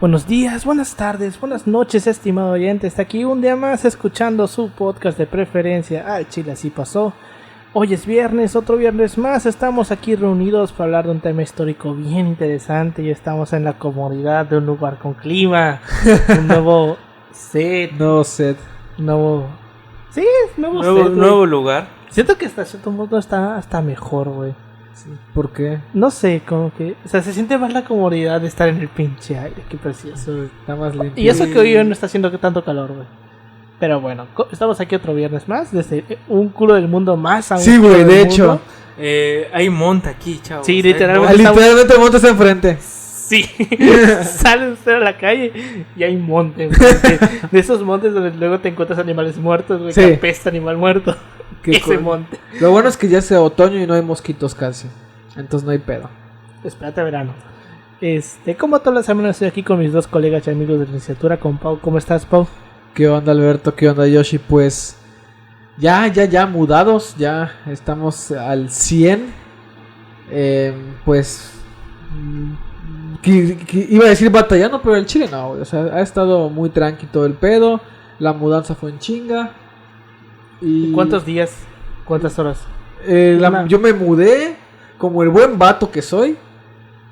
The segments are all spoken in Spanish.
Buenos días, buenas tardes, buenas noches, estimado oyente. Está aquí un día más escuchando su podcast de preferencia. Al Chile así pasó. Hoy es viernes, otro viernes más. Estamos aquí reunidos para hablar de un tema histórico bien interesante. Y estamos en la comodidad de un lugar con clima. Un nuevo set. Nuevo set. Nuevo set. Nuevo lugar. Siento que hasta cierto modo está mejor, güey. Sí. ¿Por qué? No sé, como que... O sea, se siente más la comodidad de estar en el pinche aire. Qué precioso. Está más limpio. Y eso que hoy no está haciendo tanto calor, güey. Pero bueno, estamos aquí otro viernes más. Desde un culo del mundo más a un Sí, culo güey, del de mundo. hecho. Hay monta aquí, chavos. Sí, literalmente. Literalmente el monte está enfrente. Sí. Sale usted a la calle y hay monte, güey. De esos montes donde luego te encuentras animales muertos, güey. Sí. Que apesta animal muerto. Ese coño. monte. Lo bueno es que ya es otoño y no hay mosquitos casi. Entonces no hay pedo. Espérate a verano. Como todas las semanas estoy aquí con mis dos colegas y amigos de licenciatura, con Pau. ¿Cómo estás, Pau? ¿Qué onda, Alberto? ¿Qué onda, Yoshi? Pues ya mudados, ya estamos al 100. Pues iba a decir batallando, pero el Chile no, güey. O sea, ha estado muy tranqui todo el pedo. La mudanza fue en chinga. Y ¿Cuántos días? ¿Cuántas horas? yo me mudé, como el buen vato que soy,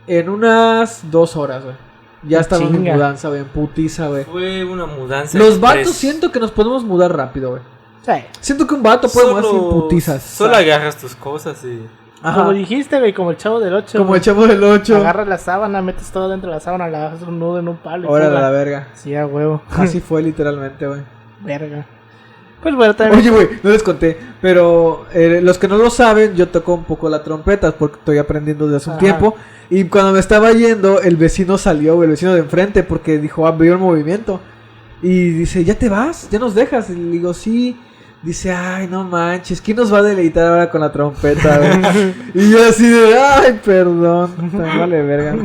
en unas 2 horas, güey. Ya estaba mi Chinga. mudanza, güey, en putiza, güey. Fue una mudanza. Los express. vatos siento que nos podemos mudar rápido, güey. Sí. Siento que un vato puede mudarse sin putizas. Solo agarras tus cosas y... Ajá. Como dijiste, güey, como el Chavo del 8. Como el Chavo del 8. Agarras la sábana, metes todo dentro de la sábana, le haces un nudo en un palo. y Órale, fuga. la verga. Sí, a huevo. Así fue literalmente, güey. Verga. Pues bueno, también. Oye, güey, no les conté. Pero los que no lo saben, yo toco un poco la trompeta porque estoy aprendiendo desde hace un Ajá. tiempo. Y cuando me estaba yendo, el vecino salió, güey, el vecino de enfrente, porque dijo, vio el movimiento. Y dice, ¿ya te vas? ¿Ya nos dejas? Y le digo, sí. Dice, ay, no manches, ¿quién nos va a deleitar ahora con la trompeta, güey? Y yo así de, ay, perdón. Me vale verga.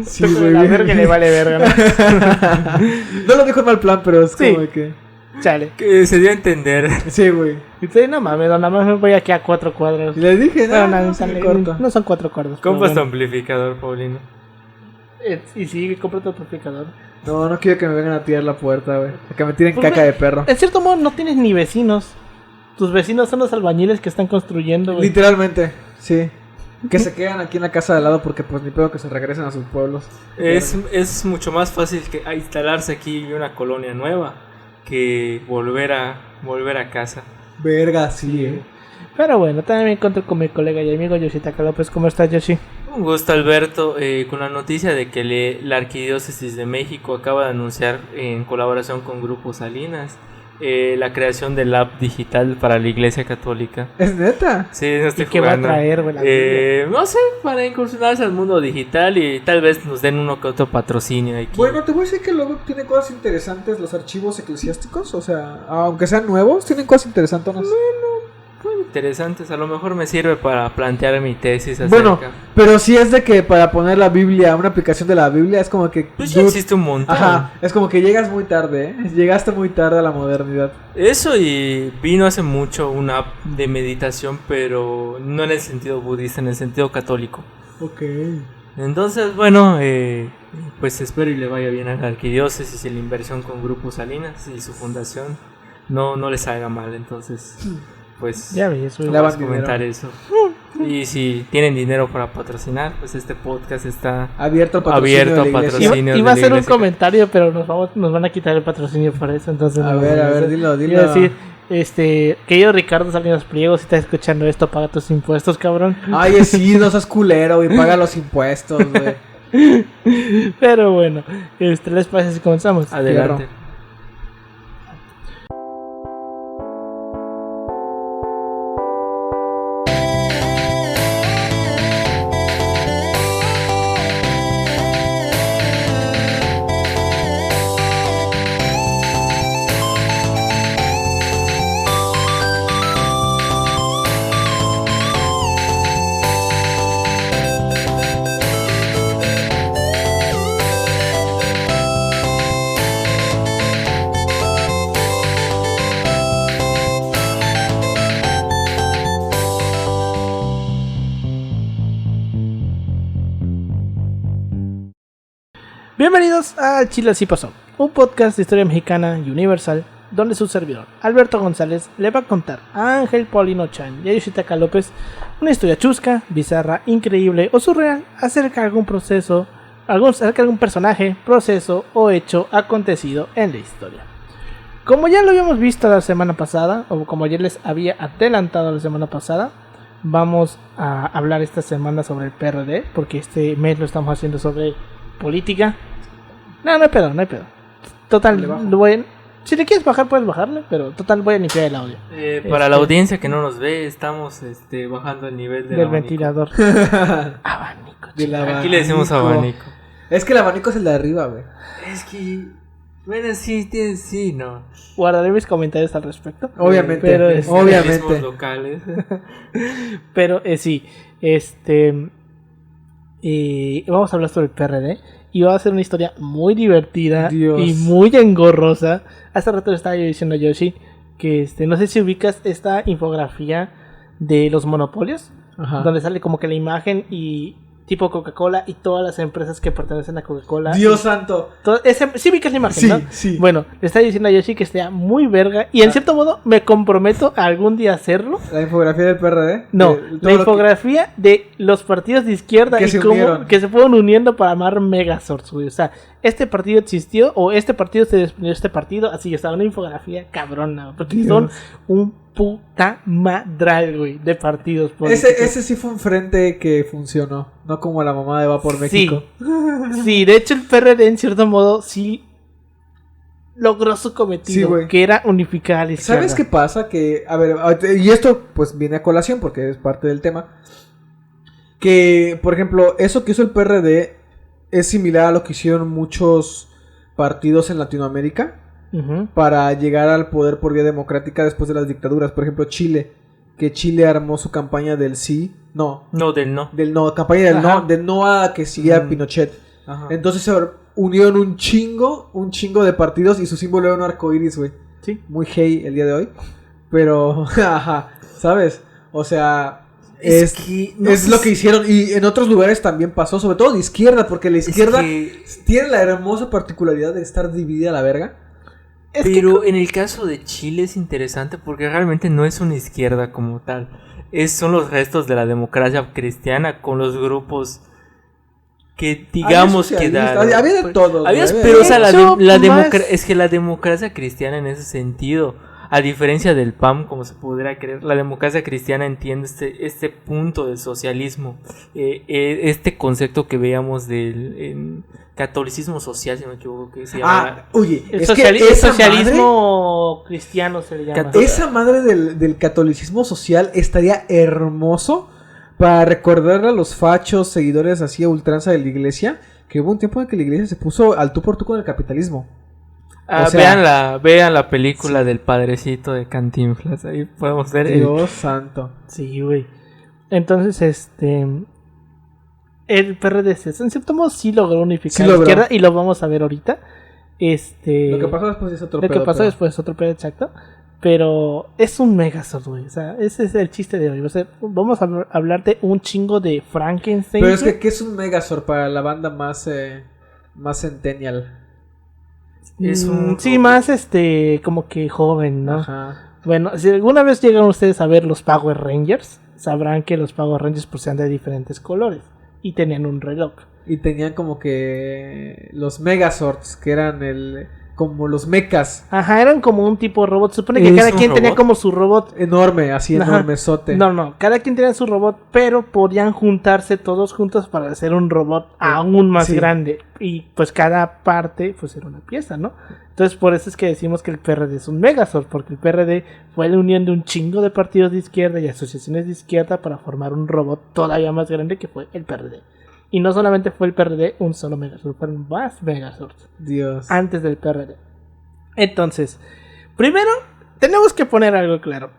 Sí, güey. La verga le vale verga, ¿no? No lo dijo en mal plan, pero es Sí. como que... Chale. Que se dio a entender. Sí, güey. Y tú, no mames, nada más me voy aquí a 4 cuadras. Y le dije, Bueno, no, no, no, sale- se corta. no son 4 cuadras. pero Compras tu bueno. amplificador, Paulino. Y sí, compra tu amplificador. No quiero que me vengan a tirar la puerta, güey. Que me tiren Pues, caca de perro. En cierto modo, no tienes ni vecinos. Tus vecinos son los albañiles que están construyendo, güey. Literalmente, sí. Que se quedan aquí en la casa de al lado porque pues ni pedo que se regresen a sus pueblos. Es mucho más fácil que instalarse aquí en una colonia nueva que volver a casa. Verga, sí, Pero bueno, también me encontré con mi colega y amigo Yoshitaka López. ¿Cómo estás, Yoshi? Un gusto, Alberto, con la noticia de que la Arquidiócesis de México acaba de anunciar en colaboración con Grupo Salinas la creación del app digital para la Iglesia Católica. ¿Es neta? Sí, no estoy ¿Y qué va a jugando. traer, güey, la Biblia? No sé, para incursionarse al mundo digital y tal vez nos den uno que otro patrocinio aquí. Bueno, te voy a decir que luego tiene cosas interesantes los archivos eclesiásticos. O sea, aunque sean nuevos, tienen cosas interesantes. Muy interesantes, a lo mejor me sirve para plantear mi tesis acerca. Bueno, pero sí es de que para poner la Biblia, una aplicación de la Biblia, es como que... pues ya dude, existe un montón. Ajá, es como que llegas muy tarde, ¿eh? Llegaste muy tarde a la modernidad. Eso, y vino hace mucho una app de meditación, pero no en el sentido budista, en el sentido católico. Ok. Entonces, bueno, pues espero y le vaya bien a la arquidiócesis y la inversión con Grupo Salinas y su fundación no les salga mal. Entonces, pues Ya ves, güey. Le vamos a van comentar dinero. eso. Y si tienen dinero para patrocinar, pues este podcast está Abierto al patrocinio Abierto de a la iglesia. patrocinio. Iba a de la hacer un iglesia. comentario, pero nos van a quitar el patrocinio por eso. Entonces A no, ver, no, a no ver, sé. dilo. Iba a decir, querido Ricardo Salinas Pliego, si estás escuchando esto, paga tus impuestos, cabrón. Ay, sí, no seas culero, güey, paga los impuestos, güey. Pero bueno, ¿les parece si comenzamos? Adelante. Bienvenidos a Chile Así Pasó, un podcast de historia mexicana y universal, donde su servidor, Alberto González, le va a contar a Ángel Paulino Chan y a Yoshitaka López una historia chusca, bizarra, increíble o surreal acerca de algún proceso, acerca de algún personaje, proceso o hecho acontecido en la historia. Como ya lo habíamos visto la semana pasada, o como ya les había adelantado la semana pasada, vamos a hablar esta semana sobre el PRD, porque este mes lo estamos haciendo sobre política. No hay pedo. Total, si le quieres bajar, puedes bajarle, pero total voy a limpiar el audio. Para la audiencia que no nos ve, estamos bajando el nivel del ventilador. Abanico. Aquí le decimos abanico. Es que el abanico es el de arriba, güey. Es que... Bueno, sí, no. Guardaré mis comentarios al respecto. Obviamente, pero obviamente. Locales. Pero sí, vamos a hablar sobre el PRD. Y va a ser una historia muy divertida. Dios. Y muy engorrosa. Hace rato estaba yo diciendo a Yoshi que no sé si ubicas esta infografía de los monopolios. Ajá. Donde sale como que la imagen y tipo Coca-Cola y todas las empresas que pertenecen a Coca-Cola. Dios santo. Sí ubicas la imagen, ¿no? Sí. Bueno, le estaba diciendo a Yoshi que esté muy verga. Y en cierto modo me comprometo a algún día hacerlo. ¿La infografía del PRD? No, la infografía de los partidos de izquierda que y cómo que se fueron uniendo para armar Megazords, güey. O sea, este partido existió o este partido se desprendió de este partido. Así, o sea, una infografía cabrona. Porque Dios. son un puta madral, güey, de partidos políticos. Ese sí fue un frente que funcionó. No como la mamá de Vapor México. Sí, de hecho el PRD en cierto modo sí logró su cometido, sí, que era unificar a la izquierda. ¿Sabes qué pasa? Que, a ver, y esto pues viene a colación porque es parte del tema. Que, por ejemplo, eso que hizo el PRD es similar a lo que hicieron muchos partidos en Latinoamérica para llegar al poder por vía democrática después de las dictaduras. Por ejemplo, Chile, que Chile armó su campaña del sí, del no. Campaña del no a que siguiera Pinochet. Ajá. Entonces se unieron un chingo de partidos y su símbolo era un arcoíris, güey. Sí. Muy hey el día de hoy. Pero, ¿sabes? O sea, es lo que hicieron. Y en otros lugares también pasó, sobre todo de izquierda, porque la izquierda tiene la hermosa particularidad de estar dividida a la verga. Pero en el caso de Chile es interesante porque realmente no es una izquierda como tal. Son los restos de la democracia cristiana con los grupos que digamos quedaron. Había de todo. Pero o sea, es que la democracia cristiana en ese sentido, a diferencia del PAN, como se podría creer, la democracia cristiana entiende este punto del socialismo, este concepto que veíamos del catolicismo social, si no me equivoco, que se llama... Oye, el socialismo cristiano se le llama. Esa madre del catolicismo social estaría hermoso para recordarle a los fachos, seguidores así a ultranza de la iglesia, que hubo un tiempo en que la iglesia se puso al tú por tú con el capitalismo. O sea, vean la película del padrecito de Cantinflas. Ahí podemos ver. Dios santo. Sí, güey. Entonces, el PRD en cierto modo sí logró unificar la izquierda y lo vamos a ver ahorita. Lo que pasó después es otro pedo. Lo que pasó después es otro pedo, exacto. Pero es un Megazord, güey. O sea, ese es el chiste de hoy. O sea, vamos a hablar de un chingo de Frankenstein. Pero es que, ¿qué es un Megazord para la banda más centennial? Sí, más como que joven, ¿no? Ajá. Bueno, si alguna vez llegan ustedes a ver los Power Rangers, sabrán que los Power Rangers pues sean de diferentes colores y tenían un reloj. Y tenían como que los Megazords, que eran como los mechas. Ajá, eran como un tipo de robot. Se supone que cada quien tenía como su robot. Enorme, así enormezote. No, cada quien tenía su robot, pero podían juntarse todos juntos para hacer un robot aún más grande. Y pues cada parte pues era una pieza, ¿no? Entonces por eso es que decimos que el PRD es un Megazord, porque el PRD fue la unión de un chingo de partidos de izquierda y asociaciones de izquierda para formar un robot todavía más grande que fue el PRD. Y no solamente fue el PRD un solo Megazord, fueron más Megazords. Dios. Antes del PRD. Entonces, primero, tenemos que poner algo claro.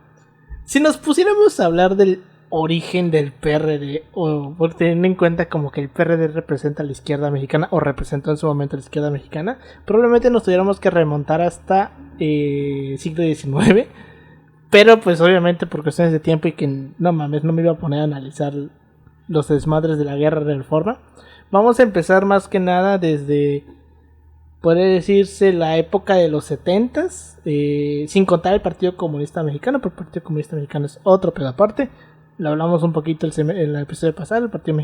Si nos pusiéramos a hablar del origen del PRD, o por teniendo en cuenta como que el PRD representa a la izquierda mexicana, o representó en su momento a la izquierda mexicana, probablemente nos tuviéramos que remontar hasta siglo XIX. Pero pues obviamente por cuestiones de tiempo y que no mames, no me iba a poner a analizar los desmadres de la guerra de Reforma, Vamos a empezar más que nada desde, puede decirse, la época de los 70s, sin contar el Partido Comunista Mexicano, porque el Partido Comunista Mexicano es otro pedo aparte. Lo hablamos un poquito en el episodio pasado. El Partido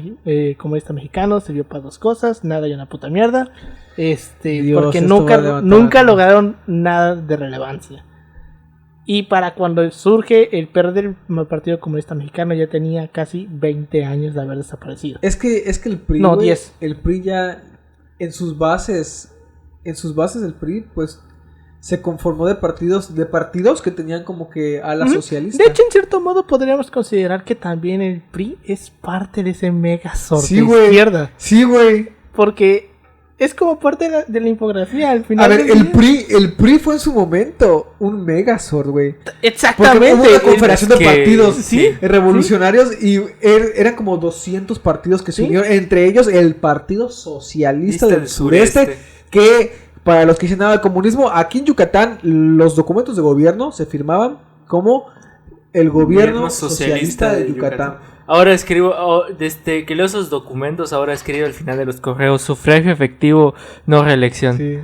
Comunista Mexicano sirvió para dos cosas, nada y una puta mierda. Dios, porque esto va a levantar. nunca lograron nada de relevancia. Y para cuando surge el PRD, el Partido Comunista Mexicano ya tenía casi 20 años de haber desaparecido. Es que el PRI, No, güey, 10. el PRI ya en sus bases el PRI pues se conformó de partidos que tenían como que ala socialista. De hecho, en cierto modo podríamos considerar que también el PRI es parte de ese megazord Sí, de güey. izquierda. Sí, güey. Porque es como parte de la infografía al final. A ver, del día. el PRI fue en su momento un megazord, güey. Porque Exactamente. hubo una confederación es de que- partidos sí, revolucionarios y eran como 200 partidos que se Sí. unieron, entre ellos el Partido Socialista Lista del Sureste, que para los que dicen nada del comunismo, aquí en Yucatán los documentos de gobierno se firmaban como el gobierno socialista de Yucatán. Ahora escribo, desde que leo esos documentos, ahora escribo al final de los correos: sufragio efectivo, no reelección. Sí.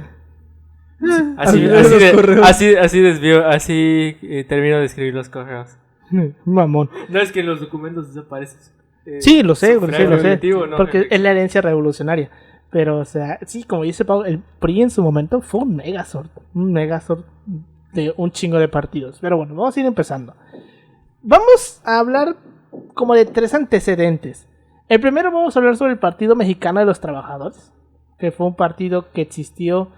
Así, Al final de los correos. así termino de escribir los correos. Mamón. No es que en los documentos desaparecen. Sí, lo sé, sufragio lo sé. efectivo, no Porque reelección. es la herencia revolucionaria. Pero, o sea, sí, como dice Pau, el PRI en su momento fue un megazord. Un megazord de un chingo de partidos. Pero bueno, vamos a ir empezando. Vamos a hablar como de 3 antecedentes. El primero vamos a hablar sobre el Partido Mexicano de los Trabajadores, que fue un partido que existió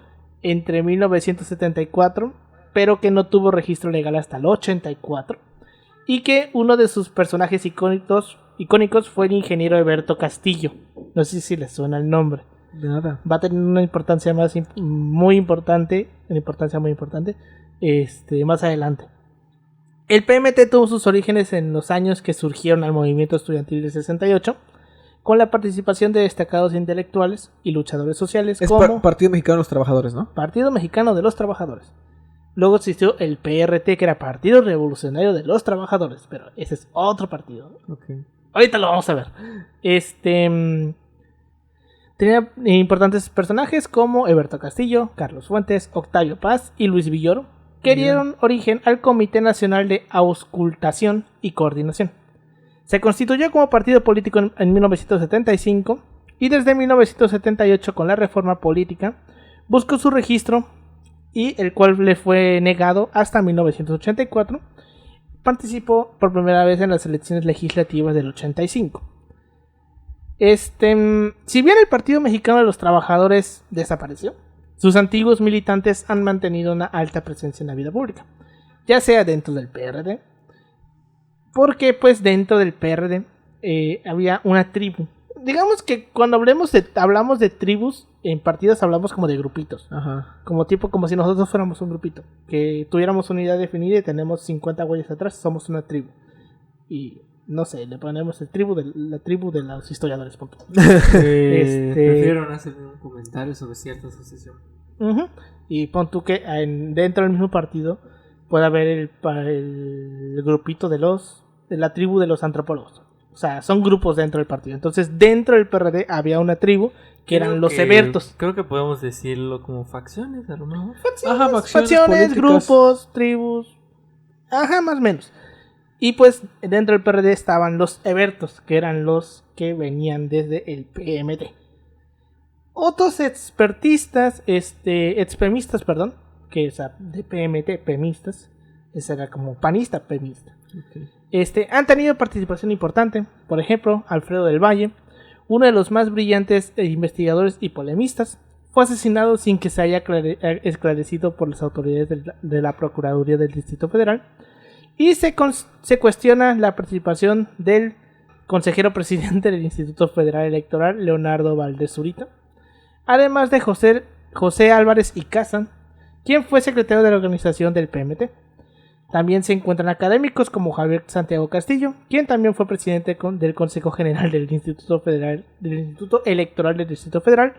entre 1974, pero que no tuvo registro legal hasta el 84, y que uno de sus personajes icónicos fue el ingeniero Eberto Castillo. No sé si les suena el nombre. Nada. Va a tener una importancia muy importante, más adelante. El PMT tuvo sus orígenes en los años que surgieron al movimiento estudiantil del 68, con la participación de destacados intelectuales y luchadores sociales Es como Partido Mexicano de los Trabajadores, ¿no? Partido Mexicano de los Trabajadores. Luego existió el PRT, que era Partido Revolucionario de los Trabajadores, pero ese es otro partido. Okay. Ahorita lo vamos a ver. Tenía importantes personajes como Eberto Castillo, Carlos Fuentes, Octavio Paz y Luis Villoro, que dieron origen al Comité Nacional de Auscultación y Coordinación. Se constituyó como partido político en 1975 y desde 1978, con la reforma política, buscó su registro, y el cual le fue negado hasta 1984. Participó por primera vez en las elecciones legislativas del 85. Si bien el Partido Mexicano de los Trabajadores desapareció, sus antiguos militantes han mantenido una alta presencia en la vida pública, ya sea dentro del PRD, porque pues dentro del PRD había una tribu. Digamos que cuando hablamos de tribus, en partidos hablamos como de grupitos. Ajá. Como si nosotros fuéramos un grupito, que tuviéramos una unidad definida y tenemos 50 güeyes atrás, somos una tribu. Y no sé, le ponemos la tribu de los historiadores. Punto. Prefiero no hacer ningún comentario sobre cierta asociación. Uh-huh. Y pon tú que dentro del mismo partido puede haber el grupito de la tribu de los antropólogos. O sea, son grupos dentro del partido. Entonces, dentro del PRD había una tribu que eran los Ebertos. Creo que podemos decirlo como facciones, a lo mejor. Ajá, Facciones, políticas. grupos, tribus. Ajá, más o menos. Y pues dentro del PRD estaban los Ebertos, que eran los que venían desde el PMT. Otros expertistas, expemistas, perdón, que es de PMT, pemistas, ese era como panista, pemista. Okay. Han tenido participación importante. Por ejemplo, Alfredo del Valle, uno de los más brillantes investigadores y polemistas, fue asesinado sin que se haya esclarecido por las autoridades de la Procuraduría del Distrito Federal. Y se cuestiona la participación del consejero presidente del Instituto Federal Electoral, Leonardo Valdés Zurita, además de José Álvarez y Casa, quien fue secretario de la organización del PMT. También se encuentran académicos como Javier Santiago Castillo, quien también fue presidente del Consejo General del Instituto Electoral del Distrito Federal,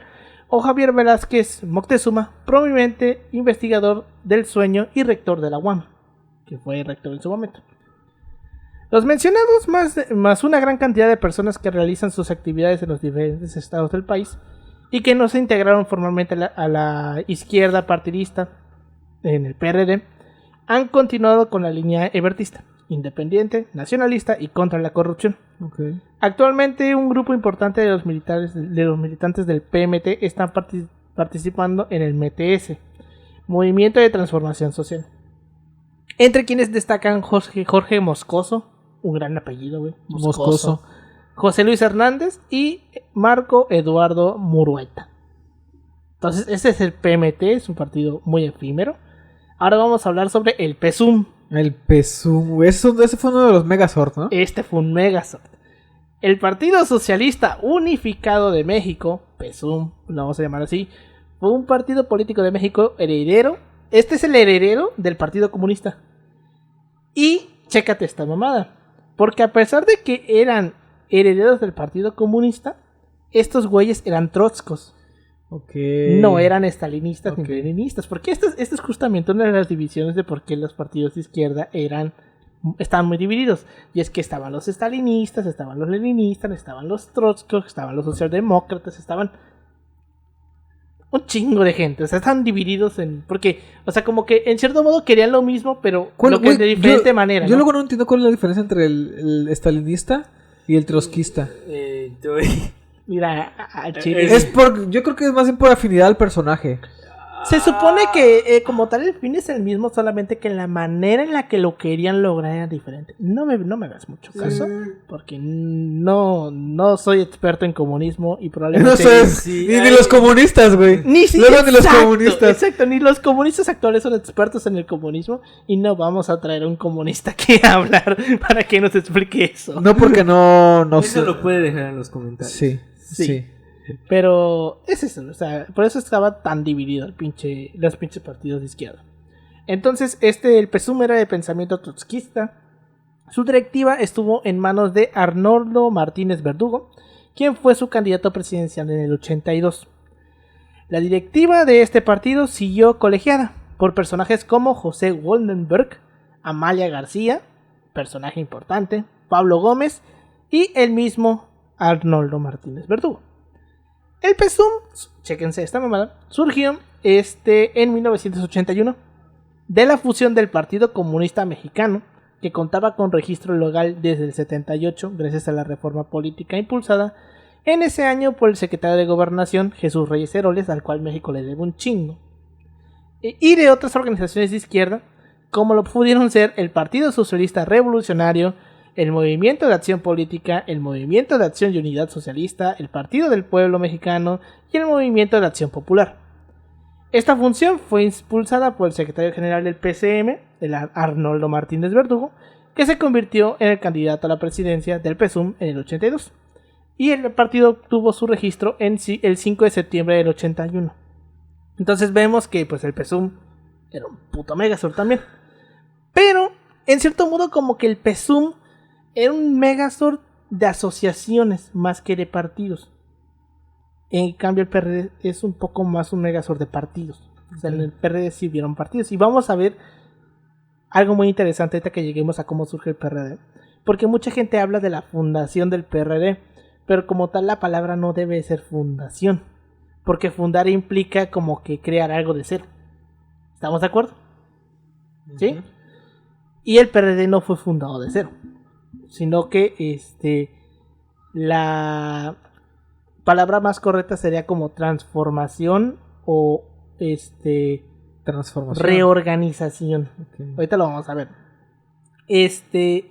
o Javier Velázquez Moctezuma, prominente investigador del sueño y rector de la UAM, que fue rector en su momento. Los mencionados, más una gran cantidad de personas que realizan sus actividades en los diferentes estados del país y que no se integraron formalmente a la izquierda partidista en el PRD, han continuado con la línea ebertista, independiente, nacionalista y contra la corrupción. Okay. Actualmente un grupo importante de los militantes del PMT están participando en el MTS, Movimiento de Transformación Social. Entre quienes destacan Jorge Moscoso, un gran apellido, güey. Moscoso. José Luis Hernández y Marco Eduardo Murueta. Entonces, ese es el PMT, es un partido muy efímero. Ahora vamos a hablar sobre el PSUM. El PSUM, ese fue uno de los Megazord, ¿no? Este fue un Megazord. El Partido Socialista Unificado de México, PSUM, lo vamos a llamar así, fue un partido político de México heredero. Este es el heredero del Partido Comunista. Y chécate esta mamada. Porque a pesar de que eran herederos del Partido Comunista, estos güeyes eran trotskos. Okay. No eran estalinistas Okay. ni leninistas. Porque esto es justamente una de las divisiones de por qué los partidos de izquierda estaban muy divididos. Y es que estaban los estalinistas, estaban los leninistas, estaban los trotskos, estaban los socialdemócratas, estaban un chingo de gente. O sea, estaban divididos en... Porque, o sea, como que en cierto modo querían lo mismo, pero de diferente manera. Yo ¿no? luego no entiendo cuál es la diferencia entre el estalinista y el trotskista. Mira, al chile. Yo creo que es más bien por afinidad al personaje. Se supone que como tal el fin es el mismo, solamente que la manera en la que lo querían lograr era diferente. No me hagas mucho caso, porque no soy experto en comunismo y probablemente... No sé, ni los comunistas, güey. Ni los comunistas. Exacto, ni los comunistas actuales son expertos en el comunismo y no vamos a traer a un comunista aquí a hablar para que nos explique eso. No, porque no Eso lo puede dejar en los comentarios. Sí. Pero es eso, o sea, por eso estaba tan dividido los pinches partidos de izquierda. Entonces, el PSUM era de pensamiento trotskista. Su directiva estuvo en manos de Arnoldo Martínez Verdugo, quien fue su candidato presidencial en el 82. La directiva de este partido siguió colegiada por personajes como José Woldenberg, Amalia García, personaje importante, Pablo Gómez y el mismo Arnoldo Martínez Verdugo. El PSUM, chéquense esta mamada, surgió en 1981 de la fusión del Partido Comunista Mexicano, que contaba con registro legal desde el 78 gracias a la reforma política impulsada en ese año por el secretario de Gobernación Jesús Reyes Heroles, al cual México le debe un chingo, y de otras organizaciones de izquierda, como lo pudieron ser el Partido Socialista Revolucionario, el Movimiento de Acción Política, el Movimiento de Acción y Unidad Socialista, el Partido del Pueblo Mexicano y el Movimiento de Acción Popular. Esta función fue impulsada por el secretario general del PCM, el Arnoldo Martínez Verdugo, que se convirtió en el candidato a la presidencia del PSUM en el 82. Y el partido tuvo su registro el 5 de septiembre del 81. Entonces vemos que pues el PSUM era un puto Megazord también. Pero, en cierto modo, como que el PSUM era un Megazord de asociaciones más que de partidos. En cambio el PRD es un poco más un Megazord de partidos. O sea, en el PRD sí vieron partidos. Y vamos a ver algo muy interesante ahorita que lleguemos a cómo surge el PRD. Porque mucha gente habla de la fundación del PRD, pero como tal la palabra no debe ser fundación. Porque fundar implica como que crear algo de cero. ¿Estamos de acuerdo? ¿Sí? Y el PRD no fue fundado de cero, sino que la palabra más correcta sería como transformación o reorganización. Okay. Ahorita lo vamos a ver.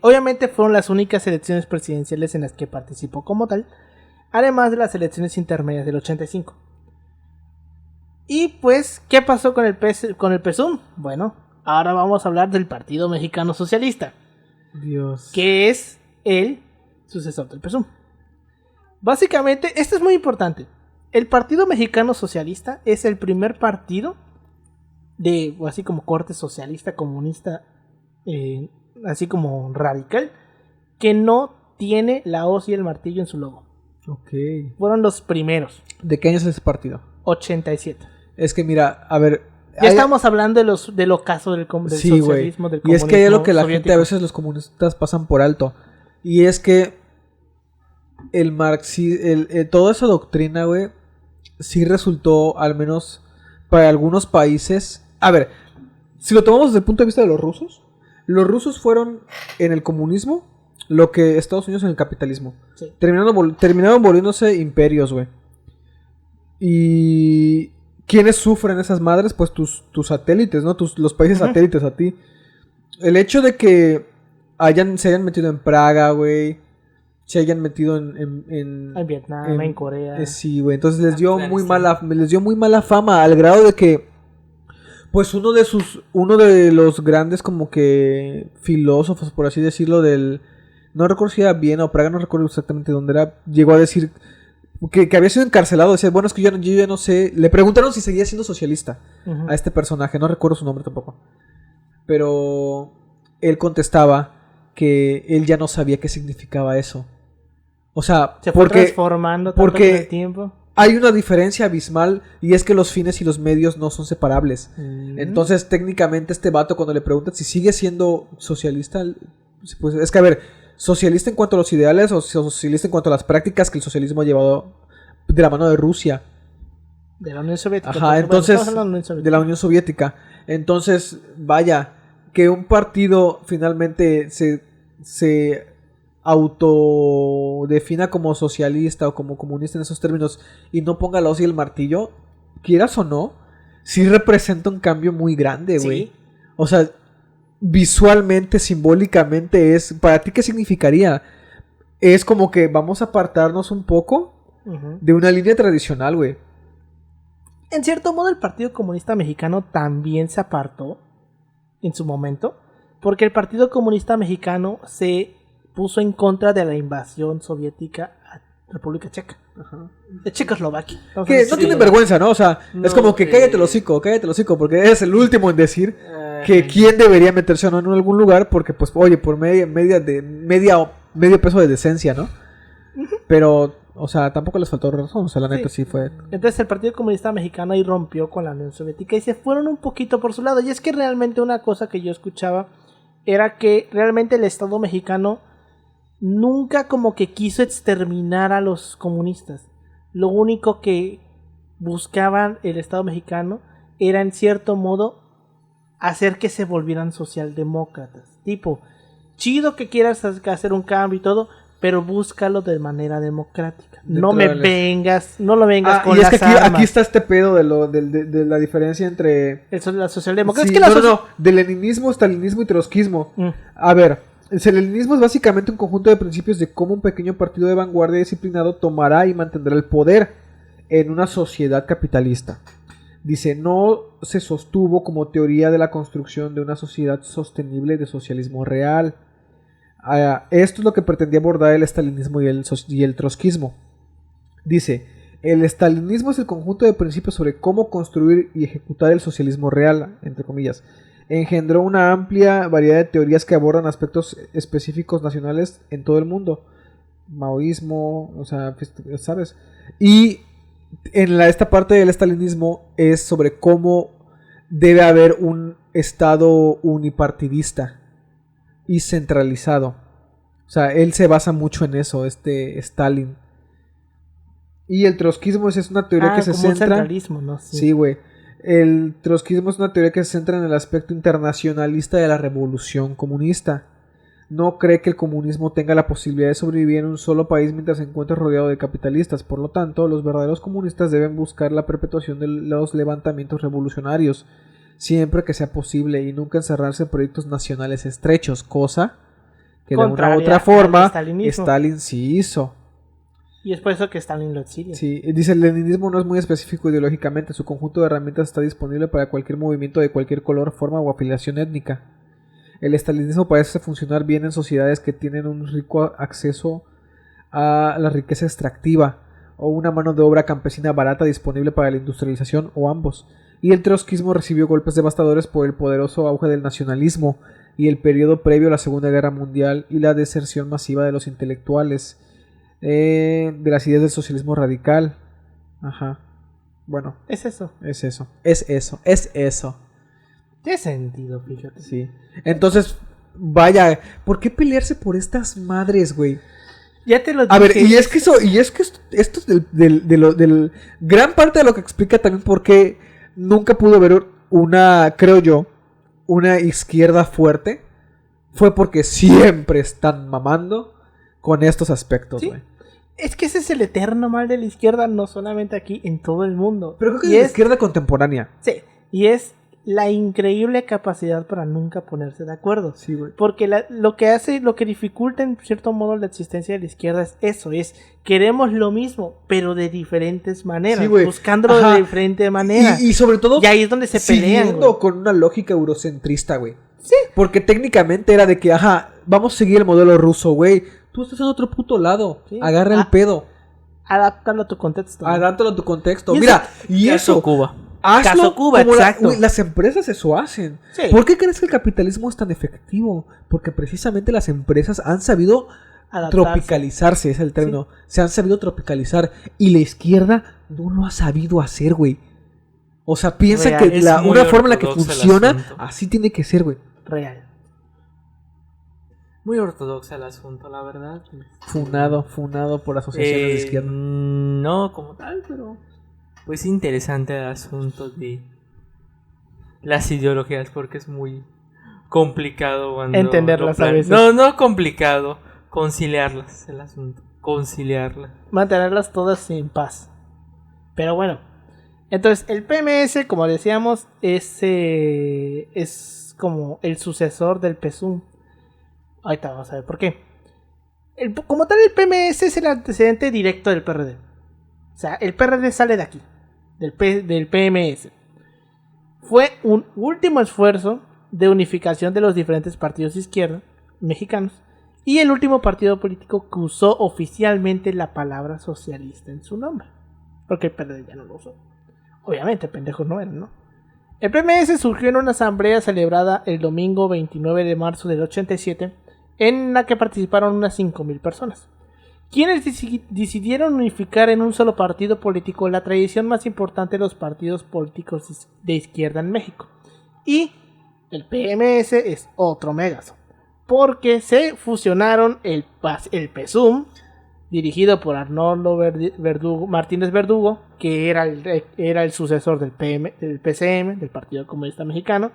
Obviamente fueron las únicas elecciones presidenciales en las que participó como tal, además de las elecciones intermedias del 85. Y pues, ¿qué pasó con el PSUM? Bueno, ahora vamos a hablar del Partido Mexicano Socialista. Dios. Que es el sucesor del PSUM. Básicamente, esto es muy importante. El Partido Mexicano Socialista es el primer partido así como corte socialista, comunista, así como radical, que no tiene la hoz y el martillo en su logo. Ok. Fueron los primeros. ¿De qué año es ese partido? 87. Es que mira, a ver, Ya estamos hablando del ocaso del sí, socialismo, del comunismo. Y es que hay algo que la soviético. gente, a veces los comunistas pasan por alto. Y es que el marxismo, toda esa doctrina, güey, sí resultó, al menos para algunos países. A ver, si lo tomamos desde el punto de vista de los rusos fueron en el comunismo lo que Estados Unidos en el capitalismo. Sí. Terminaron volviéndose imperios, güey. Y ¿quiénes sufren esas madres? Pues tus satélites, ¿no? Los países satélites a ti. El hecho de que se hayan metido en Praga, güey, se hayan metido en Vietnam, en Corea. Sí, güey. Entonces les dio muy mala fama, al grado de que pues uno de los grandes como que filósofos, por así decirlo, no recuerdo si era Viena o Praga, no recuerdo exactamente dónde era, llegó a decir que había sido encarcelado. Decía, bueno, es que yo ya no sé. Le preguntaron si seguía siendo socialista a este personaje, no recuerdo su nombre tampoco. Pero él contestaba que él ya no sabía qué significaba eso. O sea, se fue transformando tanto con el tiempo. Hay una diferencia abismal, y es que los fines y los medios no son separables. Entonces, técnicamente, este vato, cuando le preguntan si sigue siendo socialista, pues es que, a ver, socialista en cuanto a los ideales o socialista en cuanto a las prácticas que el socialismo ha llevado de la mano de Rusia. De la Unión Soviética. Ajá, entonces, de la Unión Soviética. Entonces, vaya, que un partido finalmente se autodefina como socialista o como comunista en esos términos y no ponga la hoz y el martillo, quieras o no, sí representa un cambio muy grande, güey. ¿Sí? O sea, visualmente, simbólicamente ¿para ti qué significaría? Es como que vamos a apartarnos un poco de una línea tradicional, güey. En cierto modo, el Partido Comunista Mexicano también se apartó en su momento, porque el Partido Comunista Mexicano se puso en contra de la invasión soviética a República Checa. De Checoslovaquia. Que no tienen vergüenza, ¿no? O sea, es como que cállate el hocico, porque eres el último en decir que quién debería meterse o no en algún lugar, porque pues, oye, por medio peso de decencia, ¿no? Pero, o sea, tampoco les faltó razón, o sea, la neta sí fue. Entonces el Partido Comunista Mexicano ahí rompió con la Unión Soviética y se fueron un poquito por su lado. Y es que realmente una cosa que yo escuchaba era que realmente el Estado mexicano nunca como que quiso exterminar a los comunistas. Lo único que buscaban el Estado mexicano era en cierto modo hacer que se volvieran socialdemócratas. Tipo, chido que quieras hacer un cambio y todo, pero búscalo de manera democrática. No lo vengas con las armas. Aquí está este pedo de la diferencia entre la socialdemocracia. Sí, es que de leninismo, stalinismo y trotskismo. A ver, el leninismo es básicamente un conjunto de principios de cómo un pequeño partido de vanguardia disciplinado tomará y mantendrá el poder en una sociedad capitalista. Dice, no se sostuvo como teoría de la construcción de una sociedad sostenible de socialismo real. Esto es lo que pretendía abordar el estalinismo y el trotskismo. Dice, el estalinismo es el conjunto de principios sobre cómo construir y ejecutar el socialismo real, entre comillas. Engendró una amplia variedad de teorías que abordan aspectos específicos nacionales en todo el mundo. Maoísmo, o sea, ¿sabes? Y esta parte del estalinismo es sobre cómo debe haber un estado unipartidista y centralizado. O sea, él se basa mucho en eso, Stalin. Y el trotskismo es una teoría que se centra... un centralismo, ¿no? Sí, güey. El trotskismo es una teoría que se centra en el aspecto internacionalista de la revolución comunista. No cree que el comunismo tenga la posibilidad de sobrevivir en un solo país mientras se encuentre rodeado de capitalistas. Por lo tanto, los verdaderos comunistas deben buscar la perpetuación de los levantamientos revolucionarios, siempre que sea posible, y nunca encerrarse en proyectos nacionales estrechos, cosa que de una u otra forma Stalin sí hizo. Y es por eso que Stalin lo exilia. Sí, dice, el leninismo no es muy específico ideológicamente, su conjunto de herramientas está disponible para cualquier movimiento de cualquier color, forma o afiliación étnica. El estalinismo parece funcionar bien en sociedades que tienen un rico acceso a la riqueza extractiva o una mano de obra campesina barata disponible para la industrialización o ambos. Y el trotskismo recibió golpes devastadores por el poderoso auge del nacionalismo y el periodo previo a la Segunda Guerra Mundial y la deserción masiva de los intelectuales de las ideas del socialismo radical. Ajá. Bueno, Es eso. es eso. Es eso. Es eso. Tiene sentido, fíjate. Sí. Entonces, vaya, ¿por qué pelearse por estas madres, güey? Ya te lo dije. A ver, y es que esto es del gran parte de lo que explica también por qué nunca pudo haber creo yo, una izquierda fuerte, fue porque siempre están mamando con estos aspectos, ¿Sí? güey. Es que ese es el eterno mal de la izquierda, no solamente aquí, en todo el mundo. Pero creo que Y es la izquierda contemporánea. Sí, y es la increíble capacidad para nunca ponerse de acuerdo. Sí, güey. Porque lo que dificulta en cierto modo la existencia de la izquierda es eso, es queremos lo mismo, pero de diferentes maneras, Sí, güey. buscándolo Ajá. de diferente manera. Y sobre todo, Y ahí es donde se pelean, siguiendo güey. con una lógica eurocentrista, güey. Sí. Porque técnicamente era de que, vamos a seguir el modelo ruso, güey. Tú estás en otro puto lado. Sí. Agarra el pedo. Adaptarlo a tu contexto. Adáptalo a tu contexto. Y Mira, y Caso eso. Cuba. Hazlo Caso Cuba, como exacto. güey, las empresas eso hacen. Sí. ¿Por qué crees que el capitalismo es tan efectivo? Porque precisamente las empresas han sabido Adaptarse. tropicalizarse, es el término. Se han sabido tropicalizar. Y la izquierda no lo ha sabido hacer, güey. O sea, piensa Real, que es muy una forma en la que ortodoxa el funciona, asunto. así tiene que ser, güey. Real. Muy ortodoxa el asunto, la verdad. Funado por asociaciones de izquierda. No como tal, pero pues interesante el asunto de las ideologías porque es muy complicado cuando Entenderlas a veces. No complicado, conciliarlas el asunto, conciliarlas. Mantenerlas todas en paz. Pero bueno. Entonces, el PMS, como decíamos, es como el sucesor del PSUM. Ahorita vamos a ver por qué. Como tal, el PMS es el antecedente directo del PRD. O sea, el PRD sale de aquí, del PMS. Fue un último esfuerzo de unificación de los diferentes partidos de izquierda mexicanos y el último partido político que usó oficialmente la palabra socialista en su nombre. Porque el PRD ya no lo usó. Obviamente, pendejos no eran, ¿no? El PMS surgió en una asamblea celebrada el domingo 29 de marzo del 87, en la que participaron unas 5,000 personas, quienes decidieron unificar en un solo partido político la tradición más importante de los partidos políticos de izquierda en México. Y el PMS es otro megazo, porque se fusionaron el PSUM, dirigido por Arnoldo Martínez Verdugo, que era el sucesor del PCM, del Partido Comunista Mexicano,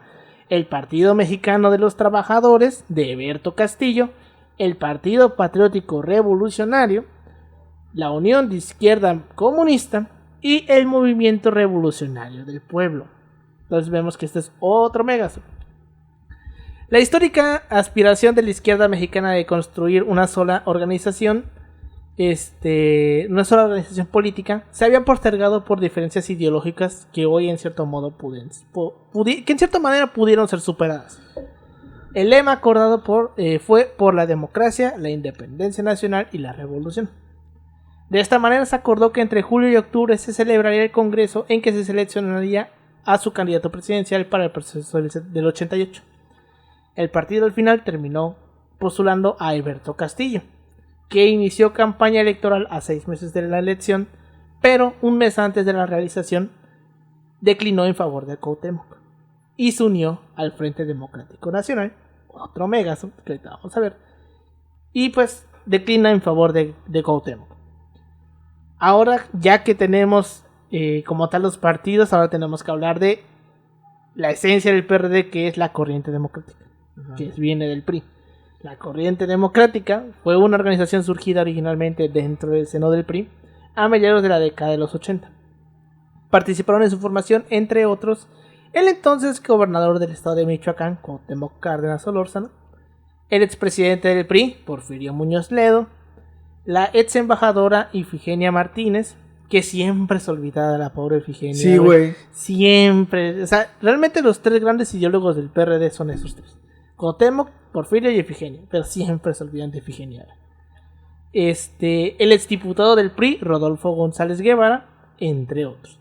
el Partido Mexicano de los Trabajadores, de Eberto Castillo, el Partido Patriótico Revolucionario, la Unión de Izquierda Comunista y el Movimiento Revolucionario del Pueblo. Entonces vemos que este es otro megazo. La histórica aspiración de la izquierda mexicana de construir una sola organización política se había postergado por diferencias ideológicas que hoy en cierto modo que en cierta manera pudieron ser superadas. El lema acordado fue por la democracia, la independencia nacional y la revolución. De esta manera se acordó que entre julio y octubre se celebraría el congreso en que se seleccionaría a su candidato presidencial para el proceso del 88. El partido al final terminó postulando a Eberto Castillo, que inició campaña electoral a 6 meses de la elección, pero un mes antes de la realización declinó en favor de Cuauhtémoc y se unió al Frente Democrático Nacional, otro megazo que ahorita vamos a ver, y pues declina en favor de Cuauhtémoc. Ahora, ya que tenemos como tal los partidos, ahora tenemos que hablar de la esencia del PRD, que es la corriente democrática, que viene del PRI. La Corriente Democrática fue una organización surgida originalmente dentro del seno del PRI a mediados de la década de los 80. Participaron en su formación, entre otros, el entonces gobernador del estado de Michoacán, Cuauhtémoc Cárdenas Solórzano, el expresidente del PRI, Porfirio Muñoz Ledo, la ex embajadora Ifigenia Martínez, que siempre es olvidada la pobre Ifigenia. Sí, güey. Siempre. O sea, realmente los tres grandes ideólogos del PRD son esos tres: Cuauhtémoc, Porfirio y Ifigenia, pero siempre se olvidan de Ifigenia. El exdiputado del PRI, Rodolfo González Guevara, entre otros.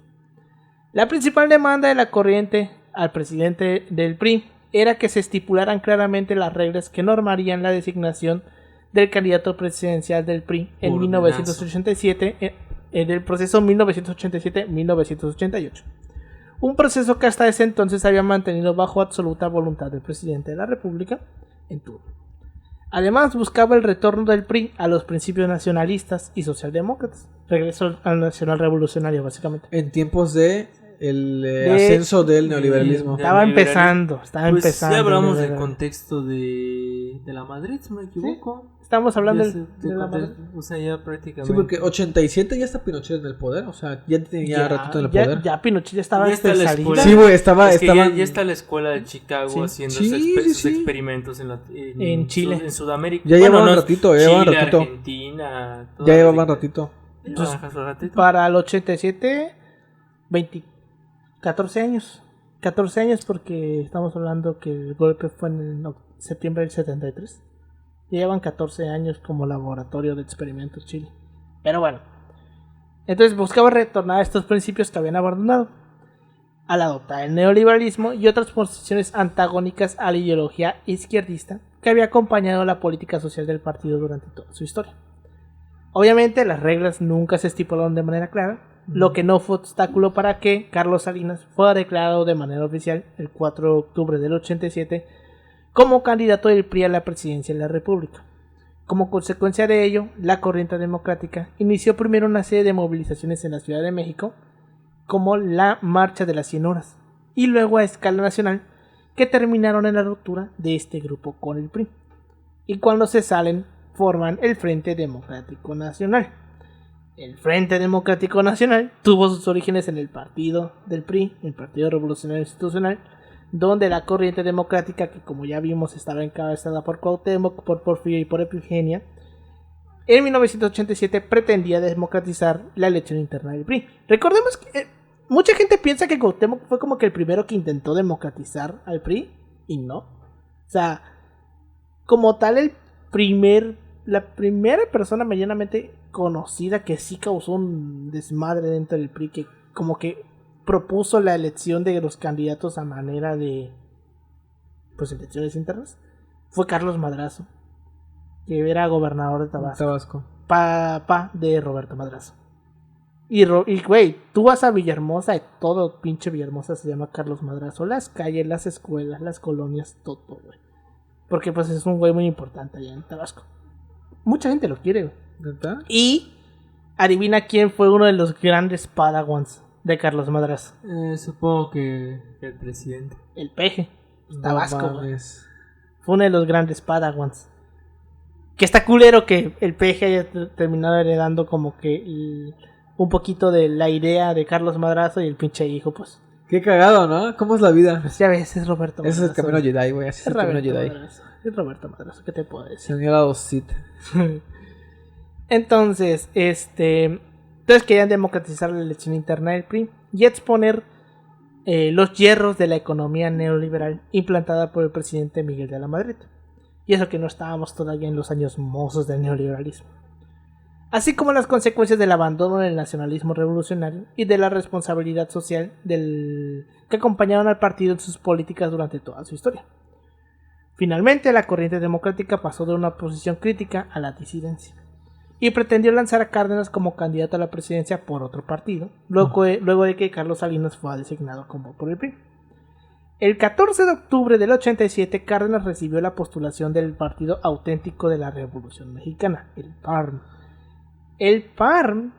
La principal demanda de la corriente al presidente del PRI era que se estipularan claramente las reglas que normarían la designación del candidato presidencial del PRI en 1987 en el proceso 1987-1988. Un proceso que hasta ese entonces había mantenido bajo absoluta voluntad del presidente de la República en turno. Además, buscaba el retorno del PRI a los principios nacionalistas y socialdemócratas. Regreso al nacional revolucionario, básicamente. En tiempos de ascenso del neoliberalismo. Estaba empezando. Ya hablamos del contexto de la Madrid, si no me equivoco. Sí, estamos hablando de la Madrid. O sea, ya prácticamente. Sí, porque 87 ya está Pinochet en el poder. O sea, ya tenía ratito en el poder. Ya Pinochet ya estaba Ya está la escuela. Sí, güey, estaba. Ya está la escuela de Chicago haciendo sus sí. experimentos en Chile. En Sudamérica. Ya llevaban ratito, Chile, Argentina. Ya llevaban ratito. Entonces, para el 87, 14 años. 14 años porque estamos hablando que el golpe fue en septiembre del 73. Llevan 14 años como laboratorio de experimentos Chile. Pero bueno. Entonces buscaba retornar a estos principios que habían abandonado al adoptar el neoliberalismo y otras posiciones antagónicas a la ideología izquierdista que había acompañado la política social del partido durante toda su historia. Obviamente las reglas nunca se estipularon de manera clara, lo que no fue obstáculo para que Carlos Salinas fuera declarado de manera oficial el 4 de octubre del 87 como candidato del PRI a la presidencia de la República. Como consecuencia de ello, la corriente democrática inició primero una serie de movilizaciones en la Ciudad de México, como la Marcha de las 100 Horas, y luego a escala nacional, que terminaron en la ruptura de este grupo con el PRI. Y cuando se salen, forman el Frente Democrático Nacional. El Frente Democrático Nacional tuvo sus orígenes en el partido del PRI, el Partido Revolucionario Institucional, donde la corriente democrática, que como ya vimos estaba encabezada por Cuauhtémoc, por Porfirio y por Epigenia, en 1987 pretendía democratizar la elección interna del PRI. Recordemos que mucha gente piensa que Cuauhtémoc fue como que el primero que intentó democratizar al PRI, y no. O sea, como tal la primera persona medianamente conocida que sí causó un desmadre dentro del PRI, que como que propuso la elección de los candidatos a manera de elecciones internas, fue Carlos Madrazo, que era gobernador de Tabasco. Papá de Roberto Madrazo. Y güey, tú vas a Villahermosa y todo pinche Villahermosa se llama Carlos Madrazo. Las calles, las escuelas, las colonias, todo, güey. Porque pues es un güey muy importante allá en Tabasco. Mucha gente lo quiere, güey. ¿Verdad? Y adivina quién fue uno de los grandes padawans de Carlos Madrazo. Supongo que el presidente. El peje. Tabasco, güey. No, fue uno de los grandes padawans. Que está culero que el peje haya terminado heredando como que un poquito de la idea de Carlos Madrazo y el pinche hijo, pues. Qué cagado, ¿no? ¿Cómo es la vida? Pues ya ves, es Roberto Madrazo. Ese es el camino Jedi, güey. Así es el camino Jedi. Es Roberto Madrazo, ¿qué te puedo decir? Señor Adostit. Entonces, querían democratizar la elección interna del PRI y exponer los hierros de la economía neoliberal implantada por el presidente Miguel de la Madrid. Y eso que no estábamos todavía en los años mozos del neoliberalismo. Así como las consecuencias del abandono del nacionalismo revolucionario y de la responsabilidad social que acompañaron al partido en sus políticas durante toda su historia. Finalmente, la corriente democrática pasó de una posición crítica a la disidencia y pretendió lanzar a Cárdenas como candidato a la presidencia por otro partido, luego de que Carlos Salinas fue designado como por el PRI. El 14 de octubre del 87, Cárdenas recibió la postulación del Partido Auténtico de la Revolución Mexicana, el PARM. El PARM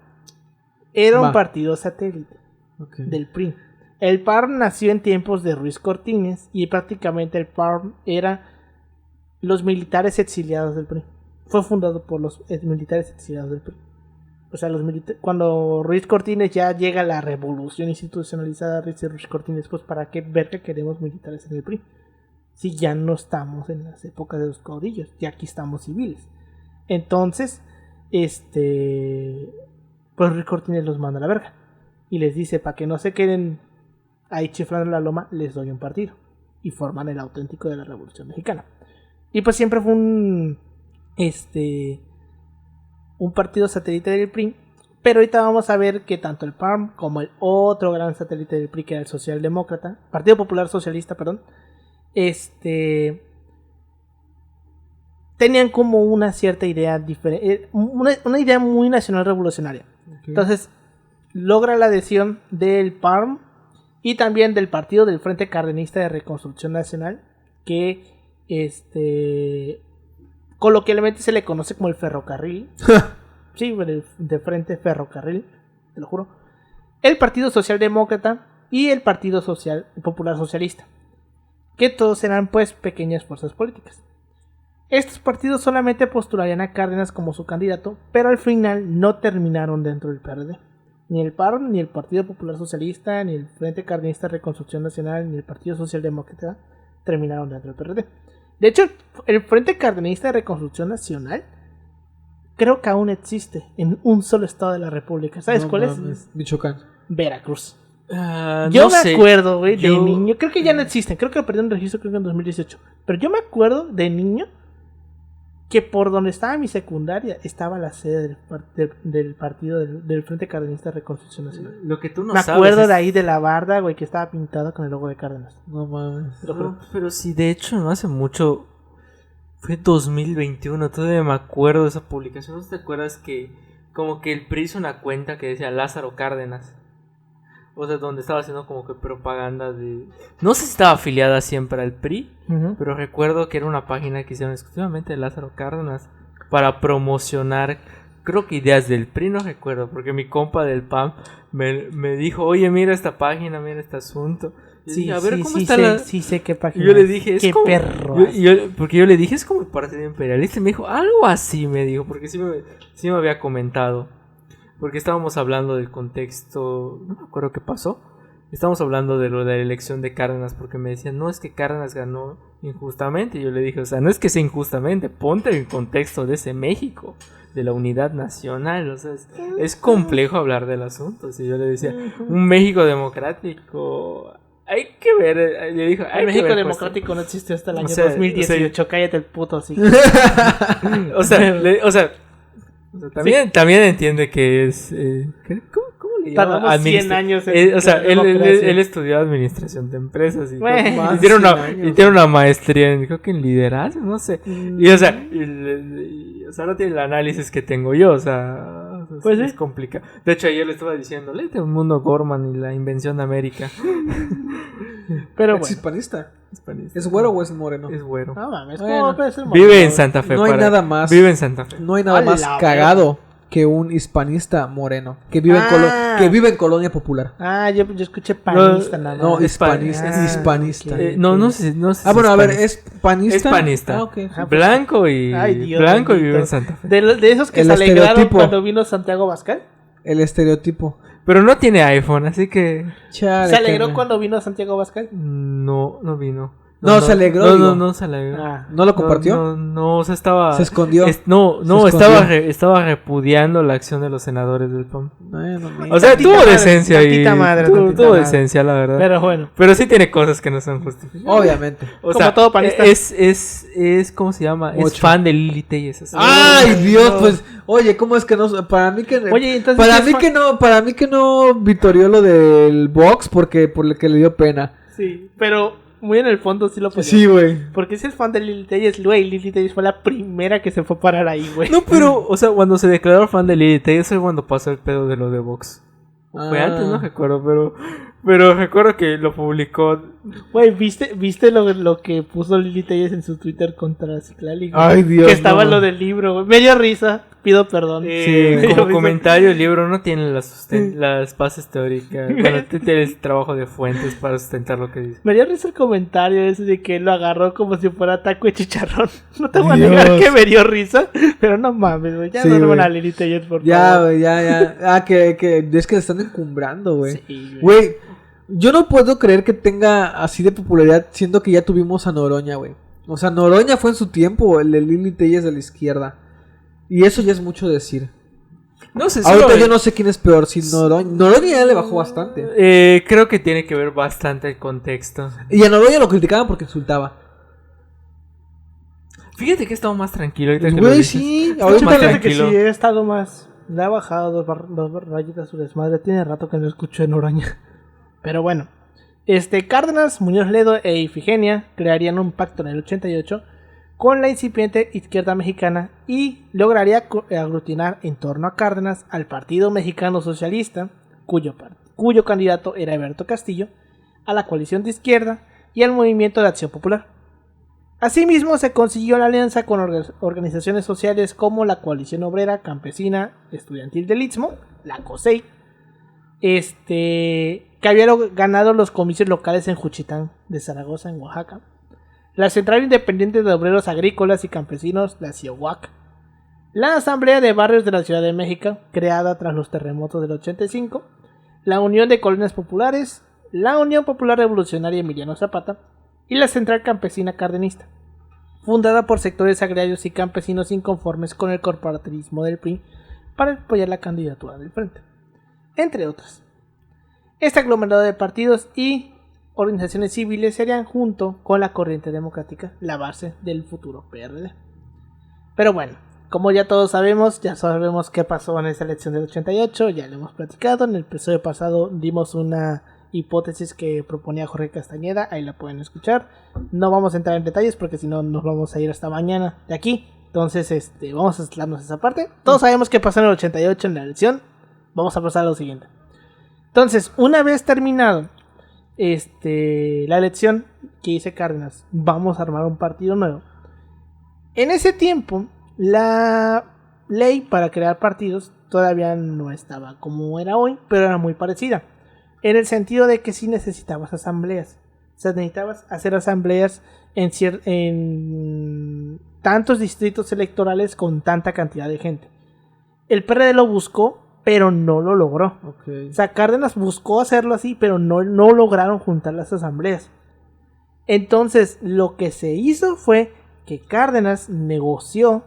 era un partido satélite del PRI. El PARM nació en tiempos de Ruiz Cortines y prácticamente el PARM era los militares exiliados del PRI. Fue fundado por los militares exiliados del PRI. O sea, cuando Ruiz Cortines ya llega a la revolución institucionalizada, dice Ruiz Cortines, pues ¿para qué verga queremos militares en el PRI? Si ya no estamos en las épocas de los caudillos, ya aquí estamos civiles. Entonces, pues Ruiz Cortines los manda a la verga. Y les dice, para que no se queden ahí chiflando la loma, les doy un partido. Y forman el Auténtico de la Revolución Mexicana. Y pues siempre fue un partido satélite del PRI, pero ahorita vamos a ver que tanto el PARM como el otro gran satélite del PRI, que era el Socialdemócrata, Partido Popular Socialista, perdón, tenían como una cierta idea diferente, una idea muy nacional revolucionaria. Entonces, logra la adhesión del PARM y también del partido del Frente Cardenista de Reconstrucción Nacional, que coloquialmente se le conoce como el ferrocarril. Sí, de Frente Ferrocarril, te lo juro. El Partido Socialdemócrata y el Partido Popular Socialista, que todos eran pues pequeñas fuerzas políticas. Estos partidos solamente postularían a Cárdenas como su candidato, pero al final no terminaron dentro del PRD. Ni el PARO, ni el Partido Popular Socialista, ni el Frente Cardenista de Reconstrucción Nacional, ni el Partido Socialdemócrata terminaron dentro del PRD. De hecho, el Frente Cardenista de Reconstrucción Nacional creo que aún existe en un solo estado de la República. ¿Sabes cuál es? Michoacán. Veracruz. Yo no me sé. acuerdo, güey, de niño. Creo que ya no existen. Creo que lo perdieron registro, creo que en 2018. Pero yo me acuerdo de niño que por donde estaba mi secundaria estaba la sede del partido del Frente Cardenista de Reconstrucción Nacional. Lo que tú no Me sabes acuerdo es- de ahí de la barda, güey, que estaba pintada con el logo de Cárdenas. No mames. No, pero sí, de hecho, no hace mucho. Fue 2021, todavía me acuerdo de esa publicación. ¿No te acuerdas que como que el PRI hizo una cuenta que decía Lázaro Cárdenas? O sea, donde estaba haciendo como que propaganda de... No sé si estaba afiliada siempre al PRI, pero recuerdo que era una página que hicieron exclusivamente de Lázaro Cárdenas para promocionar, creo que ideas del PRI, no recuerdo, porque mi compa del PAM me dijo, oye, mira esta página, mira este asunto. Y Sí, dije, a ver, sí, ¿cómo sí está sé, la...? sí sé qué página. Y yo le es. dije, es qué como... perro. Porque yo le dije, es como el partido imperialista. Y me dijo, algo así, me dijo, porque sí me había comentado. Porque estábamos hablando del contexto, no me acuerdo qué pasó. Estábamos hablando de lo de la elección de Cárdenas, porque me decían, no, es que Cárdenas ganó injustamente. Y yo le dije, o sea, no es que sea injustamente, ponte en el contexto de ese México, de la unidad nacional. O sea, es complejo hablar del asunto. Y yo le decía, un México democrático... Hay que ver, le dijo, hay El que México ver, democrático no existió hasta el año O sea, 2018. Cállate el puto así. O sea, también entiende que es... ¿cómo le llaman? Tardamos 100 años en o sea, la democracia. él estudió administración de empresas y, Bueno, más y tiene, de 100 una, años. y tiene una maestría en, creo que en liderazgo, no sé. Y o sea, o sea, no tiene el análisis que tengo yo, o sea... Pues es sí. complicado. De hecho, ayer le estaba diciendo, léete Un Mundo Gorman y la invención de América. Pero ¿Es bueno. hispanista? Hispanista. ¿Es güero o es moreno? Es güero. No mames, Bueno. ¿cómo puede ser Vive moreno? en Santa Fe. No hay nada más. Vive en Santa Fe. No hay nada A más la cagado que un hispanista moreno que vive, que vive en Colonia Popular. Ah, yo escuché panista nada más. No, hispanista. Ah, hispanista. ok. No sé. No sé Ah, si bueno, a ver, panista. ¿es panista? Es panista. Ah, ok. Blanco y Ay, Dios blanco y bendito. vive en Santa Fe. De esos que El se alegraron estereotipo. cuando vino Santiago Bascal. El estereotipo. Pero no tiene iPhone, así que Chale, ¿Se alegró carnal. cuando vino Santiago Bascal? no vino. No, se alegró, No, digo. no se alegró. Ah. ¿No lo compartió? No, o sea, estaba... Se escondió. No, Se estaba, escondió. estaba repudiando la acción de los senadores del PAN. No, O sea, Tantita tuvo madre, decencia ahí. tantita madre, Tuvo tantita madre. decencia, la verdad. Pero bueno. Pero sí tiene cosas que no son justificadas. Obviamente. O Como sea, todo panista. es ¿cómo se llama? Es Mucho. fan de Lili Telles. así. Ay, Dios, no. pues, oye, ¿cómo es que no? Para mí que Oye, entonces, para ¿qué mí es que para mí que no vitorió lo del box porque por lo que le dio pena. Sí, pero muy en el fondo sí lo apoyó. Sí, güey. Porque si es fan de Lili Telles, güey, Lili Telles fue la primera que se fue a parar ahí, güey. No, pero, o sea, cuando se declaró fan de Lili Telles fue cuando pasó el pedo de lo de Vox. O fue Ah. antes, no recuerdo, pero recuerdo que lo publicó. Güey, ¿viste lo que puso Lili Telles en su Twitter contra Citlali? güey? Ay, Dios, Que estaba no. lo del libro, güey. Me dio risa, pido perdón. Me dio Como risa. comentario, el libro no tiene las bases teóricas. Bueno, tiene el trabajo de fuentes para sustentar lo que dice. Me dio risa el comentario ese de que lo agarró como si fuera taco de chicharrón. No te voy a Dios. negar que me dio risa, pero no mames, güey. Ya Sí, no le van güey. a Lili Telles, por Ya, favor. güey, ya. Ah, que es que se están encumbrando, güey. Sí, Güey, yo no puedo creer que tenga así de popularidad, siendo que ya tuvimos a Noroña, güey. O sea, Noroña fue en su tiempo el de Lili Telles de la izquierda. Y eso ya es mucho decir. No sé, Ahorita solo- yo no sé quién es peor, si Noroña. Noroña ya le bajó bastante. Creo que tiene que ver bastante el contexto. Y a Noroña lo criticaban porque insultaba. Fíjate que he estado más tranquilo ahorita que lo Güey, dices. sí. Está Ahorita más Fíjate que sí, tranquilo. he estado más. Le ha bajado dos rayitas su desmadre. Tiene rato que no escucho en Oroña. Pero bueno. Cárdenas, Muñoz Ledo e Ifigenia crearían un pacto en el 88 con la incipiente izquierda mexicana y lograría aglutinar en torno a Cárdenas al Partido Mexicano Socialista, cuyo candidato era Eberto Castillo, a la coalición de izquierda y al Movimiento de Acción Popular. Asimismo, se consiguió la alianza con organizaciones sociales como la Coalición Obrera Campesina Estudiantil del Istmo, la COSEI, que había ganado los comicios locales en Juchitán de Zaragoza, en Oaxaca, la Central Independiente de Obreros Agrícolas y Campesinos, la CIOAC, la Asamblea de Barrios de la Ciudad de México, creada tras los terremotos del 85, la Unión de Colonias Populares, la Unión Popular Revolucionaria Emiliano Zapata y la Central Campesina Cardenista, fundada por sectores agrarios y campesinos inconformes con el corporativismo del PRI para apoyar la candidatura del Frente, entre otras. Este aglomerado de partidos y organizaciones civiles serían, junto con la corriente democrática, la base del futuro PRD. Pero bueno, como ya todos sabemos, qué pasó en esa elección del 88, ya lo hemos platicado. En el episodio pasado dimos una hipótesis que proponía Jorge Castañeda, ahí la pueden escuchar. No vamos a entrar en detalles porque si no nos vamos a ir hasta mañana de aquí. Entonces vamos a aislarnos esa parte. Todos sabemos qué pasó en el 88 en la elección. Vamos a pasar a lo siguiente. Entonces, una vez terminado la elección que dice Cárdenas, vamos a armar un partido nuevo. En ese tiempo, la ley para crear partidos todavía no estaba como era hoy, pero era muy parecida. En el sentido de que sí necesitabas asambleas. O sea, necesitabas hacer asambleas en tantos distritos electorales con tanta cantidad de gente. El PRD lo buscó, pero no lo logró. Okay. O sea, Cárdenas buscó hacerlo así, pero no lograron juntar las asambleas. Entonces, lo que se hizo fue que Cárdenas negoció,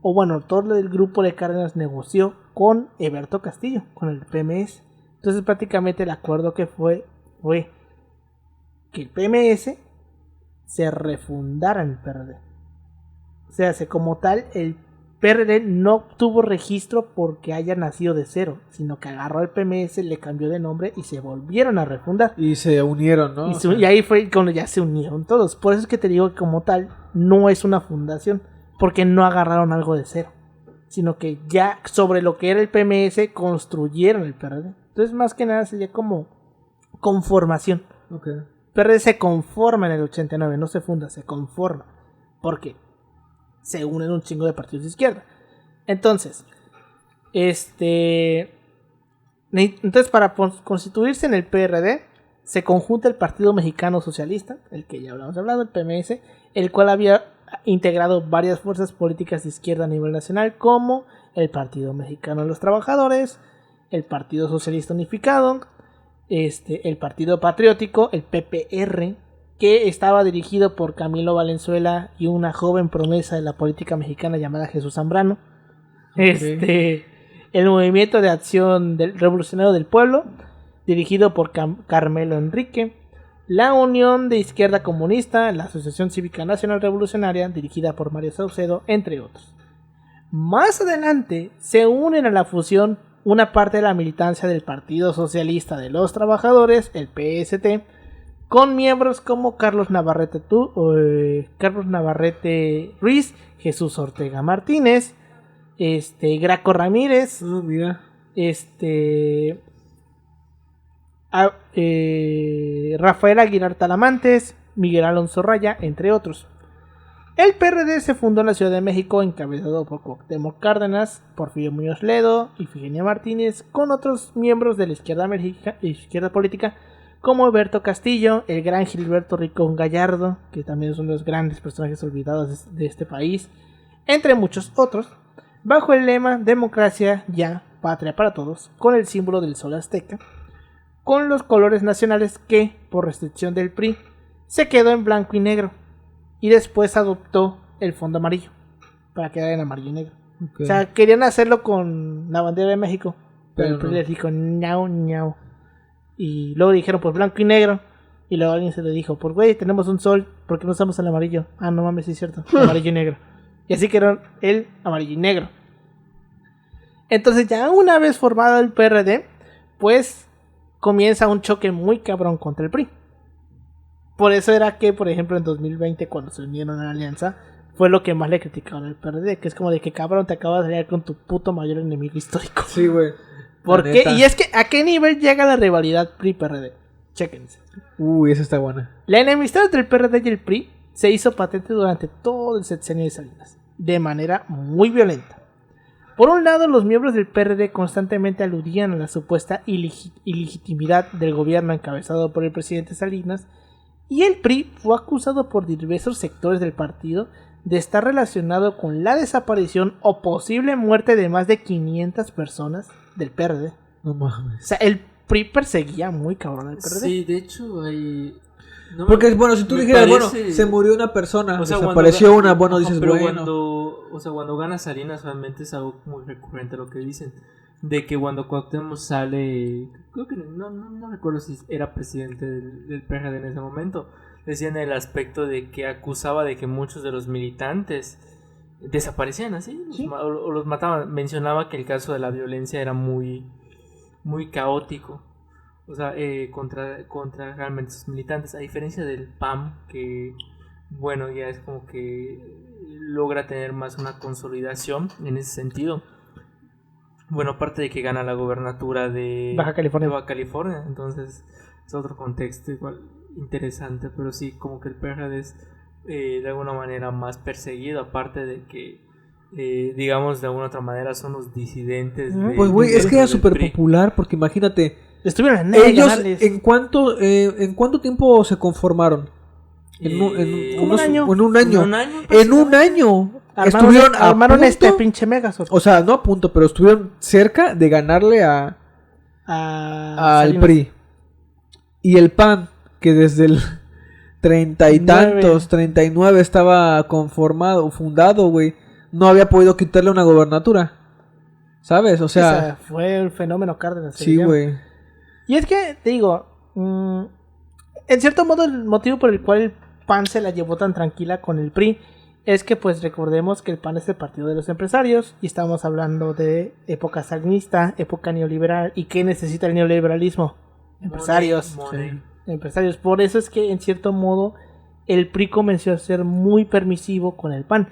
o bueno, todo el grupo de Cárdenas negoció con Eberto Castillo, con el PMS. Entonces, prácticamente el acuerdo que fue que el PMS se refundara en el PRD. O sea, como tal, el PRD no tuvo registro porque haya nacido de cero, sino que agarró al PMS, le cambió de nombre y se volvieron a refundar. Y se unieron, ¿no? Y ahí fue cuando ya se unieron todos. Por eso es que te digo que como tal no es una fundación, porque no agarraron algo de cero, sino que ya sobre lo que era el PMS construyeron el PRD. Entonces, más que nada sería como conformación. Okay. PRD se conforma en el 89, no se funda, se conforma. ¿Por qué? Se unen un chingo de partidos de izquierda. Entonces, para constituirse en el PRD, se conjunta el Partido Mexicano Socialista, el que ya habíamos hablado, el PMS, el cual había integrado varias fuerzas políticas de izquierda a nivel nacional, como el Partido Mexicano de los Trabajadores, el Partido Socialista Unificado, el Partido Patriótico, el PPR, que estaba dirigido por Camilo Valenzuela y una joven promesa de la política mexicana llamada Jesús Zambrano. Okay. El Movimiento de Acción Revolucionario del Pueblo, dirigido por Carmelo Enrique. La Unión de Izquierda Comunista, la Asociación Cívica Nacional Revolucionaria, dirigida por Mario Saucedo, entre otros. Más adelante se unen a la fusión una parte de la militancia del Partido Socialista de los Trabajadores, el PST, con miembros como Carlos Navarrete Ruiz, Jesús Ortega Martínez, Graco Ramírez, Rafael Aguilar Talamantes, Miguel Alonso Raya, entre otros. El PRD se fundó en la Ciudad de México, encabezado por Cuauhtémoc Cárdenas, Porfirio Muñoz Ledo y Ifigenia Martínez, con otros miembros de la izquierda política como Eberto Castillo, el gran Gilberto Ricón Gallardo, que también es uno de los grandes personajes olvidados de este país, entre muchos otros, bajo el lema Democracia ya, patria para todos, con el símbolo del sol azteca, con los colores nacionales que, por restricción del PRI, se quedó en blanco y negro, y después adoptó el fondo amarillo, para quedar en amarillo y negro. Okay. O sea, querían hacerlo con la bandera de México, pero el PRI les dijo, ñau. Y luego dijeron, pues blanco y negro. Y luego alguien se le dijo, pues güey, tenemos un sol, ¿por qué no usamos el amarillo? Ah, no mames, sí es cierto, amarillo y negro. Y así quedaron el amarillo y negro. Entonces ya una vez formado el PRD, pues comienza un choque muy cabrón contra el PRI. Por eso era que, por ejemplo, en 2020, cuando se unieron a la alianza, fue lo que más le criticaron al PRD, que es como de que cabrón, te acabas de aliar con tu puto mayor enemigo histórico. Sí, güey. ¿Por qué? Y es que, ¿a qué nivel llega la rivalidad PRI-PRD? Chéquense. Uy, esa está buena. La enemistad entre el PRD y el PRI se hizo patente durante todo el sexenio de Salinas, de manera muy violenta. Por un lado, los miembros del PRD constantemente aludían a la supuesta ilegitimidad del gobierno encabezado por el presidente Salinas, y el PRI fue acusado por diversos sectores del partido de estar relacionado con la desaparición o posible muerte de más de 500 personas del PRD. No mames. O sea, el PRI perseguía muy cabrón al PRD. Sí, de hecho hay... No Porque, bueno, si tú dijeras, bueno, se murió una persona, o sea, desapareció una, bueno, dices, pero bueno. Cuando gana Salinas, realmente es algo muy recurrente lo que dicen. De que cuando Cuauhtémoc sale, creo que no recuerdo si era presidente del PRD en ese momento, decían el aspecto de que acusaba de que muchos de los militantes desaparecían así, ¿sí? o los mataban. Mencionaba que el caso de la violencia era muy, muy caótico. O sea, contra realmente sus militantes, a diferencia del PAN, que bueno, ya es como que logra tener más una consolidación en ese sentido. Bueno, aparte de que gana la gobernatura de Baja California, entonces es otro contexto igual interesante, pero sí, como que el PRD es de alguna manera más perseguido, aparte de que digamos de alguna otra manera son los disidentes. Pues güey, es que era súper popular, porque imagínate, estuvieron ellos, ¿en cuánto tiempo se conformaron? En un año. En un año. Armaron este pinche Megazord. O sea, no a punto, pero estuvieron cerca de ganarle al PRI. Y el PAN, que desde el 39 estaba fundado, güey, no había podido quitarle una gobernatura. ¿Sabes? O sea, fue el fenómeno Cárdenas. Sí, güey. Y es que, te digo, en cierto modo el motivo por el cual el PAN se la llevó tan tranquila con el PRI es que, pues, recordemos que el PAN es el partido de los empresarios y estamos hablando de época salinista, época neoliberal. ¿Y qué necesita el neoliberalismo? Empresarios. Money. Empresarios. Por eso es que, en cierto modo, el PRI comenzó a ser muy permisivo con el PAN.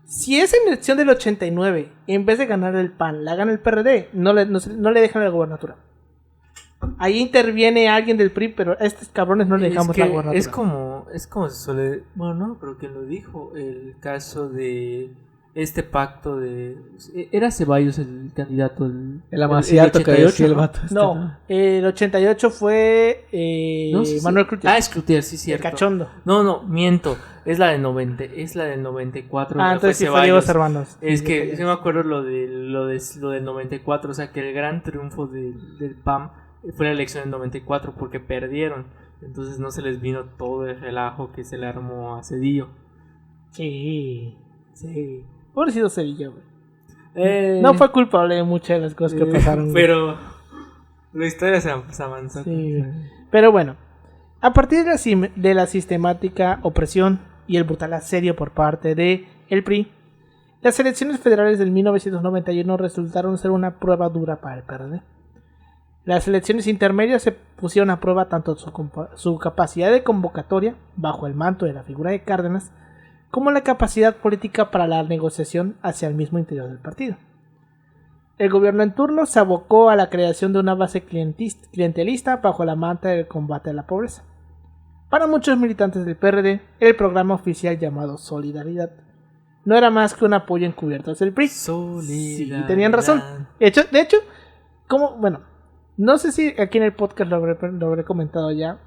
Si esa elección del 89, en vez de ganar el PAN, la gana el PRD, no le dejan la gobernatura. Ahí interviene alguien del PRI, pero a estos cabrones no le dejamos la gobernatura. Es como se suele... Bueno, no, pero ¿quién lo dijo? El caso de este pacto de... ¿Era Ceballos el candidato? El amaciato que decía el vato. No, el 88 fue Manuel Cloutier. Es Cloutier, sí, cierto. El cachondo. No, miento. Es la del 94. Entonces sí fue Diego Cervantes. Es que yo me acuerdo lo del 94, o sea, que el gran triunfo del PAN fue la elección del 94 porque perdieron. Entonces no se les vino todo el relajo que se le armó a Cedillo. Sí. Pobrecito Cedillo, güey. No fue culpable de muchas de las cosas que pasaron. Pero la historia se avanzó. Sí. Pero bueno, a partir de la sistemática opresión y el brutal asedio por parte de el PRI, las elecciones federales del 1991 resultaron ser una prueba dura para el PRD. Las elecciones intermedias se pusieron a prueba tanto su capacidad de convocatoria, bajo el manto de la figura de Cárdenas, como la capacidad política para la negociación hacia el mismo interior del partido. El gobierno en turno se abocó a la creación de una base clientelista bajo la manta del combate a la pobreza. Para muchos militantes del PRD, el programa oficial llamado Solidaridad no era más que un apoyo encubierto hacia el PRI. Sí, tenían razón. De hecho, no sé si aquí en el podcast lo habré comentado ya,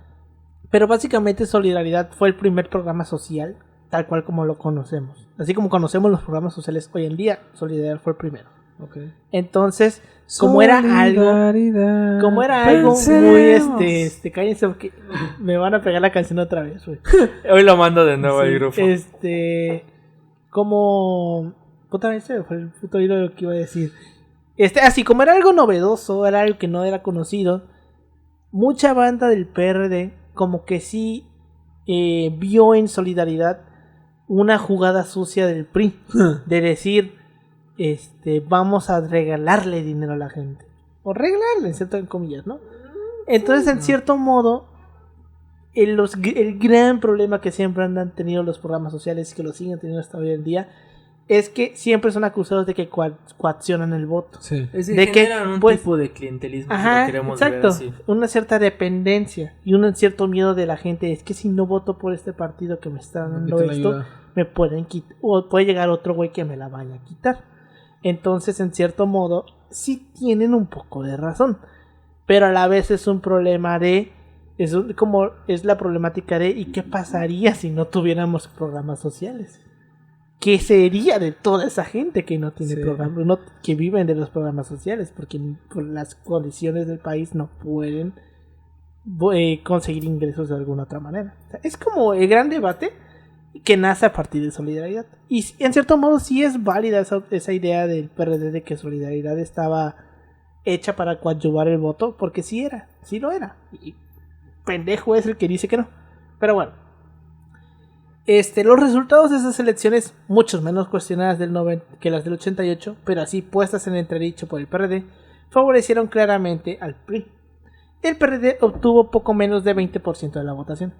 pero básicamente Solidaridad fue el primer programa social tal cual como lo conocemos. Así como conocemos los programas sociales hoy en día, Solidaridad fue el primero. Okay. Entonces, como era algo muy cállense porque me van a pegar la canción otra vez, güey. Hoy lo mando de nuevo al grupo. Como puta vez fue el puto hilo de lo que iba a decir. Así como era algo novedoso, era algo que no era conocido, mucha banda del PRD como que sí vio en Solidaridad una jugada sucia del PRI de decir vamos a regalarle dinero a la gente, o regalarle en ciertas comillas, ¿no? Entonces en cierto modo el gran problema que siempre han tenido los programas sociales y que lo siguen teniendo hasta hoy en día es que siempre son acusados de que coaccionan el voto. Sí. Es decir, De que, generan un pues, tipo de clientelismo, si Ajá, lo queremos exacto. ver así. Una cierta dependencia y un cierto miedo de la gente. Es que si no voto por este partido que me está Me dando quita la esto, ayuda. me pueden quitar. O puede llegar otro güey que me la vaya a quitar. Entonces, en cierto modo, sí tienen un poco de razón. Pero a la vez es un problema de... Es la problemática de ¿y qué pasaría si no tuviéramos programas sociales? ¿Qué sería de toda esa gente que no tiene Sí. programas, que viven de los programas sociales? Porque por las condiciones del país no pueden conseguir ingresos de alguna otra manera. O sea, es como el gran debate que nace a partir de Solidaridad. Y en cierto modo sí es válida esa idea del PRD de que Solidaridad estaba hecha para coadyuvar el voto, porque sí lo era. Y pendejo es el que dice que no. Pero bueno. Los resultados de esas elecciones, muchos menos cuestionadas que las del 88, pero así puestas en entredicho por el PRD, favorecieron claramente al PRI. El PRD obtuvo poco menos de 20% de la votación.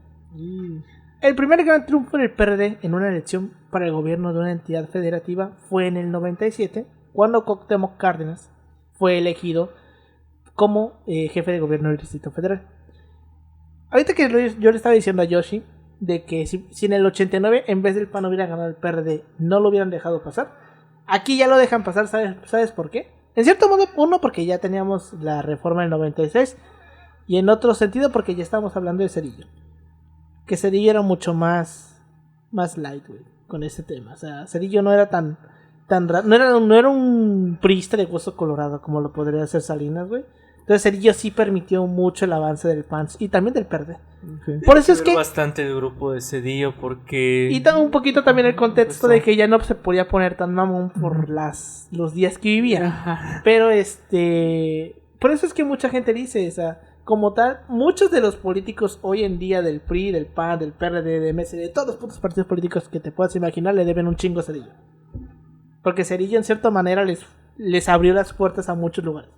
El primer gran triunfo del PRD en una elección para el gobierno de una entidad federativa fue en el 97, cuando Cuauhtémoc Cárdenas fue elegido como jefe de gobierno del Distrito Federal. Ahorita que yo le estaba diciendo a Yoshi de que si en el 89 en vez del PAN hubiera ganado el PRD, no lo hubieran dejado pasar. Aquí ya lo dejan pasar, ¿sabes por qué? En cierto modo, uno, porque ya teníamos la reforma del 96, y en otro sentido porque ya estábamos hablando de Zedillo. Que Zedillo era mucho más light, güey, con ese tema. O sea, Zedillo no era tan no era un priista de hueso colorado como lo podría hacer Salinas, güey. Entonces Zedillo sí permitió mucho el avance del PAN y también del PRD. Okay. Por eso es que... bastante el grupo de Zedillo porque... Y un poquito también el contexto de que ya no se podía poner tan mamón por los días que vivía. Ajá. Pero por eso es que mucha gente dice, o sea, como tal, muchos de los políticos hoy en día del PRI, del PAN, del PRD, de MS, de todos los putos partidos políticos que te puedas imaginar, le deben un chingo a Zedillo. Porque Zedillo en cierta manera les abrió las puertas a muchos lugares.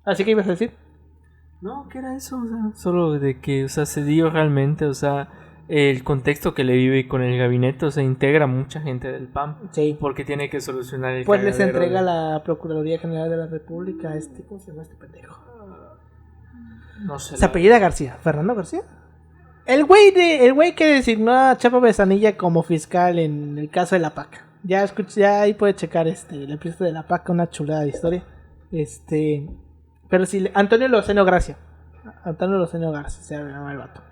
Así que ibas a decir... No, ¿qué era eso? O sea, solo de que, o sea, Zedillo realmente, o sea, el contexto que le vive con el gabinete, o sea, integra mucha gente del PAN. Sí. Porque tiene que solucionar el Pues les cagadero entrega de- la Procuraduría General de la República ¿cómo se llama este pendejo? No sé. Se apellida García, Fernando García. El güey que designó a Chapo Besanilla como fiscal en el caso de la PAC. Ya ahí puede checar el episodio de la PAC, una chulada de historia. Pero sí, Antonio Lozano García se llama el vato.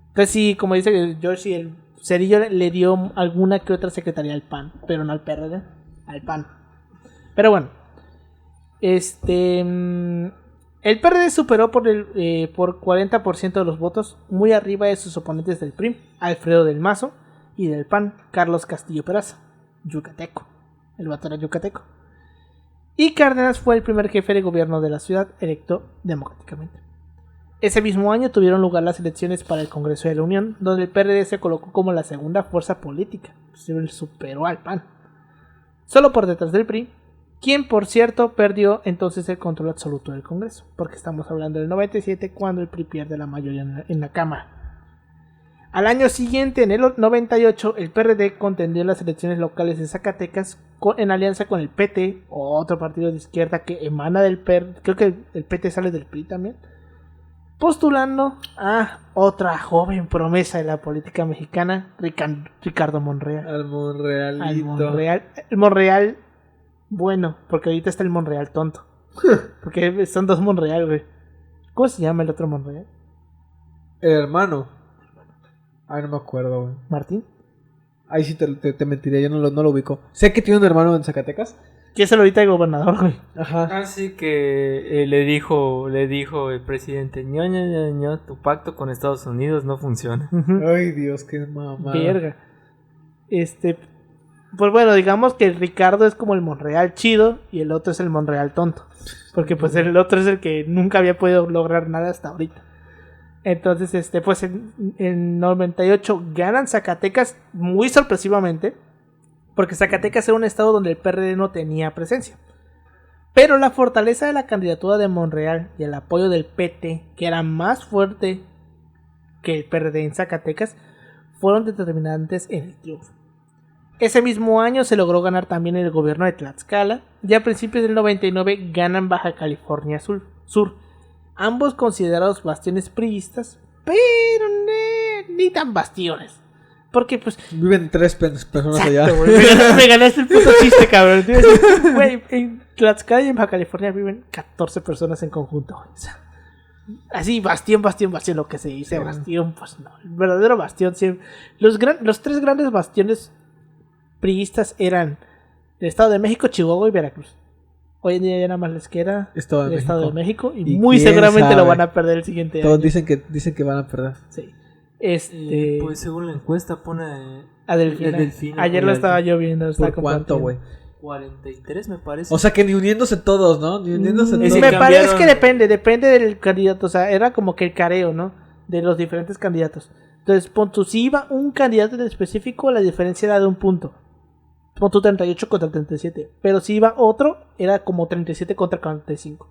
Entonces sí, como dice George, el Zedillo le dio alguna que otra secretaría al PAN, pero no al PRD, al PAN. Pero bueno, el PRD superó por 40% de los votos, muy arriba de sus oponentes del PRI, Alfredo del Mazo, y del PAN, Carlos Castillo Peraza, yucateco. El vato era yucateco. Y Cárdenas fue el primer jefe de gobierno de la ciudad electo democráticamente. Ese mismo año tuvieron lugar las elecciones para el Congreso de la Unión, donde el PRD se colocó como la segunda fuerza política, superó al PAN, solo por detrás del PRI, quien por cierto perdió entonces el control absoluto del Congreso, porque estamos hablando del 97 cuando el PRI pierde la mayoría en la Cámara. Al año siguiente, en el 98, el PRD contendió en las elecciones locales de Zacatecas en alianza con el PT, otro partido de izquierda que emana del PRD, creo que el PT sale del PRI también, postulando a otra joven promesa de la política mexicana, Ricardo Monreal. Al Monrealito. El Monreal bueno, porque ahorita está el Monreal tonto. Porque son dos Monreal, güey. ¿Cómo se llama el otro Monreal? El hermano. Ay, no me acuerdo, güey. ¿Martín? Ahí sí te mentiría, yo no lo ubico. Sé que tiene un hermano en Zacatecas. Que es el ahorita el gobernador, güey. Ajá. Así que le dijo el presidente, ño, tu pacto con Estados Unidos no funciona. Ay, Dios, qué mamada. Verga. Pues bueno, digamos que el Ricardo es como el Monreal chido y el otro es el Monreal tonto. Porque pues el otro es el que nunca había podido lograr nada hasta ahorita. Entonces, pues en 98 ganan Zacatecas muy sorpresivamente. Porque Zacatecas era un estado donde el PRD no tenía presencia. Pero la fortaleza de la candidatura de Monreal y el apoyo del PT, que era más fuerte que el PRD en Zacatecas fueron determinantes en el triunfo. Ese mismo año se logró ganar también el gobierno de Tlaxcala y a principios del 99 ganan Baja California Sur, ambos considerados bastiones priistas, pero ni tan bastiones. Porque pues... Viven 3 personas allá. Exacto, güey. Me ganaste el puto chiste, cabrón. Güey, en Tlaxcala y en Baja California viven 14 personas en conjunto. O sea, así, bastión, lo que se dice, bastión, pues no. El verdadero bastión siempre. Los 3 grandes bastiones priistas eran el Estado de México, Chihuahua y Veracruz. Hoy en día ya nada más les queda el Estado de México y muy seguramente lo van a perder el siguiente año. Todos dicen que van a perder. Sí. Pues según la encuesta pone a Delfina. Ayer lo estaba yo viendo. ¿Por cuánto, güey? 43 me parece. O sea que ni uniéndose todos, ¿no? Ni uniéndose todos. Me parece que depende del candidato. O sea, era como que el careo, ¿no? De los diferentes candidatos. Entonces, pon tú, si iba un candidato en específico, la diferencia era de un punto. Pon tú 38 contra 37. Pero si iba otro, era como 37 contra 45.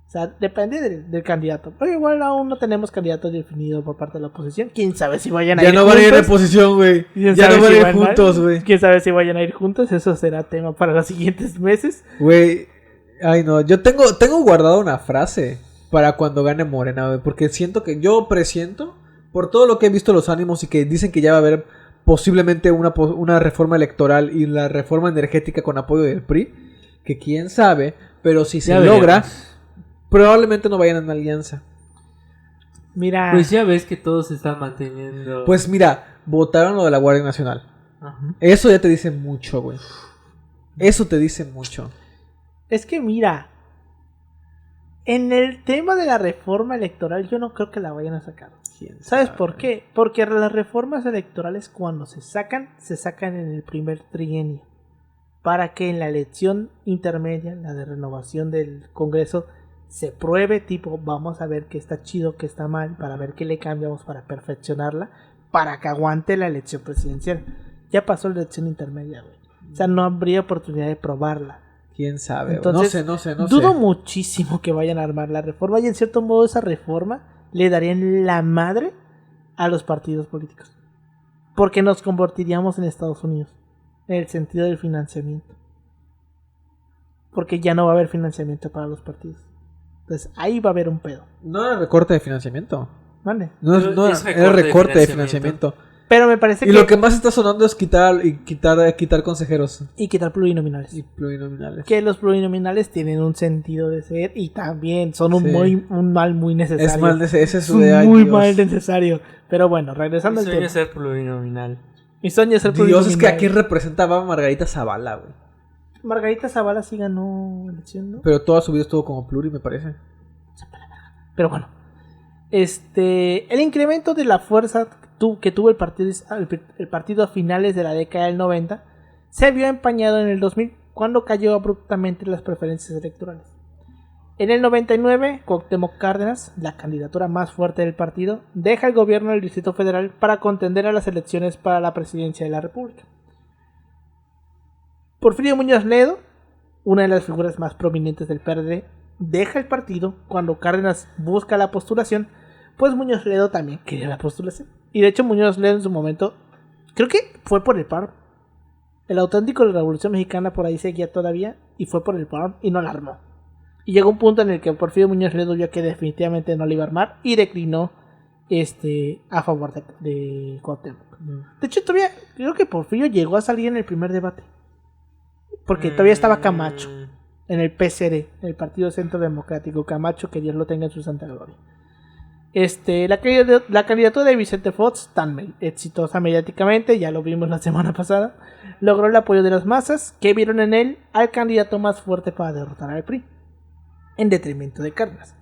O sea, depende del candidato. Pero igual aún no tenemos candidato definido por parte de la oposición. ¿Quién sabe si vayan a ir juntos? Ya no van a ir en oposición, güey. Ya no van a ir juntos, güey. ¿Quién sabe si vayan a ir juntos? Eso será tema para los siguientes meses. Güey, ay no. Yo tengo guardado una frase para cuando gane Morena, güey. Porque siento que yo presiento, por todo lo que he visto los ánimos y que dicen que ya va a haber posiblemente una reforma electoral y la reforma energética con apoyo del PRI. Que quién sabe, pero si se logra... Probablemente no vayan en alianza. Mira. Pues ya ves que todos se están manteniendo. Pues mira, votaron lo de la Guardia Nacional. Ajá. Eso ya te dice mucho, güey. Eso te dice mucho. Es que mira, en el tema de la reforma electoral yo no creo que la vayan a sacar. ¿Sabes por qué? Porque las reformas electorales cuando se sacan en el primer trienio. Para que en la elección intermedia, la de renovación del Congreso, se pruebe, tipo, vamos a ver qué está chido, qué está mal, para ver qué le cambiamos para perfeccionarla, para que aguante la elección presidencial. Ya pasó la elección intermedia, güey. O sea, no habría oportunidad de probarla. ¿Quién sabe? Entonces, no sé. Dudo muchísimo que vayan a armar la reforma y en cierto modo esa reforma le darían la madre a los partidos políticos. Porque nos convertiríamos en Estados Unidos, en el sentido del financiamiento. Porque ya no va a haber financiamiento para los partidos. Entonces ahí va a haber un pedo. No era recorte de financiamiento. ¿Vale? No era recorte de financiamiento. Pero me parece que... Y lo que más está sonando es quitar consejeros. Y quitar plurinominales. Que los plurinominales tienen un sentido de ser y también son un mal muy necesario. Ese es su idea. Muy mal necesario. Pero bueno, regresando al tema. Mi sueño es ser plurinominal. Dios, es que aquí representaba a Margarita Zavala, güey. Margarita Zavala sí ganó elección, ¿no? Pero toda su vida estuvo como pluri, me parece. Pero bueno. El incremento de la fuerza que tuvo el partido a finales de la década del 90 se vio empañado en el 2000 cuando cayó abruptamente las preferencias electorales. En el 99, Cuauhtémoc Cárdenas, la candidatura más fuerte del partido, deja el gobierno del Distrito Federal para contender a las elecciones para la presidencia de la República. Porfirio Muñoz Ledo, una de las figuras más prominentes del PRD, deja el partido cuando Cárdenas busca la postulación, pues Muñoz Ledo también quería la postulación. Y de hecho Muñoz Ledo en su momento, creo que fue por el PAR. El auténtico de la Revolución Mexicana por ahí seguía todavía y fue por el PAR y no la armó. Y llegó un punto en el que Porfirio Muñoz Ledo vio que definitivamente no la iba a armar y declinó a favor de Cuauhtémoc. De hecho todavía creo que Porfirio llegó a salir en el primer debate. Porque todavía estaba Camacho en el PCD, el Partido Centro Democrático. Camacho, que Dios lo tenga en su santa gloria. La candidatura de Vicente Fox, tan exitosa mediáticamente, ya lo vimos la semana pasada, logró el apoyo de las masas, que vieron en él al candidato más fuerte para derrotar al PRI, en detrimento de Cárdenas.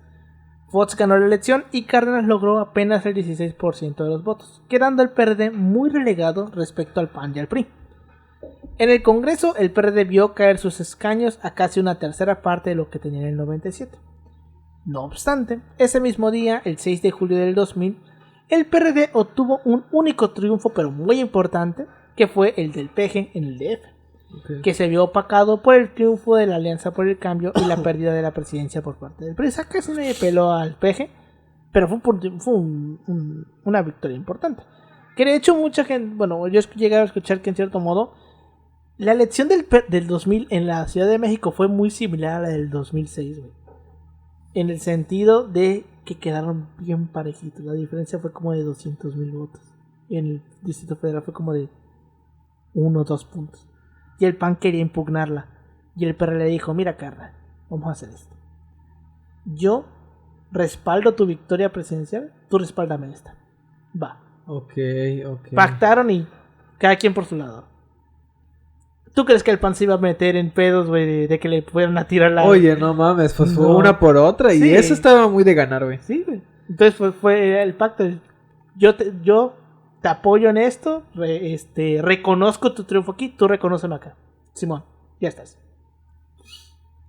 Fox ganó la elección y Cárdenas logró apenas el 16% de los votos, quedando el PRD muy relegado respecto al PAN y al PRI. En el Congreso, el PRD vio caer sus escaños a casi una tercera parte de lo que tenía en el 97. No obstante, ese mismo día, el 6 de julio del 2000, el PRD obtuvo un único triunfo, pero muy importante, que fue el del PG en el DF, que se vio opacado por el triunfo de la Alianza por el Cambio y la pérdida de la presidencia por parte del PRI. O sea, casi nadie peló al PG, Pero fue una victoria importante. Que de hecho mucha gente, bueno, yo llegué a escuchar que en cierto modo la elección del 2000 en la Ciudad de México fue muy similar a la del 2006, güey. En el sentido de que quedaron bien parejitos. La diferencia fue como de 200,000 votos. Y en el Distrito Federal fue como de 1 o 2 puntos. Y el PAN quería impugnarla. Y el PRD le dijo, mira carnal, vamos a hacer esto. Yo respaldo tu victoria presidencial, tú respáldame esta. Va. Ok. Pactaron y cada quien por su lado. ¿Tú crees que el PAN se iba a meter en pedos, güey, de que le fueran a tirar la... Oye, no mames, pues fue No. una por otra y Sí. eso estaba muy de ganar, güey. Sí, güey. Entonces fue el pacto. Yo te apoyo en esto, reconozco tu triunfo aquí, tú reconóceme acá. Simón, ya estás.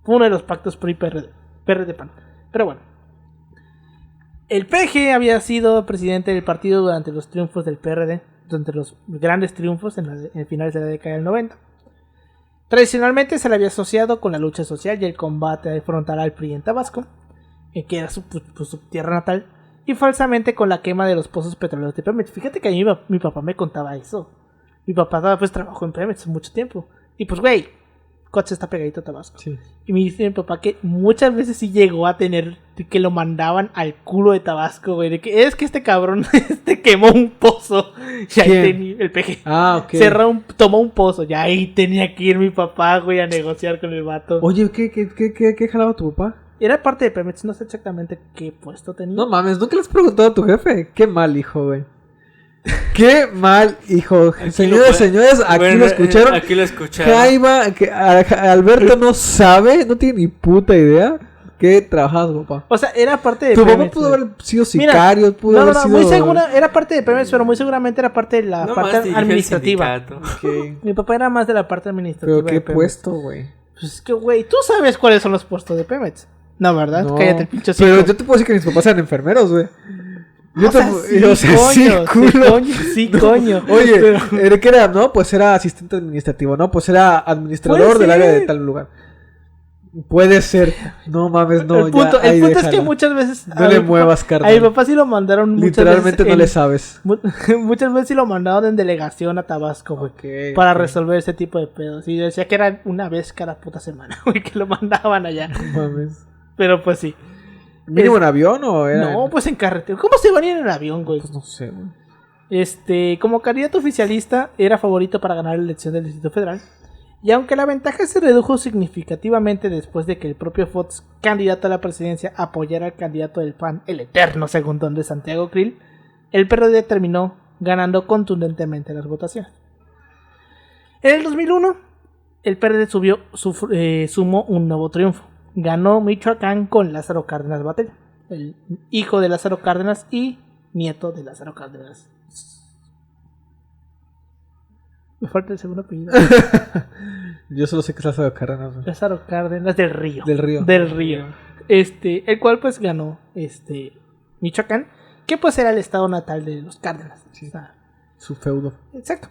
Fue uno de los pactos PRI-PRD-PAN. Pero bueno. El PG había sido presidente del partido durante los triunfos del PRD, durante los grandes triunfos en finales de la década del 90. Tradicionalmente se le había asociado con la lucha social y el combate frontal al PRI en Tabasco, que era su tierra natal, y falsamente con la quema de los pozos petroleros de Pemex. Fíjate que a mí mi papá me contaba eso. Mi papá pues trabajó en Pemex mucho tiempo. Y pues güey, Coatzacoalcos está pegadito a Tabasco. Sí. Y me dice mi papá que muchas veces sí llegó a tener que lo mandaban al culo de Tabasco, güey. De que es que este cabrón quemó un pozo. Y ahí ¿Quién? tenía el PG. Ah, ok. Tomó un pozo. Y ahí tenía que ir mi papá, güey, a negociar con el vato. Oye, ¿qué jalaba tu papá? Era parte de Pemex, no sé exactamente qué puesto tenía. No mames, ¿nunca le has preguntado a tu jefe? Qué mal hijo, güey. Qué mal hijo. Señores, aquí Bueno, lo escucharon. Aquí lo escucharon. Alberto no sabe, no tiene ni puta idea que trabajaba su papá. O sea, era parte de Tu Pemex. papá pudo güey. haber sido Mira, sicario, pudo haber sido... muy segura, era parte de Pemex, pero muy seguramente era parte de la No parte más dirige el administrativa. sindicato. Ok. Mi papá era más de la parte administrativa. Pero qué de Pemex. puesto, güey. Pues es que, güey, tú sabes cuáles son los puestos de Pemex. No, ¿verdad? No, Cállate el pinche pero hocico. yo te puedo decir que mis papás eran enfermeros, güey. Sí, coño. Oye, Pero- ¿qué era? No, pues era asistente administrativo, ¿no? Pues era administrador Puede del área de ser. tal lugar. Puede ser. No mames, no, el punto, ya. ahí el punto es que déjala. muchas veces... No le muevas, carnal. A mi papá sí lo mandaron muchas Literalmente veces no le sabes. Muchas veces sí lo mandaron en delegación a Tabasco, güey. Ok, Para ok. resolver ese tipo de pedos. Y decía que era una vez cada puta semana, güey, que lo mandaban allá. No mames. Pero pues sí. ¿Mínimo en avión o era? No, pues en carretera. ¿Cómo se van a ir en avión, güey? Pues no sé, güey. Como candidato oficialista, era favorito para ganar la elección del Distrito Federal. Y aunque la ventaja se redujo significativamente después de que el propio Fox, candidato a la presidencia, apoyara al candidato del PAN, el eterno segundón de Santiago Krill, el PRD terminó ganando contundentemente las votaciones. En el 2001, el PRD sumó un nuevo triunfo. Ganó Michoacán con Lázaro Cárdenas Batel, el hijo de Lázaro Cárdenas y nieto de Lázaro Cárdenas. Me falta el segundo apellido. Yo solo sé que es Lázaro Cárdenas, güey. Lázaro Cárdenas del Río. Del Río. Del Río. El cual pues ganó Michoacán, que pues era el estado natal de los Cárdenas. Sí. O sea, Su feudo. exacto.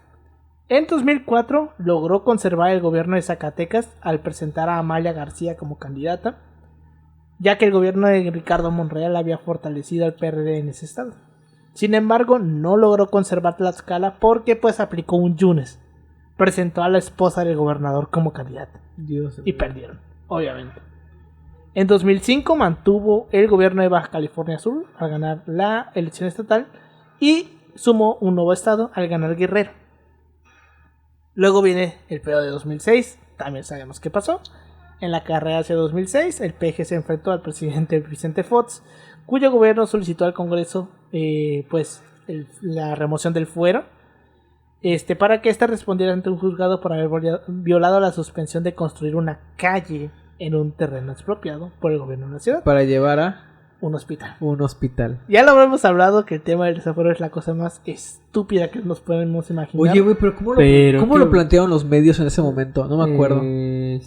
En 2004 logró conservar el gobierno de Zacatecas al presentar a Amalia García como candidata, ya que el gobierno de Ricardo Monreal había fortalecido al PRD en ese estado. Sin embargo, no logró conservar Tlaxcala porque pues aplicó un Yunes. Presentó a la esposa del gobernador como candidata Dios. y perdieron, obviamente. En 2005 mantuvo el gobierno de Baja California Sur al ganar la elección estatal y sumó un nuevo estado al ganar Guerrero. Luego viene el pedo de 2006, también sabemos qué pasó. En la carrera hacia 2006, el PG se enfrentó al presidente Vicente Fox, cuyo gobierno solicitó al Congreso la remoción del fuero, para que éste respondiera ante un juzgado por haber violado la suspensión de construir una calle en un terreno expropiado por el gobierno de la ciudad, Para llevar a un hospital. un hospital. Ya lo habremos hablado que el tema del desafuero es la cosa más estúpida que nos podemos imaginar. Oye, güey, pero ¿cómo Pero lo qué- plantearon los medios en ese momento? No me acuerdo.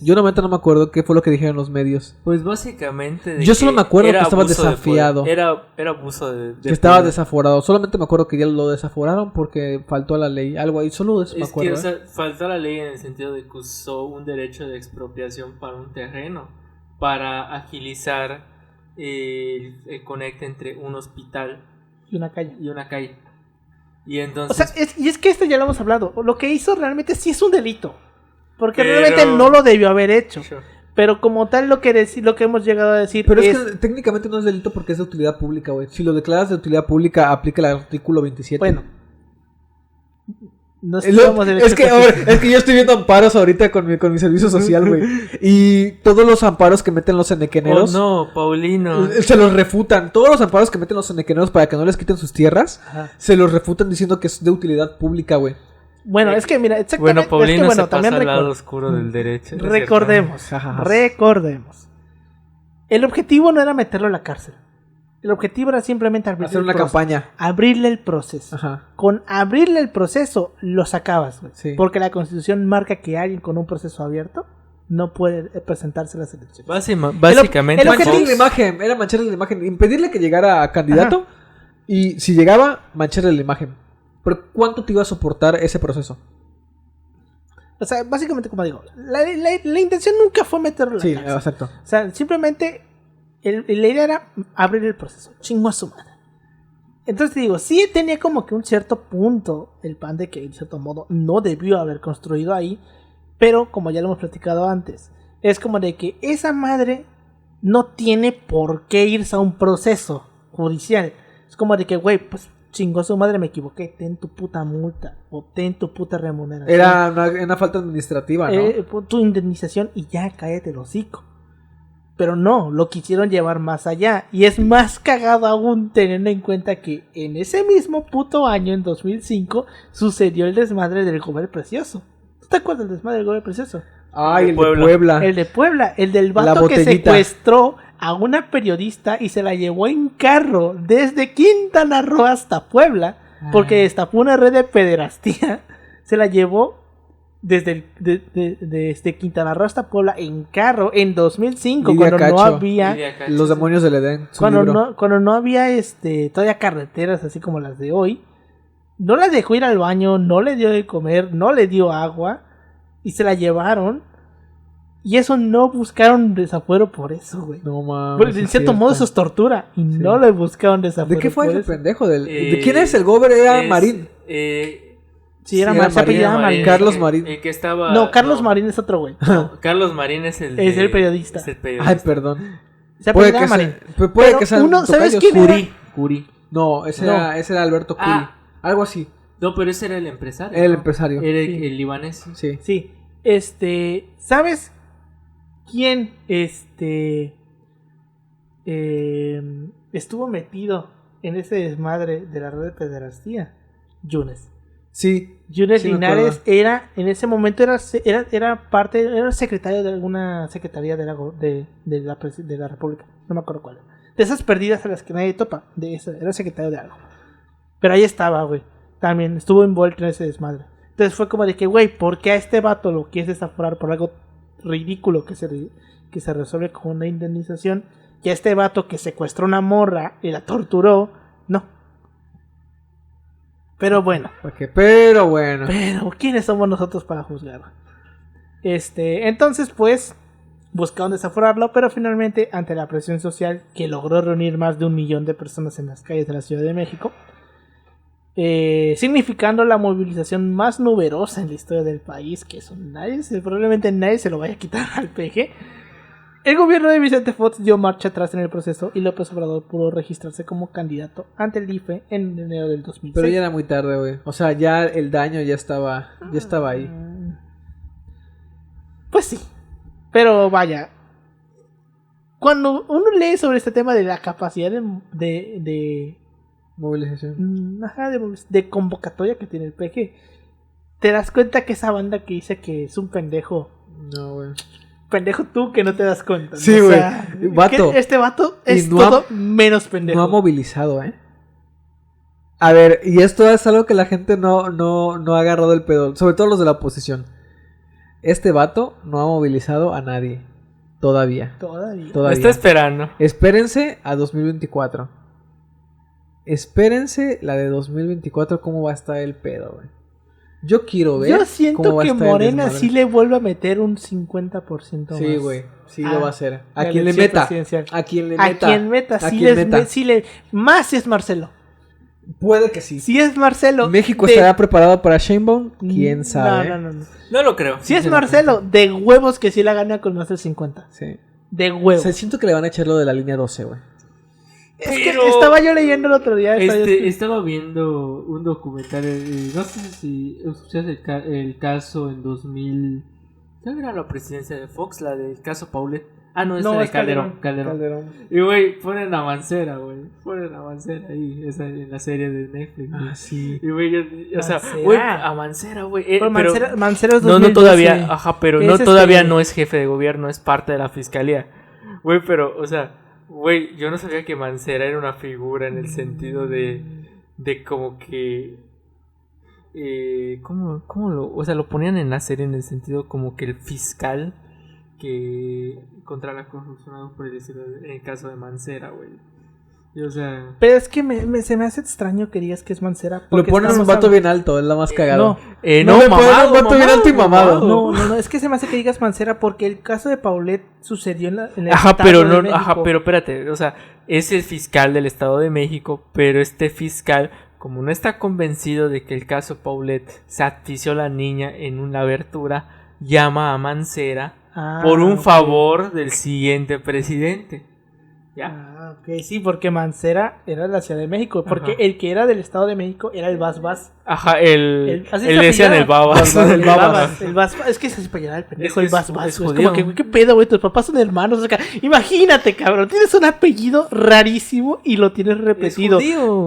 Yo realmente no me acuerdo qué fue lo que dijeron los medios. Pues básicamente. de Yo solo que me acuerdo era que estaba abuso de desafiado. poder. Era abuso de Que estaba poder. desaforado. Solamente me acuerdo que ya lo desaforaron porque faltó a la ley. Algo ahí. Solo de eso me Es acuerdo. que, o sea, faltó la ley en el sentido de que usó un derecho de expropiación para un terreno para agilizar el conecte entre un hospital Y una calle. y una calle. Y O entonces... sea, es que esto ya lo hemos hablado. Lo que hizo realmente sí es un delito. Porque Pero- realmente no lo debió haber hecho. Sure. Pero como tal lo que hemos llegado a decir Pero es que técnicamente no es delito porque es de utilidad pública, güey. Si lo declaras de utilidad pública, aplica el artículo 27. bueno. No Es que, a ver, es que yo estoy viendo amparos ahorita con mi servicio social, güey. Y todos los amparos que meten los Oh enequeneros no, Paulino. se los refutan. Todos los amparos que meten los enequeneros para que no les quiten sus tierras, Ajá. se los refutan diciendo que es de utilidad pública, güey. Bueno, es que mira, exactamente. Bueno, Paulino es que, bueno, se también pasa al lado oscuro del derecho. ¿no es cierto? Recordemos. El objetivo no era meterlo a la cárcel. El objetivo era simplemente Hacer una campaña. abrirle el proceso. Ajá. Con abrirle el proceso lo sacabas, güey. Sí. Porque la Constitución marca que alguien con un proceso abierto no puede presentarse a las elecciones. Básicamente, el objetivo- Mancharle la imagen, era mancharle la imagen. Impedirle que llegara a candidato. Y si llegaba, mancharle la imagen. Pero ¿cuánto te iba a soportar ese proceso? O sea, básicamente, como digo, la intención nunca fue meterlo a la Sí, cárcel. exacto. O sea, simplemente la idea era abrir el proceso. Chingo a su madre. Entonces te digo, sí tenía como que un cierto punto el PAN de que en cierto modo no debió haber construido ahí. Pero como ya lo hemos platicado antes, es como de que esa madre no tiene por qué irse a un proceso judicial. Es como de que, güey, pues chingó a su madre, me equivoqué, ten tu puta multa o ten tu puta remuneración. Era una falta administrativa, ¿no? Pon tu indemnización y ya cállate el hocico. Pero no, lo quisieron llevar más allá. Y es más cagado aún teniendo en cuenta que en ese mismo puto año, en 2005, sucedió el desmadre del Gober Precioso. ¿Tú te acuerdas del desmadre del Gober Precioso? Ay, el de Puebla. Puebla. El de Puebla, el del La vato que botellita. secuestró a una periodista y se la llevó en carro desde Quintana Roo hasta Puebla, porque destapó una red de pederastía. Se la llevó desde Quintana Roo hasta Puebla en carro en 2005, Lidia cuando no Cacho. había Lidia Cacho, Los sí. demonios del Edén. Su cuando libro. no había todavía carreteras así como las de hoy. No la dejó ir al baño, no le dio de comer, no le dio agua y se la llevaron. Y eso no buscaron desafuero por eso, güey. No mames. Pues, en es cierto modo eso cierto. es tortura y Sí. no le buscaron desafuero. ¿De qué fue por ese eso. pendejo? ¿De quién es el Gober? Era Marín. Sí, era Sí, Marín, era se apellidaba Marín. Marín. Carlos Marín. El que estaba... No, Carlos Marín es otro güey. No, Carlos Marín es el... Es el periodista. es el periodista. Ay, perdón. Se Puede apellidaba que Marín. puede Pero que sean uno, ¿sabes tocayos. quién era? Curi. No, ese era Alberto Curi. Ah. Algo así. No, pero ese era el empresario. El ¿no? empresario. Era Sí. el libanés. Sí. Sí. ¿Sabes quién estuvo metido en ese desmadre de la red de pederastía? Yunes. Sí. Yunes Sí, me Linares acuerdo. en ese momento era secretario de alguna secretaría de la República. No me acuerdo cuál. De esas perdidas a las que nadie topa. De eso, era secretario de algo. Pero ahí estaba, güey. También estuvo envuelto en ese desmadre. Entonces fue como de que, güey, ¿por qué a este vato lo quieres desaforar por algo ridículo que se resuelve con una indemnización? Y a este vato que secuestró una morra y la torturó, no. Pero bueno. Pero bueno. Pero, ¿quiénes somos nosotros para juzgar? Entonces, pues, buscaron desaforarlo, pero finalmente, ante la presión social que logró reunir más de 1 millón de personas en las calles de la Ciudad de México, significando la movilización más numerosa en la historia del país, que eso probablemente nadie se lo vaya a quitar al PG. El gobierno de Vicente Fox dio marcha atrás en el proceso y López Obrador pudo registrarse como candidato ante el IFE en enero del 2006. Pero ya era muy tarde, güey. O sea, ya el daño ya estaba ahí. Pues sí. Pero vaya. Cuando uno lee sobre este tema de la capacidad de Movilización. de convocatoria que tiene el PG, te das cuenta que esa banda que dice que es un pendejo. No, güey. Pendejo tú que no te das cuenta. Sí, ¿no? O güey. sea, Vato. que este vato es no todo menos pendejo. No ha movilizado, ¿eh? A ver, y esto es algo que la gente no ha agarrado el pedo. Sobre todo los de la oposición. Este vato no ha movilizado a nadie. Todavía. Todavía. Está esperando. Espérense a 2024. Espérense la de 2024 cómo va a estar el pedo, güey. Yo quiero ver. Yo siento cómo va a que estar el Morena desmadre. sí le vuelve a meter un 50% más. Sí, güey. Sí Ah, lo va a hacer. A la quien le elección meta. presidencial. A quien le A meta. quien meta, A sí quien les meta. sí le más si es Marcelo. Puede que sí. Si es Marcelo. ¿México de- estará preparado para Sheinbaum? ¿Quién sabe? No. No lo creo. Si es Marcelo, de huevos que sí la gana con más del 50. Sí. De O huevos. sea, siento que le van a echar lo de la línea 12, güey. Es que Pero- estaba yo leyendo el otro día. Estaba viendo un documental, no sé si escuchaste el caso en 2000. ¿Qué era la presidencia de Fox? La del caso Paulet. Ah, no, esta de es Calderón. Y güey, ponen a Mancera, güey. Ponen a Mancera ahí, esa en la serie de Netflix. güey. Ah, sí. Y güey, o sea, Mancera. güey, a Mancera, güey. Pero pero Mancera es no 2012. todavía, ajá, pero Es no este- todavía no es jefe de gobierno, es parte de la fiscalía. Güey, pero, o sea, güey, yo no sabía que Mancera era una figura en el sentido de como que ¿cómo lo ponían en la serie en el sentido como que el fiscal que contra la corrupción por decirlo en el caso de Mancera, güey. Y, o sea, Pero es que se me hace extraño que digas que es Mancera. Lo porque ponen un estamos vato hablando- bien alto, es la más cagado. No, No me ponen un vato bien alto y mamado. No, es que se me hace que digas Mancera porque el caso de Paulette sucedió en el ajá, Estado pero de no, México. ajá, pero espérate, o sea, es el fiscal del Estado de México, pero este fiscal, como no está convencido de que el caso Paulette satisfició a la niña en una abertura, llama a Mancera por un ok. favor del siguiente presidente. ¿Ya? Ah, ok, sí, porque Mancera era de la Ciudad de México. Porque Ajá. el que era del Estado de México era el Bas. Ajá, así el se le decían el apellidaba. babas. El Babas. El Bas. Es que se apellidaba el pendejo, Es el que Bas. es Es judío. como que, güey, ¿qué pedo, güey? Tus papás son hermanos. O sea, imagínate, cabrón. Tienes un apellido rarísimo y lo tienes repetido.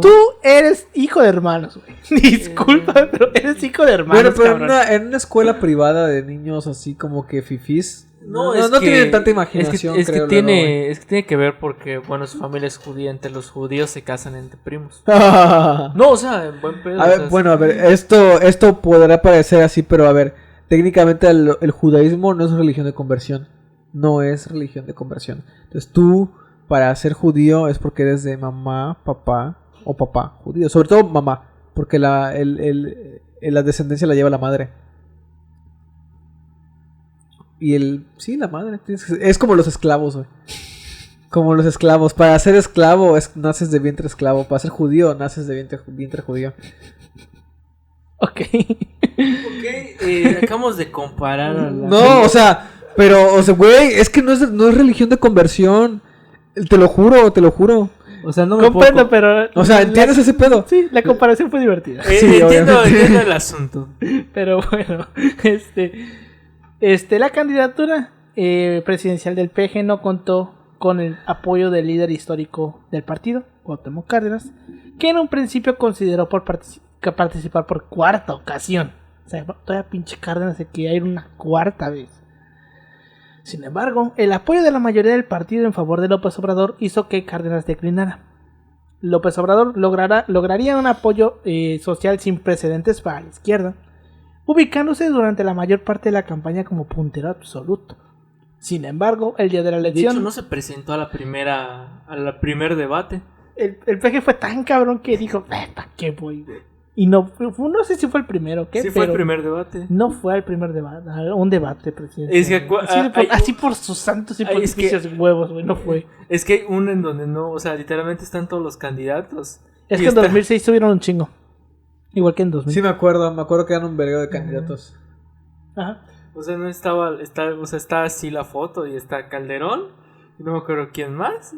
Tú eres hijo de hermanos, güey. Disculpa, pero eres hijo de hermanos, Bueno, pero cabrón. en una escuela privada de niños así como que fifís. No es que- tienen tanta imaginación, es que creo. tiene que ver porque, bueno, su familia es judía, entre los judíos se casan entre primos. luego. No, o sea, en buen pedo. A o ver, sea, bueno, a ver, esto podrá parecer así, pero a ver, técnicamente el judaísmo no es religión de conversión. No es religión de conversión. Entonces tú, para ser judío, es porque eres de mamá, papá o papá judío. Sobre todo mamá, porque la descendencia la lleva la madre. Y sí, la madre. Es como los esclavos, güey. Como los esclavos. Para ser esclavo naces de vientre esclavo. Para ser judío naces de vientre judío. Ok. acabamos de comparar a la... No, o sea, güey, es que no es religión de conversión. Te lo juro. O sea, no me Comprendo, puedo... pero. O sea, ¿entiendes ese pedo? Sí, la comparación fue divertida. Sí, entiendo obviamente. el asunto. Pero bueno, la candidatura presidencial del PG no contó con el apoyo del líder histórico del partido, Cuauhtémoc Cárdenas, que en un principio consideró participar por cuarta ocasión. O sea, todavía pinche Cárdenas se quería ir una cuarta vez. Sin embargo, el apoyo de la mayoría del partido en favor de López Obrador hizo que Cárdenas declinara. López Obrador lograría un apoyo social sin precedentes para la izquierda, ubicándose durante la mayor parte de la campaña como puntero absoluto. Sin embargo, el día de la De elección, hecho, no se presentó al primer debate. el PG fue tan cabrón que dijo, ¿para qué voy, güey? Y no sé si fue el primero, ¿qué? Sí, fue el primer debate. No fue al primer debate, un debate presidencial. Es que así por sus santos y es que- pontificios huevos, güey, no fue. Es que hay uno en donde no, o sea, literalmente están todos los candidatos. Es Y que en está- 2006 tuvieron un chingo. Igual que en 2000. Sí, me acuerdo que eran un verguero de candidatos. Ajá. O sea, no está así la foto y está Calderón. Y no me acuerdo quién más.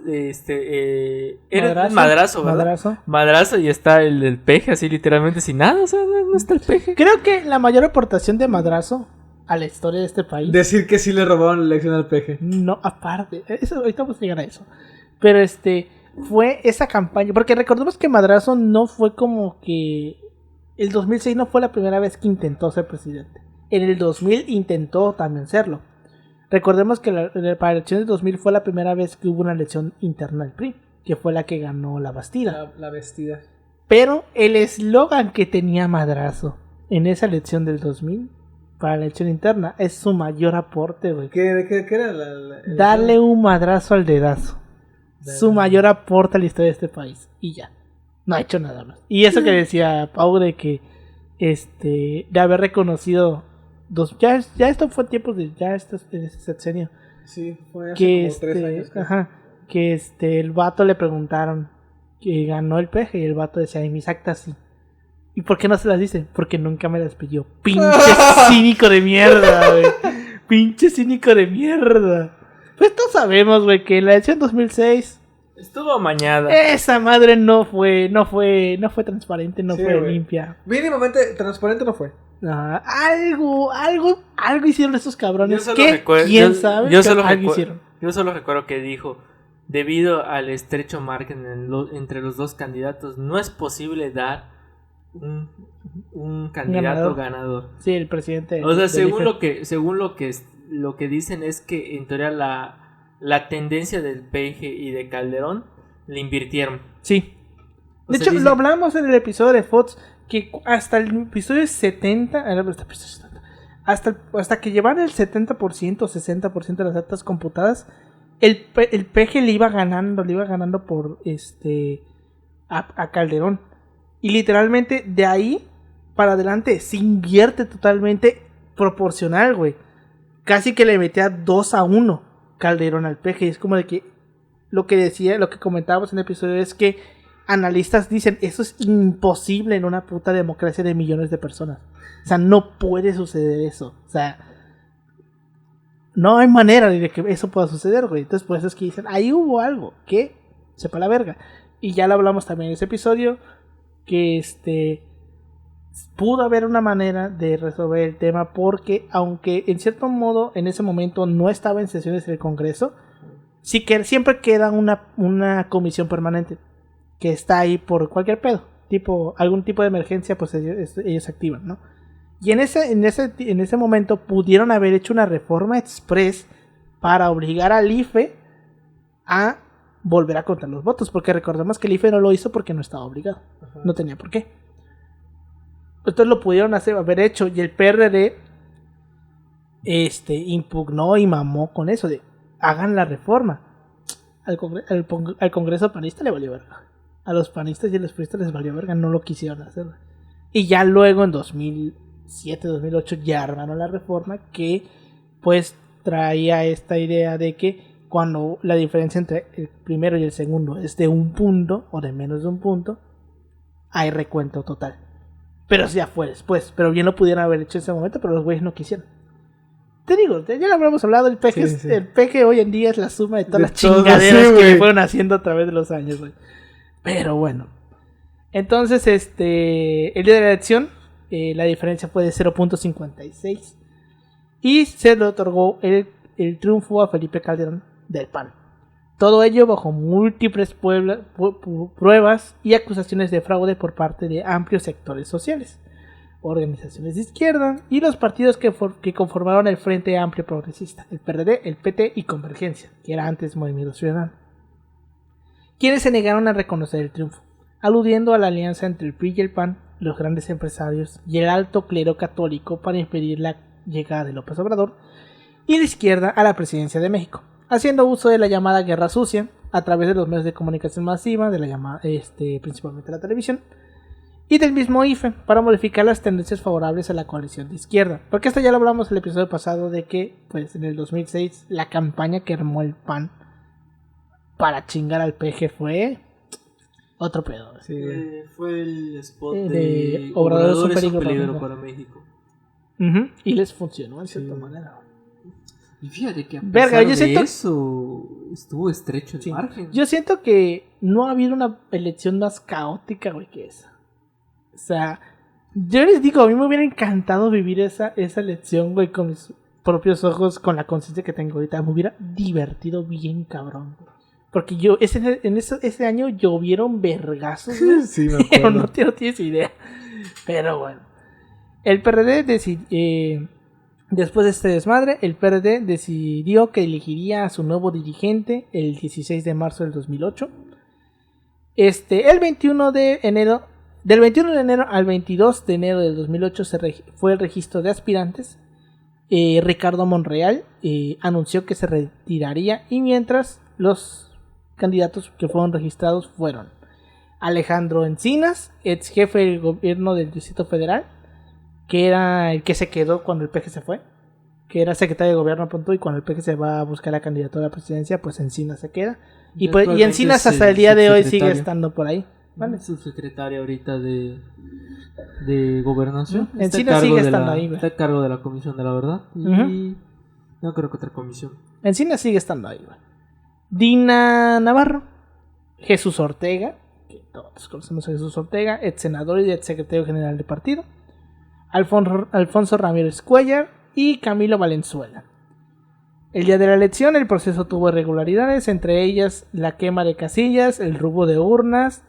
Era Madrazo, ¿verdad? Madrazo. Madrazo y está el del peje, así literalmente sin nada. O sea, no está el peje. Creo que la mayor aportación de Madrazo a la historia de este país. Decir que sí le robaron la elección al PG. No, aparte. Eso, ahorita vamos a llegar a eso. Pero fue esa campaña. Porque recordemos que Madrazo no fue como que. El 2006 no fue la primera vez que intentó ser presidente. En el 2000 intentó también serlo. Recordemos que para la elección del 2000 fue la primera vez que hubo una elección interna del PRI, que fue la que ganó la Bastida. La vestida. Pero el eslogan que tenía Madrazo en esa elección del 2000 para la elección interna es su mayor aporte, güey. ¿Qué era Darle un madrazo al dedazo. Su mayor aporte a la historia de este país. Y ya. No ha hecho nada más. Y eso que decía Pau de que de haber reconocido ya esto fue tiempo de en ese sexenio. Sí, fue hace Que como 3 años. Creo. ajá, que el vato le preguntaron que ganó el peje y el vato decía, "Y mis actas sí." ¿Y por qué no se las dice? Porque nunca me las pidió. Pinche cínico de mierda, güey. Pinche cínico de mierda. Pues todos sabemos, güey, que en la elección 2006 estuvo amañada. esa madre no fue transparente, no Sí, fue güey. limpia. Mínimamente transparente no fue. Ah, algo hicieron esos cabrones. Yo solo ¿Qué? recuerdo- ¿Quién yo- sabe? yo Pero solo algo recuer- hicieron. Yo solo recuerdo que dijo, debido al estrecho margen entre los dos candidatos, no es posible dar un candidato ganador. Sí, el presidente. O sea, del según IFE. lo que dicen es que en teoría la tendencia del PG y de Calderón le invirtieron. Sí. O De sea, hecho, dice- lo hablamos en el episodio de Fox, que hasta el episodio 70, hasta que llevan el 70% o 60% de las actas computadas, el PG le iba ganando por a Calderón. Y literalmente de ahí para adelante se invierte totalmente proporcional, güey. Casi que le metía 2-1 Calderón al PG. Y es como de que lo que comentábamos en el episodio es que analistas dicen, eso es imposible en una puta democracia de millones de personas. O sea, no puede suceder eso. O sea, no hay manera de que eso pueda suceder, güey. Entonces, por eso es que dicen, ahí hubo algo que sepa la verga. Y ya lo hablamos también en ese episodio, que pudo haber una manera de resolver el tema, porque aunque en cierto modo en ese momento no estaba en sesiones del Congreso, sí que siempre queda una comisión permanente que está ahí por cualquier pedo, algún tipo de emergencia, pues ellos activan, ¿no? Y en ese momento pudieron haber hecho una reforma express para obligar al IFE a volver a contar los votos, porque recordemos que el IFE no lo hizo porque no estaba obligado. Ajá. No tenía por qué. Entonces lo pudieron haber hecho, y el PRD impugnó y mamó con eso de hagan la reforma. Al Congreso panista le valió verga. A los panistas y a los priistas les valió verga, no lo quisieron hacer. Y ya luego en 2007, 2008 ya armaron la reforma, que pues traía esta idea de que cuando la diferencia entre el primero y el segundo es de 1 punto o de menos de 1 punto, hay recuento total. Pero ya fue después. Pero bien lo pudieron haber hecho en ese momento, pero los güeyes no quisieron. Te digo, ya lo habremos hablado, el PG hoy en día es la suma de todas las chingaderas que le fueron haciendo a través de los años, güey. Pero bueno. Entonces, el día de la elección, la diferencia fue de 0.56. Y se le otorgó el triunfo a Felipe Calderón del PAN. Todo ello bajo múltiples pruebas y acusaciones de fraude por parte de amplios sectores sociales, organizaciones de izquierda y los partidos que conformaron el Frente Amplio Progresista, el PRD, el PT y Convergencia, que era antes Movimiento Ciudadano, quienes se negaron a reconocer el triunfo, aludiendo a la alianza entre el PRI y el PAN, los grandes empresarios y el alto clero católico para impedir la llegada de López Obrador y la izquierda a la presidencia de México, haciendo uso de la llamada guerra sucia a través de los medios de comunicación masiva, de la llamada, principalmente la televisión, y del mismo IFE para modificar las tendencias favorables a la coalición de izquierda. Porque esto ya lo hablamos en el episodio pasado de que, pues, en el 2006 la campaña que armó el PAN para chingar al PG fue otro pedo. Sí. Fue el spot de Obrador es un peligro para México. Y les funcionó en cierta manera. Y fíjate que a pesar de eso estuvo estrecho el margen. Yo siento que no ha habido una elección más caótica, güey, que esa. O sea, yo les digo, a mí me hubiera encantado vivir esa elección, güey, con mis propios ojos, con la conciencia que tengo ahorita. Me hubiera divertido bien, cabrón. Porque ese año llovieron vergazos, güey. Sí, me Pero acuerdo. no tienes idea. Pero bueno. El PRD después de este desmadre, el PRD decidió que elegiría a su nuevo dirigente el 16 de marzo del 2008. El 21 de enero, del 21 de enero al 22 de enero del 2008 fue el registro de aspirantes. Ricardo Monreal anunció que se retiraría, y mientras los candidatos que fueron registrados fueron Alejandro Encinas, ex jefe del gobierno del Distrito Federal, que era el que se quedó cuando el PG se fue, que era secretario de gobierno punto, y cuando el PG se va a buscar la candidatura a la presidencia, pues Encinas se queda. Y Encinas hasta el día de hoy sigue estando por ahí. ¿Vale? Subsecretaria ahorita de Gobernación. Encinas sigue estando ahí. Está a cargo de la Comisión de la Verdad. Y no creo que otra comisión. Encinas sigue estando ahí. Dina Navarro. Jesús Ortega, que todos conocemos a Jesús Ortega, ex senador y ex secretario general del partido. Alfonso Ramírez Cuellar y Camilo Valenzuela. El día de la elección el proceso tuvo irregularidades, entre ellas la quema de casillas, el robo de urnas,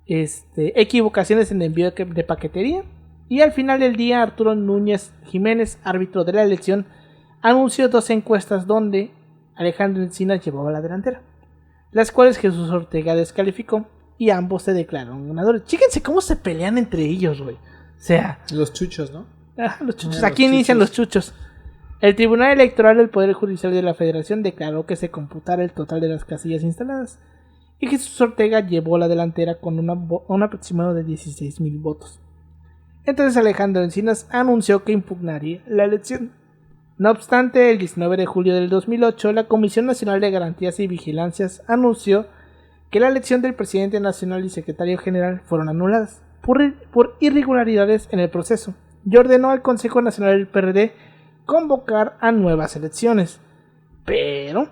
equivocaciones en el envío de paquetería, y al final del día Arturo Núñez Jiménez, árbitro de la elección, anunció 2 encuestas donde Alejandro Encinas llevaba la delantera, las cuales Jesús Ortega descalificó y ambos se declararon ganadores. Chíquense cómo se pelean entre ellos, güey. O sea, los chuchos, ¿no? Los chuchos. Aquí inician los chuchos. El Tribunal Electoral del Poder Judicial de la Federación declaró que se computara el total de las casillas instaladas y Jesús Ortega llevó la delantera con un aproximado de 16,000 votos. Entonces Alejandro Encinas anunció que impugnaría la elección. No obstante, el 19 de julio del 2008, la Comisión Nacional de Garantías y Vigilancias anunció que la elección del presidente nacional y secretario general fueron anuladas por irregularidades en el proceso y ordenó al Consejo Nacional del PRD convocar a nuevas elecciones. Pero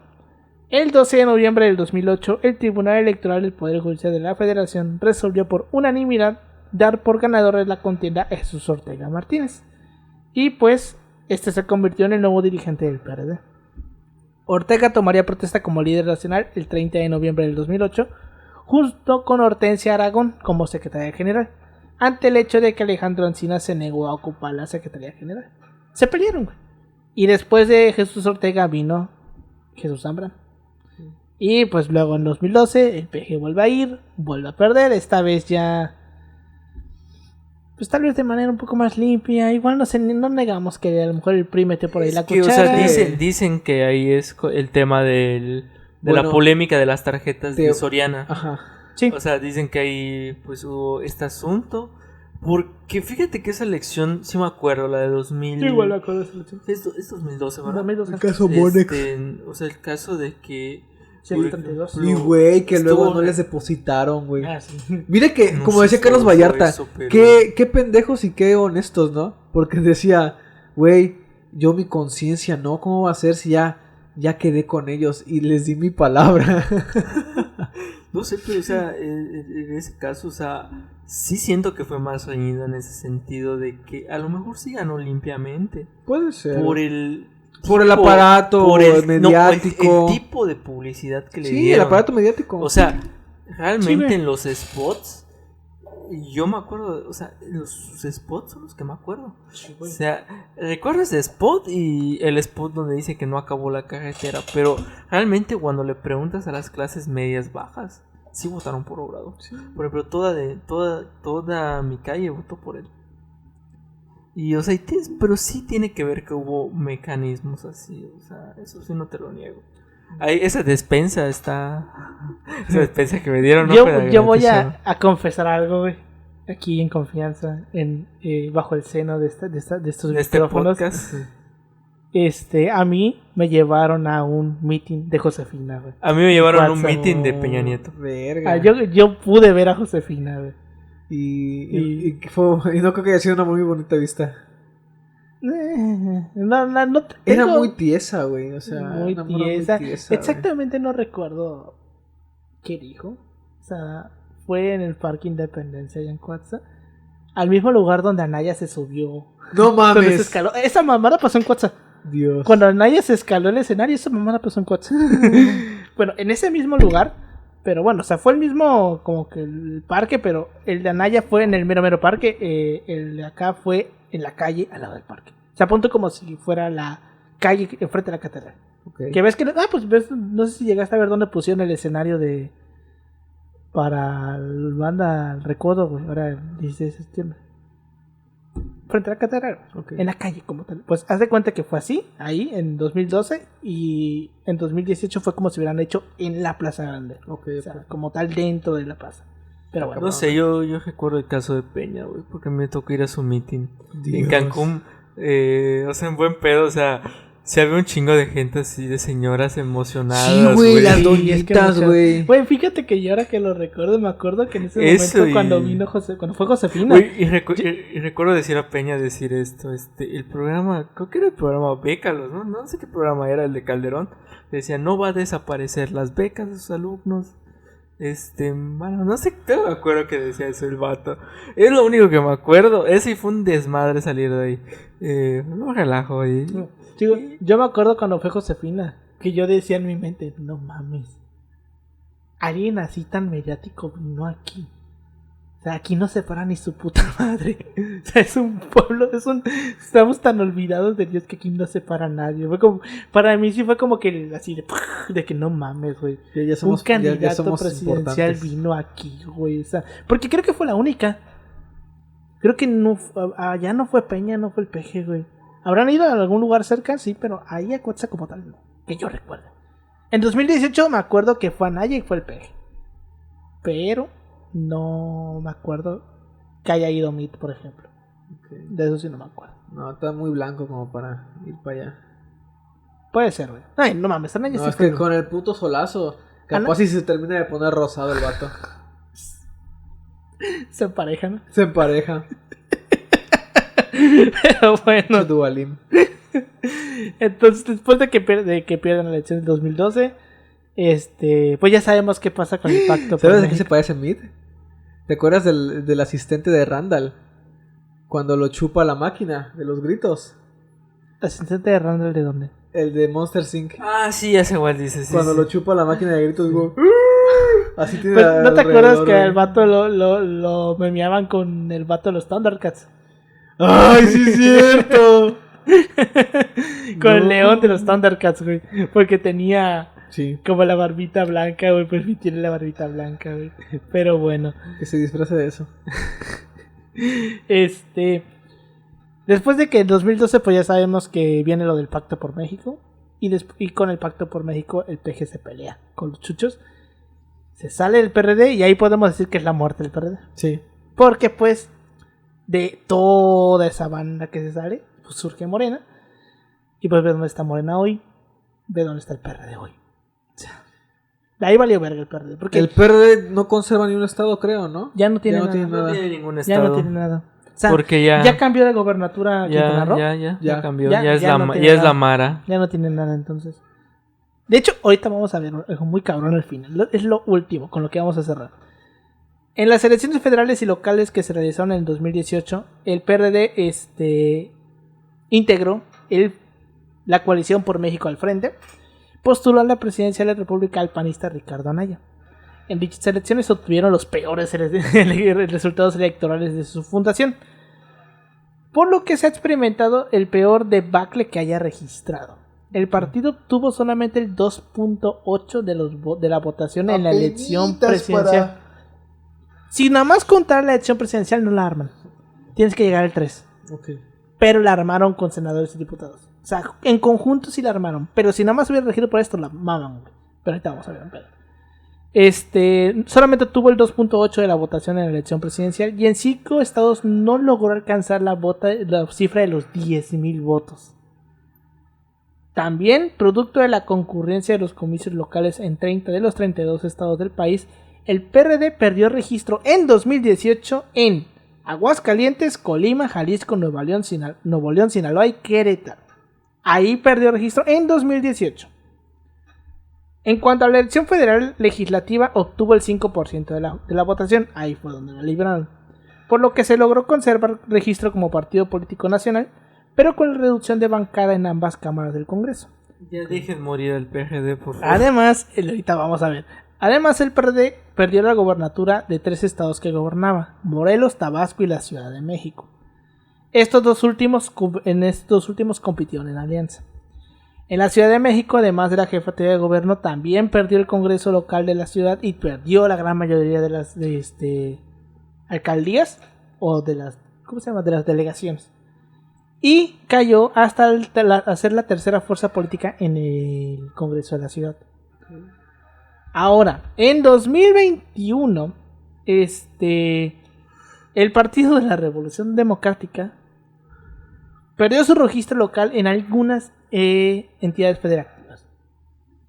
el 12 de noviembre del 2008, el Tribunal Electoral del Poder Judicial de la Federación resolvió por unanimidad dar por ganador de la contienda a Jesús Ortega Martínez. Y pues, este se convirtió en el nuevo dirigente del PRD. Ortega tomaría protesta como líder nacional el 30 de noviembre del 2008, junto con Hortensia Aragón como secretaria general, ante el hecho de que Alejandro Encinas se negó a ocupar la secretaría general. Se pelearon, güey. Y después de Jesús Ortega vino Jesús Zambrano. Y pues luego en 2012 el PG vuelve a ir, vuelve a perder, esta vez ya pues tal vez de manera un poco más limpia. Igual no negamos que a lo mejor el PRI metió por ahí la cuchara. O sea, dicen que ahí es el tema de la polémica de las tarjetas de Soriana. Ajá. Sí. O sea, dicen que ahí pues hubo este asunto. Porque fíjate que esa elección, sí me acuerdo, la de 2000. Igual me acuerdo de esa elección. Es 2012, ¿verdad? 2012. El caso Monex. O sea, el caso de que... 132. Y güey, que Estuvo- luego no les depositaron, güey. Ah, sí. Mire que, No como sé decía si Carlos fue Vallarta, eso, pero- qué pendejos y qué honestos, ¿no? Porque decía, güey, yo mi conciencia, ¿no? ¿Cómo va a ser si ya quedé con ellos y les di mi palabra? No sé, pero o sea, en ese caso, o sea, sí siento que fue más reñido en ese sentido de que a lo mejor sí ganó limpiamente. Puede ser. Por el aparato mediático. No, el tipo de publicidad que le Sí, dieron. el aparato mediático. O sea, realmente Sí, en los spots, yo me acuerdo, o sea, los spots son los que me acuerdo. O sea, recuerdo ese spot y el spot donde dice que no acabó la carretera, pero realmente cuando le preguntas a las clases medias bajas, sí votaron por Obrador. Sí. Por ejemplo, toda mi calle votó por él. Y, o sea, pero sí tiene que ver que hubo mecanismos así, o sea, eso sí no te lo niego. Esa despensa esa despensa que me dieron, ¿no? Yo voy a confesar algo, güey. Aquí en confianza, bajo el seno de estos de este micrófonos. podcast. A mí me llevaron a un meeting de Josefina, güey. A mí me llevaron a un WhatsApp. meeting de Peña Nieto. Verga. Yo pude ver a Josefina, güey. Y no creo que haya sido una muy bonita vista. No Era tengo- muy tiesa, güey. O sea, muy una morra tiesa. güey. Exactamente no recuerdo qué dijo. O sea, fue en el Parque Independencia allá en Cuatza, al mismo lugar donde Anaya se subió. No Donde se mames. escaló. Esa mamada pasó en Cuatza. Dios. Cuando Anaya se escaló el escenario, esa mamada pasó en Cuatza. Bueno, en ese mismo lugar. Pero bueno, o sea, fue el mismo como que el parque, pero el de Anaya fue en el mero parque. El de acá fue en la calle al lado del parque. Se apuntó como si fuera la calle enfrente de la catedral. Ok. Que ves que... pues ves, no sé si llegaste a ver dónde pusieron el escenario para la banda El Recodo, güey, ahora el 16 de septiembre. Frente a la catedral, Ok. en la calle como tal. Pues haz de cuenta que fue así, ahí, en 2012, y en 2018 fue como si hubieran hecho en la Plaza Grande. Ok, O sea, como tal dentro de la plaza. Pero bueno. No sé, yo recuerdo el caso de Peña, güey, porque me tocó ir a su meeting en Dios. Cancún. O sea, en buen pedo, o sea, se había un chingo de gente así, de señoras emocionadas. Sí, güey, las Sí, doñitas, muchas- güey. Güey, fíjate que yo ahora que lo recuerdo, me acuerdo que en ese Eso momento y- cuando fue Josefina. Güey, y recuerdo decir a Peña decir esto, el programa, creo que era el programa Bécalos, ¿no? No sé qué programa era, el de Calderón. Decía, no va a desaparecer las becas de sus alumnos. Bueno, no sé, no me acuerdo que decía eso el vato. Es lo único que me acuerdo. Ese fue un desmadre salir de ahí. No relajo ahí. Digo, yo me acuerdo cuando fue Josefina, que yo decía en mi mente, no mames, alguien así tan mediático vino aquí. O sea, aquí no se para ni su puta madre. O sea, es un pueblo, estamos tan olvidados de Dios que aquí no se para nadie. Fue como, para mí sí fue como que así de que no mames, güey. Ya somos, Un candidato ya somos presidencial importantes. vino aquí, güey. O sea, porque creo que fue la única. Creo que no, allá no fue Peña, no fue el PG, güey. Habrán ido a algún lugar cerca, sí, pero ahí a Cuatza como tal, no. Que yo recuerdo. En 2018 me acuerdo que fue Anaya y fue el PG. Pero no me acuerdo que haya ido Meet, por ejemplo. Ok. De eso sí no me acuerdo. No, está muy blanco como para ir para allá. Puede ser, güey. Ay, no mames, Anaya No, sí es fue. que con el puto solazo, capaz Ana- si se termina de poner rosado el vato. Se emparejan. Se empareja. Pero bueno. Dualim. Entonces, después de que pierdan la elección del 2012, pues ya sabemos qué pasa con el pacto. por ¿Sabes de qué México. se parece Mid? ¿Te acuerdas del asistente de Randall? Cuando lo chupa la máquina de los gritos. ¿Asistente de Randall de dónde? El de Monster Inc. Ah, sí, ya sé igual dice. Sí, Cuando sí. lo chupa la máquina de gritos, güey. Así tiene Pues, ¿no te acuerdas alrededor, que güey. al vato lo memeaban con el vato de los Thundercats? ¡Ay, sí es cierto! Con el No. león de los Thundercats, güey. Porque tenía Sí, como la barbita blanca, güey. Pues sí tiene la barbita blanca, güey. Pero bueno. que se disfrace de eso. Después de que en 2012, pues ya sabemos que viene lo del Pacto por México. Y con el Pacto por México, el PG se pelea con los chuchos. Se sale el PRD y ahí podemos decir que es la muerte del PRD. Sí. Porque pues de toda esa banda que se sale, pues surge Morena. Y pues ve dónde está Morena hoy. Ve dónde está el PRD hoy. O sea, de ahí valió verga el PRD. Porque El PRD no conserva ni un estado, creo, ¿no? ya no tiene ya no nada. tiene No nada. tiene ningún Ya estado. no tiene nada. O sea, Porque ya, ya cambió de gobernatura a Quintana Roo. ya cambió. Ya- Ya, es ya la, no tiene ya es nada. la Mara. Ya no tiene nada entonces. De hecho, ahorita vamos a ver algo muy cabrón al final. Es lo último con lo que vamos a cerrar. En las elecciones federales y locales que se realizaron en el 2018, el PRD integró la coalición por México al frente, postuló a la presidencia de la República al panista Ricardo Anaya. En dichas elecciones obtuvieron los peores resultados electorales de su fundación, por lo que se ha experimentado el peor debacle que haya registrado. El partido obtuvo solamente el 2.8 de la votación en la elección presidencial. Si nada más contar la elección presidencial no la arman. Tienes que llegar al 3. Ok. Pero la armaron con senadores y diputados. O sea, en conjunto sí la armaron. Pero si nada más hubiera regido por esto, la maman, güey. Pero ahorita vamos a ver un pedo. Solamente tuvo el 2.8 de la votación en la elección presidencial. Y en 5 estados no logró alcanzar la cifra de los 10,000 votos. También, producto de la concurrencia de los comicios locales en 30 de los 32 estados del país, el PRD perdió registro en 2018 en Aguascalientes, Colima, Jalisco, Nuevo León, Sinaloa y Querétaro. Ahí perdió registro en 2018. En cuanto a la elección federal legislativa, obtuvo el 5% de la votación. Ahí fue donde la libraron. Por lo que se logró conservar registro como partido político nacional, pero con la reducción de bancada en ambas cámaras del Congreso. Ya dejen morir al PRD, por favor. Además, ahorita vamos a ver. Además, el PRD perdió la gobernatura de 3 estados que gobernaba: Morelos, Tabasco y la Ciudad de México. Estos dos últimos compitieron en alianza. En la Ciudad de México, además de la jefatura de gobierno, también perdió el Congreso local de la ciudad y perdió la gran mayoría de las alcaldías o de las, ¿cómo se llama?, de las delegaciones. Y cayó hasta ser la tercera fuerza política en el Congreso de la ciudad. Ahora, en 2021, el Partido de la Revolución Democrática perdió su registro local en algunas entidades federativas.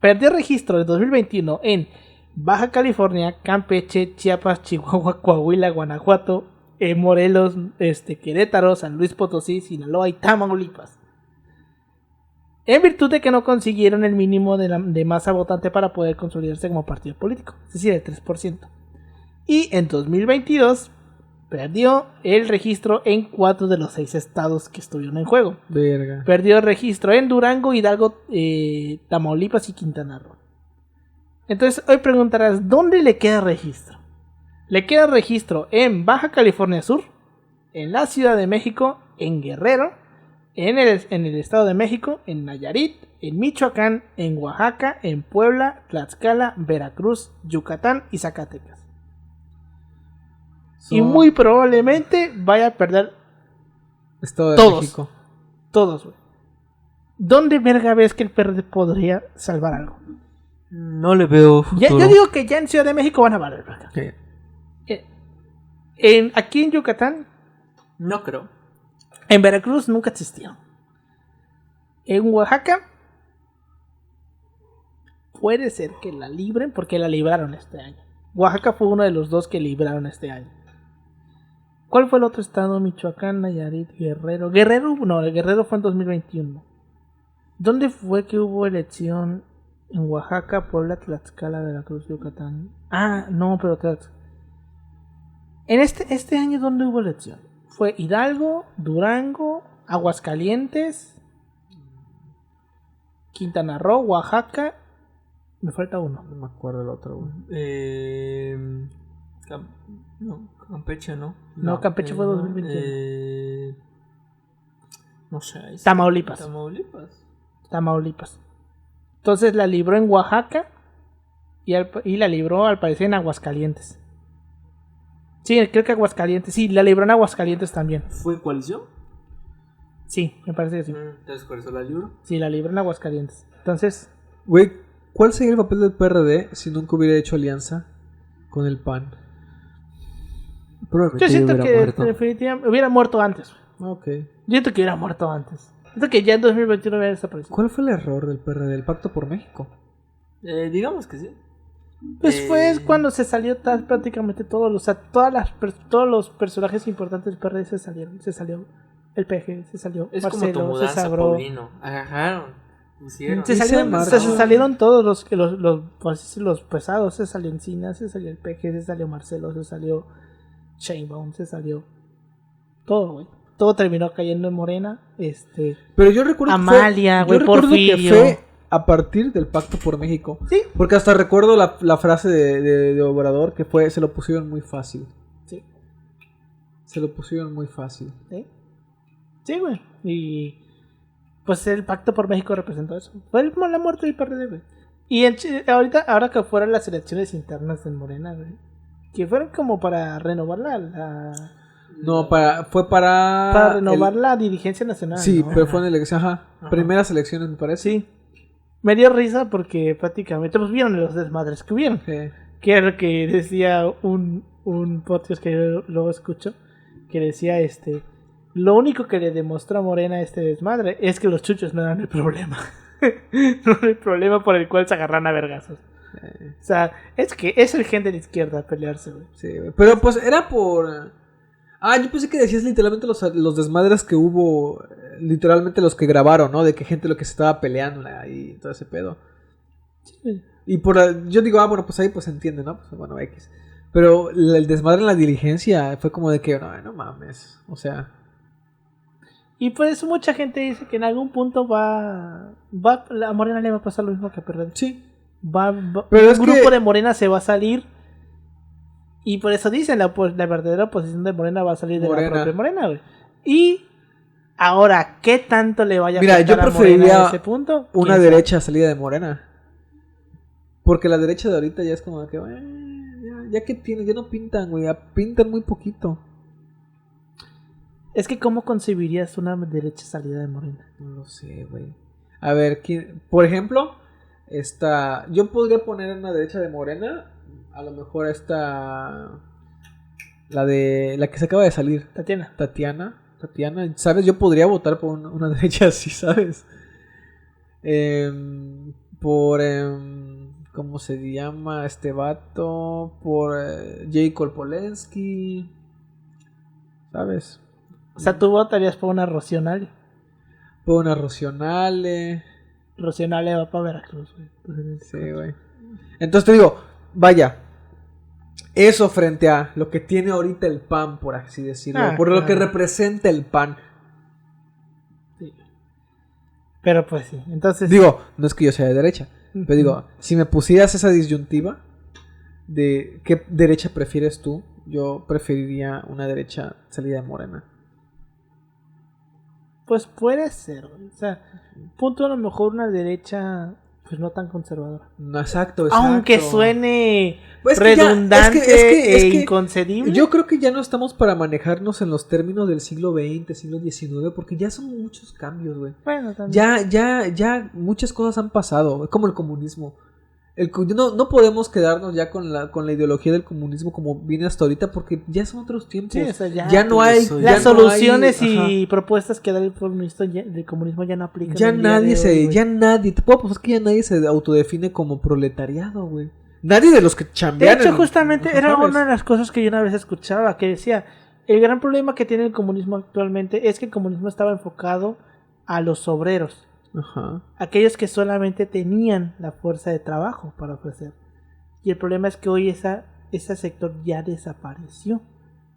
Perdió registro de 2021 en Baja California, Campeche, Chiapas, Chihuahua, Coahuila, Guanajuato, Morelos, Querétaro, San Luis Potosí, Sinaloa y Tamaulipas. En virtud de que no consiguieron el mínimo de masa votante para poder consolidarse como partido político, es decir, el 3%. Y en 2022 perdió el registro en 4 de los 6 estados que estuvieron en juego. Verga. Perdió el registro en Durango, Hidalgo, Tamaulipas y Quintana Roo. Entonces hoy preguntarás, ¿dónde le queda registro? Le queda registro en Baja California Sur, en la Ciudad de México, en Guerrero, en el Estado de México, en Nayarit, en Michoacán, en Oaxaca, en Puebla, Tlaxcala, Veracruz, Yucatán y Zacatecas. Y muy probablemente vaya a perder Estado de todos. México. Todos, güey. ¿Dónde verga ves que el PRD podría salvar algo? No le veo futuro. Yo digo que ya en Ciudad de México van a valer verga. Sí. Aquí en Yucatán, No creo. en Veracruz nunca existió. En Oaxaca puede ser que la libren porque la libraron este año. Oaxaca fue uno de los 2 que libraron este año. ¿Cuál fue el otro estado? Michoacán, Nayarit, Guerrero. Guerrero fue en 2021. ¿Dónde fue que hubo elección? En Oaxaca, Puebla, Tlaxcala, Veracruz, Yucatán. Ah, no, pero en este año, ¿dónde hubo elección? Fue Hidalgo, Durango, Aguascalientes, Quintana Roo, Oaxaca. Me falta uno. No me acuerdo el otro, güey. No, Campeche no. No, Campeche fue 2021. No sé. Tamaulipas. Entonces la libró en Oaxaca y la libró al parecer en Aguascalientes. Sí, creo que Aguascalientes. Sí, la libró en Aguascalientes también. ¿Fue en coalición? Sí, me parece que sí. Entonces, ¿por eso la libro? Sí, la libró en Aguascalientes. Entonces, Güey, ¿cuál sería el papel del PRD si nunca hubiera hecho alianza con el PAN? Probablemente yo siento hubiera que muerto. definitivamente hubiera muerto antes. Ok. Yo siento que hubiera muerto antes. Siento que ya en 2021 hubiera desaparecido. ¿Cuál fue el error del PRD? ¿El Pacto por México? Digamos que sí. Pues fue cuando se salió prácticamente todos los personajes importantes del PRD se salieron. Se salió el PG, se salió Es como tu Marcelo, se mudanza, sagró. Paulino. Agarraron, pusieron. Se salieron todos los pesados. Se salió Encina, se salió el PG, se salió Marcelo, se salió Sheinbaum, se salió todo, güey. Todo terminó cayendo en Morena. Pero yo recuerdo Amalia, güey, que Porfirio. fue a partir del Pacto por México. Sí. Porque hasta recuerdo la frase de Obrador que fue: se lo pusieron muy fácil. Sí. Se lo pusieron muy fácil. Sí, güey. Y pues el Pacto por México representó eso. Fue la muerte del PRD, güey. Y ahora que fueron las elecciones internas en Morena, güey, que fueron como para renovar No, fue para renovar la dirigencia nacional. Sí, ¿no? pero fue en elección, primeras elecciones, me parece. Sí. Me dio risa porque prácticamente pues vieron los desmadres que hubieron. Sí. Que era lo que decía un podcast que yo luego escucho, que decía lo único que le demostró a Morena este desmadre es que los chuchos no eran el problema. No era el problema por el cual se agarran a vergazos. O sea, es que es el gen de la izquierda pelearse, güey. Sí, güey. Pero pues era por... yo pensé que decías literalmente los desmadres que hubo, literalmente los que grabaron, ¿no? De que gente lo que se estaba peleando y todo ese pedo. Sí. Y yo digo, bueno, pues ahí pues se entiende, ¿no? Pues bueno, X. Pero el desmadre en la diligencia fue como de que, no mames, o sea... Y por eso mucha gente dice que en algún punto a Morena le va a pasar lo mismo que a PRD. Sí. Pero un grupo de Morena se va a salir. Y por eso dicen la verdadera oposición de Morena va a salir de la propia Morena, güey. Y ahora, ¿qué tanto le vaya a afectar a Morena a ese punto? Una derecha salida de Morena. Porque la derecha de ahorita ya es como que, ya que tienen, ya no pintan, güey, pintan muy poquito. Es que ¿cómo concebirías una derecha salida de Morena? No lo sé, güey. A ver, por ejemplo, yo podría poner una derecha de Morena. A lo mejor La que se acaba de salir. Tatiana. ¿Sabes? Yo podría votar por una derecha así, ¿sabes? ¿Cómo se llama este vato? Por Jacob Polensky. ¿Sabes? O sea, tú votarías por una Rocionale. Por una Rocionale. Rocionale va para Veracruz, güey. Sí, güey. Entonces te digo, vaya. Eso frente a lo que tiene ahorita el PAN, por así decirlo. Por lo que representa el PAN. Sí. Pero pues sí, entonces... Digo, no es que yo sea de derecha. Pero digo, si me pusieras esa disyuntiva de qué derecha prefieres tú, yo preferiría una derecha salida de Morena. Pues puede ser, güey. O sea, punto a lo mejor una derecha pues no tan conservadora. No, exacto. Aunque suene pues redundante e inconcebible. Yo creo que ya no estamos para manejarnos en los términos del siglo XX, siglo XIX, porque ya son muchos cambios, güey. Bueno, también. Ya muchas cosas han pasado, como el comunismo. No podemos quedarnos ya con la ideología del comunismo como viene hasta ahorita, porque ya son otros tiempos. Sí, o sea, ya no hay las soluciones y propuestas que da el comunismo ya no aplican. Ya nadie te puedo apostar que ya nadie se autodefine como proletariado, güey. Nadie de los que chambean. De hecho, justamente era una de las cosas que yo una vez escuchaba, que decía, el gran problema que tiene el comunismo actualmente es que el comunismo estaba enfocado a los obreros. Ajá. Aquellos que solamente tenían la fuerza de trabajo para ofrecer. Y el problema es que hoy ese sector ya desapareció.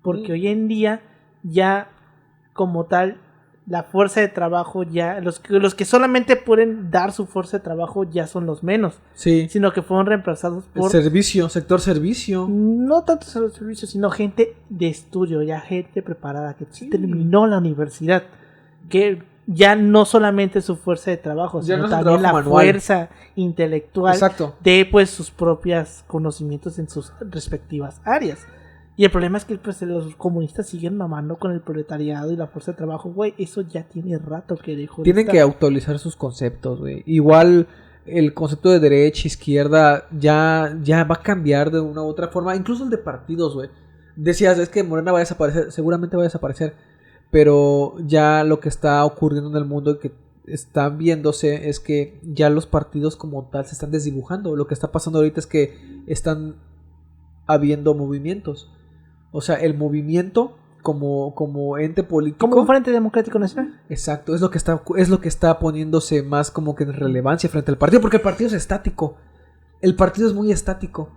Porque hoy en día ya como tal la fuerza de trabajo ya los que solamente pueden dar su fuerza de trabajo ya son los menos. Sí. Sino que fueron reemplazados por sector servicio. No tanto servicio, sino gente de estudio, ya gente preparada que terminó la universidad, que ya no solamente su fuerza de trabajo, ya sino no también la manual. fuerza intelectual. Exacto. De pues sus propios conocimientos en sus respectivas áreas. Y el problema es que pues los comunistas siguen mamando con el proletariado y la fuerza de trabajo, güey. Eso ya tiene rato que dejó de Tienen estar. que actualizar sus conceptos, güey. Igual el concepto de derecha, izquierda, ya va a cambiar de una u otra forma. Incluso el de partidos, güey. Decías, es que Morena va a desaparecer. Seguramente va a desaparecer. Pero ya lo que está ocurriendo en el mundo que está viéndose es que ya los partidos como tal se están desdibujando. Lo que está pasando ahorita es que están habiendo movimientos. O sea, el movimiento como ente político. Como un Frente Democrático Nacional. Exacto, es lo que está poniéndose más como que en relevancia frente al partido, porque el partido es estático. El partido es muy estático.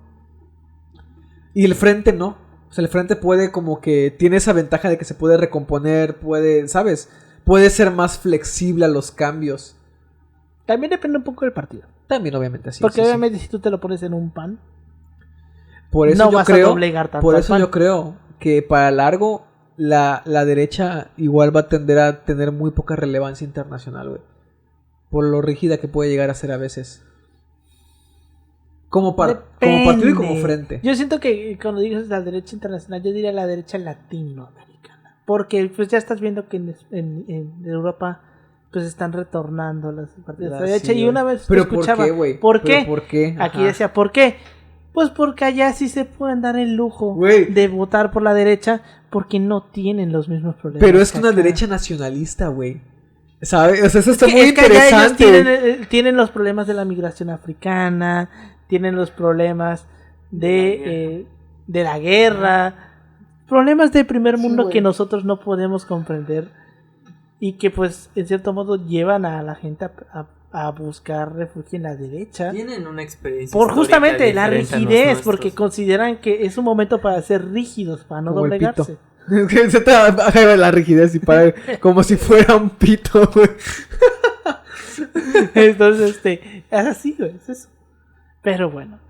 Y el frente no. O sea, el frente puede como que tiene esa ventaja de que se puede recomponer, ¿sabes? Puede ser más flexible a los cambios. También depende un poco del partido. También obviamente sí. Porque obviamente si tú te lo pones en un PAN, por eso no yo vas creo, a doblegar tanto. por eso yo creo que para largo la derecha igual va a tender a tener muy poca relevancia internacional, güey. Por lo rígida que puede llegar a ser a veces. Como partido y como frente. Yo siento que cuando dices la derecha internacional, yo diría la derecha latinoamericana. Porque pues ya estás viendo que en Europa pues están retornando las partidos de derecha. Sí, y una vez pero escuchaba, ¿por qué, güey? ¿Por qué? ¿Por qué? Aquí Ajá. decía, ¿por qué? Pues porque allá sí se pueden dar el lujo Güey. de votar por la derecha porque no tienen los mismos problemas. Pero es que una acá. derecha nacionalista, güey. ¿Sabes? O sea, eso está muy Es que allá interesante. ellos tienen los problemas de la migración africana, tienen los problemas de la guerra, problemas de primer mundo güey. que nosotros no podemos comprender y que pues en cierto modo llevan a la gente a buscar refugio en la derecha. Tienen una experiencia Por histórica justamente la diferente a los rigidez, nuestros. porque consideran que es un momento para ser rígidos, para no Como el doblegarse. Es que se te baja la rigidez y para como si fuera un pito, güey. Entonces, es así, güey, es eso. Pero bueno,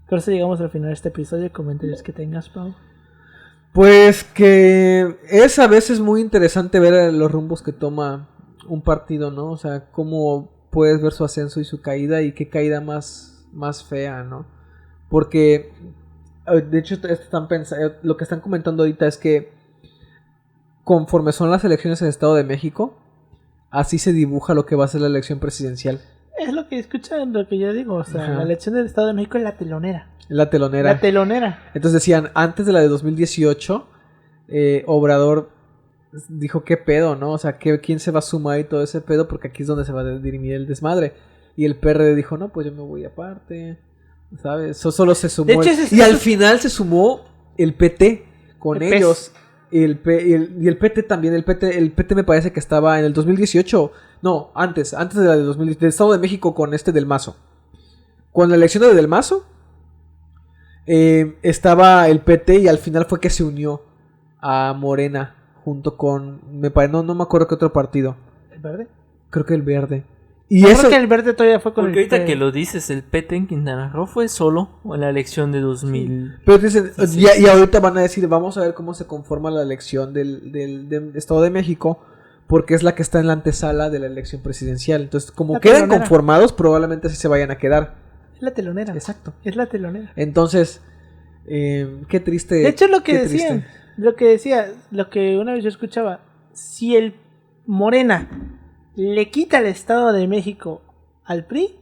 por eso llegamos al final de este episodio. Comentarios que tengas, Pau. Pues que es a veces muy interesante ver los rumbos que toma un partido, ¿no? O sea, cómo puedes ver su ascenso y su caída y qué caída más fea, ¿no? Porque, de hecho, lo que están comentando ahorita es que conforme son las elecciones en el Estado de México, así se dibuja lo que va a ser la elección presidencial. Es lo que escuchan, lo que yo digo. O sea, Ajá. la elección del Estado de México es la telonera. La telonera. La telonera. Entonces decían, antes de la de 2018, Obrador dijo qué pedo, ¿no? O sea, ¿quién se va a sumar y todo ese pedo? Porque aquí es donde se va a dirimir el desmadre. Y el PRD dijo, no, pues yo me voy aparte, ¿sabes? Solo se sumó. De hecho, y al final se sumó el PT con el ellos. Y el PT también. El PT me parece que estaba en el 2018. No, antes de la de 2018. Del Estado de México con Del Mazo. Con la elección de Del Mazo. Estaba el PT y al final fue que se unió a Morena. Junto con, no me acuerdo qué otro partido. ¿El verde? Creo que el verde. Y Yo eso, creo que el verde todavía fue con Porque el ahorita que lo dices, el PT en Quintana Roo fue solo en la elección de 2000. pero dicen, Sí. y ahorita van a decir, vamos a ver cómo se conforma la elección del Estado de México, porque es la que está en la antesala de la elección presidencial. Entonces, como La quedan telonera. conformados, probablemente así se vayan a quedar. Es la telonera. Exacto. Es la telonera. Entonces, qué triste. De hecho, lo que qué decían, triste. lo que una vez yo escuchaba, si el Morena le quita el Estado de México al PRI,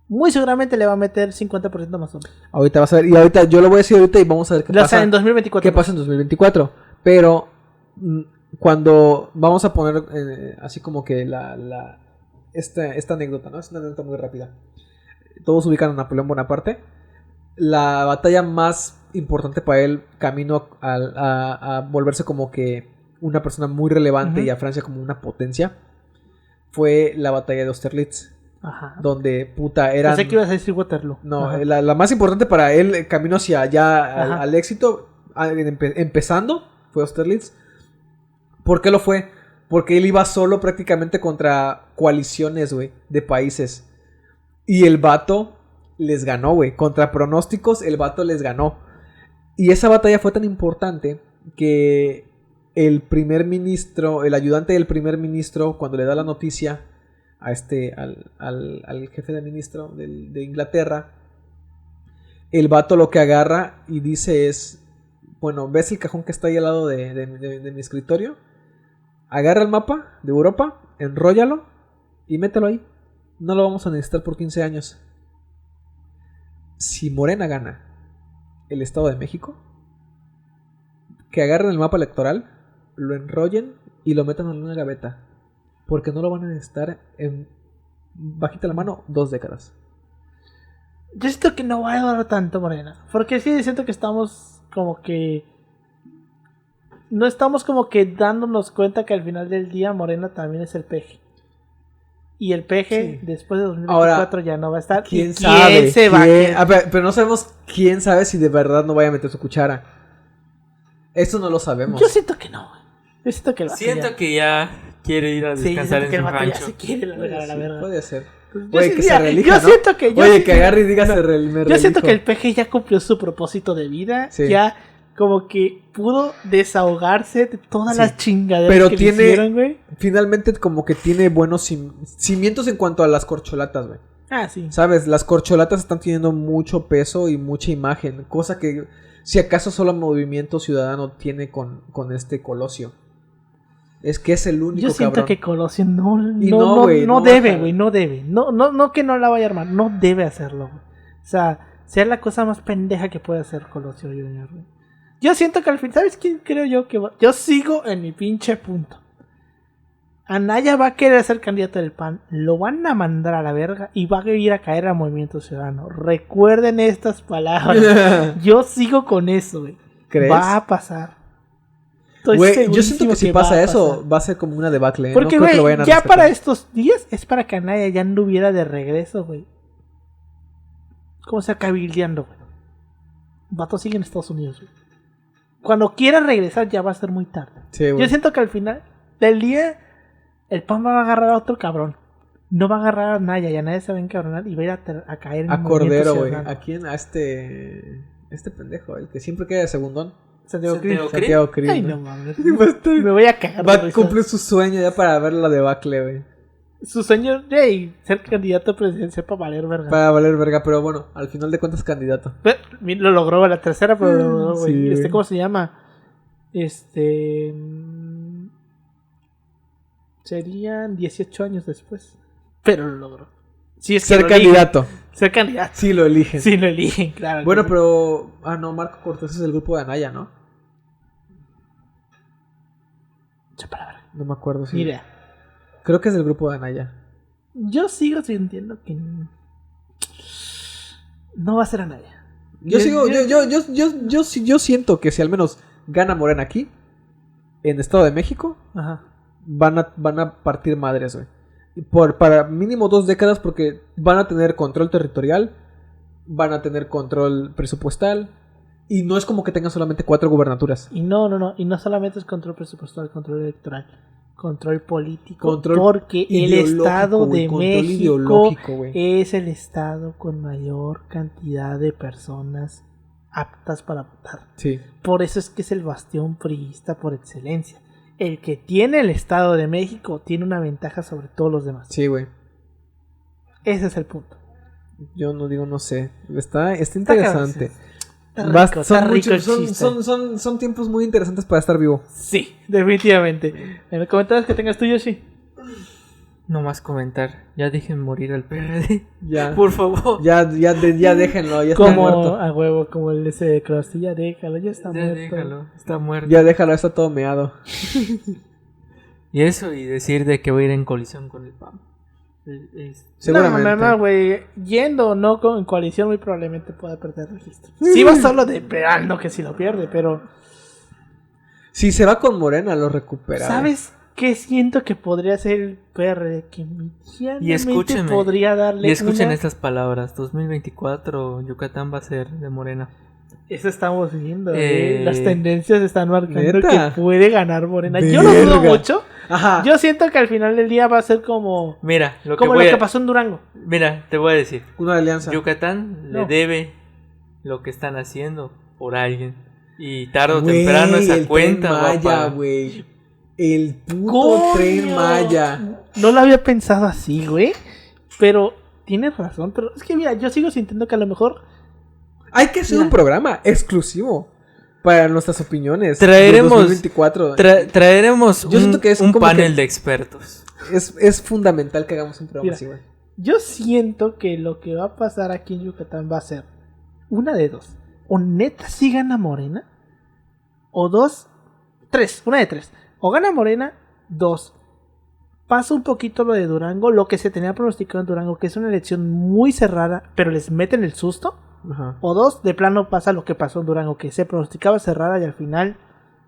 muy seguramente le va a meter 50% más o menos. Ahorita vas a ver, y ahorita yo lo voy a decir ahorita y vamos a ver qué O pasa. sea, en 2024. ¿Qué pasa en 2024? Pero cuando vamos a poner así como que esta anécdota, ¿no? Es una anécdota muy rápida. Todos ubican a Napoleón Bonaparte. La batalla más importante para él, camino a volverse como que una persona muy relevante y a Francia como una potencia, fue la batalla de Austerlitz. Ajá. Donde, puta, eran... Pensé que ibas a decir Waterloo. No, Ajá. la más importante para él, camino hacia allá Ajá. al éxito, empezando, fue Austerlitz. ¿Por qué lo fue? Porque él iba solo prácticamente contra coaliciones, güey, de países. Y el vato les ganó, güey. Contra pronósticos, el vato les ganó. Y esa batalla fue tan importante que el primer ministro, el ayudante del primer ministro, cuando le da la noticia a al jefe de ministro de Inglaterra, el vato lo que agarra y dice es, bueno, ¿ves el cajón que está ahí al lado de mi escritorio? Agarra el mapa de Europa, enróllalo y mételo ahí. No lo vamos a necesitar por 15 años. Si Morena gana el Estado de México, que agarren el mapa electoral, lo enrollen y lo metan en una gaveta. Porque no lo van a necesitar en, bajita la mano, 2 décadas. Yo siento que no va a durar tanto, Morena. Porque sí, siento que estamos como que... No estamos como que dándonos cuenta que al final del día Morena también es el peje. Y el peje, Sí. después de 2024, Ahora, ya no va a estar. ¿Quién ¿Y sabe? se va a ¿Quién? quedar? Pero no sabemos quién sabe si de verdad no vaya a meter su cuchara. Eso no lo sabemos. Yo siento que no, güey. Yo siento que el vato Siento ya... que ya quiere ir a Sí, descansar siento que en el su vato ya rancho. se quiere largar a la verga. Puede ser. Yo Oye, sí- que mira, se relija, yo ¿no? siento que... yo Oye, sí- que agarre y diga no, me yo siento relijo. que el peje ya cumplió su propósito de vida. Sí. Ya como que pudo desahogarse de todas Sí. las chingaderas Pero que tiene- le hicieron, güey. Finalmente como que tiene buenos cimientos en cuanto a las corcholatas, güey. Ah, sí. ¿Sabes? Las corcholatas están teniendo mucho peso y mucha imagen. Cosa que si acaso solo Movimiento Ciudadano tiene con Colosio. Es que es el único Yo siento cabrón. que Colosio no Y no, güey, no debe, baja. güey, no debe. No que no la vaya a armar, no debe hacerlo, güey. O sea, sea la cosa más pendeja que puede hacer Colosio Junior, güey. Yo siento que al fin, ¿sabes quién creo yo que va? Yo sigo en mi pinche punto. Anaya va a querer ser candidato del PAN, lo van a mandar a la verga y va a ir a caer a Movimiento Ciudadano. Recuerden estas palabras. Yo sigo con eso, güey. ¿Crees? Va a pasar. Estoy Güey, yo segurísimo siento que si va pasa a eso, pasar. va a ser como una debacle. Porque, no creo que lo güey, vayan a ya respetar. para estos días es para que Anaya ya anduviera de regreso, güey. ¿Cómo se cabildeando, güey? Vato sigue en Estados Unidos, güey. Cuando quiera regresar ya va a ser muy tarde. Sí, güey. Yo siento que al final del día el PAN va a agarrar a otro cabrón. No va a agarrar a Anaya y Anaya se va a encabronar y va a ir a caer en A Movimiento Cordero, güey. Ciudadano. ¿A quién? A este pendejo, el que siempre queda de segundón. Santiago Santiago Krill. Krill. Santiago Krill. Ay, ¿no? no mames. Va a estar- Me voy a cagar. Va de a risa. cumplir su sueño ya para ver la debacle, güey. Su sueño de ser candidato presidencial para valer verga. Para valer verga, pero bueno, al final de cuentas candidato. Lo logró la tercera, pero lo logró, güey. Sí, güey. ¿Cómo se llama? Serían 18 años después. Pero lo logró. Sí, es que Ser lo eligen. candidato. ser candidato. Sí lo eligen. Sí lo eligen, claro. Bueno, que sí. pero... Ah, no, Marco Cortés es del grupo de Anaya, ¿no? Mucha palabra. No me acuerdo si... Ni idea. Creo que es del grupo de Anaya. Yo sigo sintiendo que no va a ser a nadie. Yo siento que si al menos gana Morena aquí, en Estado de México, Ajá. van a partir madres, güey. Para mínimo 2 décadas, porque van a tener control territorial, van a tener control presupuestal, y no es como que tengan solamente 4 gubernaturas. Y no. Y no solamente es control presupuestal, control electoral. Control político. Control porque el ideológico, Estado güey, de control México ideológico, güey. es el Estado con mayor cantidad de personas aptas para votar. Sí. Por eso es que es el bastión priista por excelencia. El que tiene el Estado de México tiene una ventaja sobre todos los demás. Sí, güey. Ese es el punto. Yo no digo, no sé. Está interesante. Está rico el chiste. Son tiempos muy interesantes para estar vivo. Sí, definitivamente. En los comentarios que tengas tú, Yoshi. No más comentar. Ya dejen morir al PRD. Ya. Por favor. Ya déjenlo, ya está Como muerto. a huevo, como el ese de Krusty, ya déjalo, ya está Ya muerto. déjalo. Está muerto. Ya déjalo, está todo meado. Y eso, y decir de que voy a ir en colisión con el PAN. Seguramente. No, güey. Yendo o no en coalición, muy probablemente pueda perder el registro. Sí, va solo de no que si lo pierde, pero. Si se va con Morena, lo recupera. ¿Sabes qué siento que podría ser el PRD? Que Y escúchenme. podría darle. Y escuchen una... estas palabras. 2024, Yucatán va a ser de Morena. Eso estamos viendo. Eh, Las tendencias están marcando ¿neta? que puede ganar Morena. Yo no dudo Verga. mucho. Ajá. Yo siento que al final del día va a ser como. Mira, lo Como que lo que pasó en Durango. Mira, te voy a decir. Una alianza. Yucatán No. le debe lo que están haciendo por alguien. Y tarde o Güey, temprano esa el cuenta Tren va a Maya, pagar. güey. El puto ¡Coño! Tren Maya. No lo había pensado así, güey. Pero tienes razón. Pero es que mira, yo sigo sintiendo que a lo mejor. Hay que hacer Mira. un programa exclusivo para nuestras opiniones. Traeremos- del 2024. Traeremos Yo siento que es un como panel que- de expertos. Es fundamental que hagamos un programa Mira. así, güey. Yo siento que lo que va a pasar aquí en Yucatán va a ser una de dos. O neta sí gana Morena. O una de tres. O gana Morena, 2. Pasa un poquito lo de Durango, lo que se tenía pronosticado en Durango, que es una elección muy cerrada, pero les meten el susto. Ajá. O 2, de plano pasa lo que pasó en Durango, que se pronosticaba cerrada y al final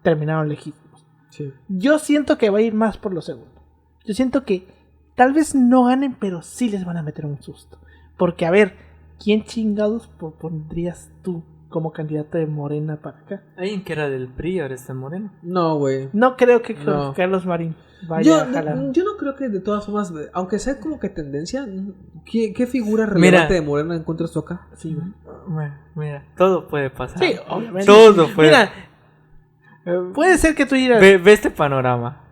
terminaron legítimos. Sí. Yo siento que va a ir más por lo segundo. Yo siento que tal vez no ganen, pero sí les van a meter un susto. Porque, a ver, ¿quién chingados pondrías tú como candidato de Morena para acá? Alguien que era del PRI, ahora está en Morena. No, güey. No creo que No. Carlos Marín vaya Yo a jalar. no creo que de todas formas, aunque sea como que tendencia, ¿qué figura relevante Mira. de Morena encuentras tú acá? Sí, güey. Mira, todo puede pasar. Sí, obviamente. Todo puede. Mira, puede ser que tú digas. Ve este panorama.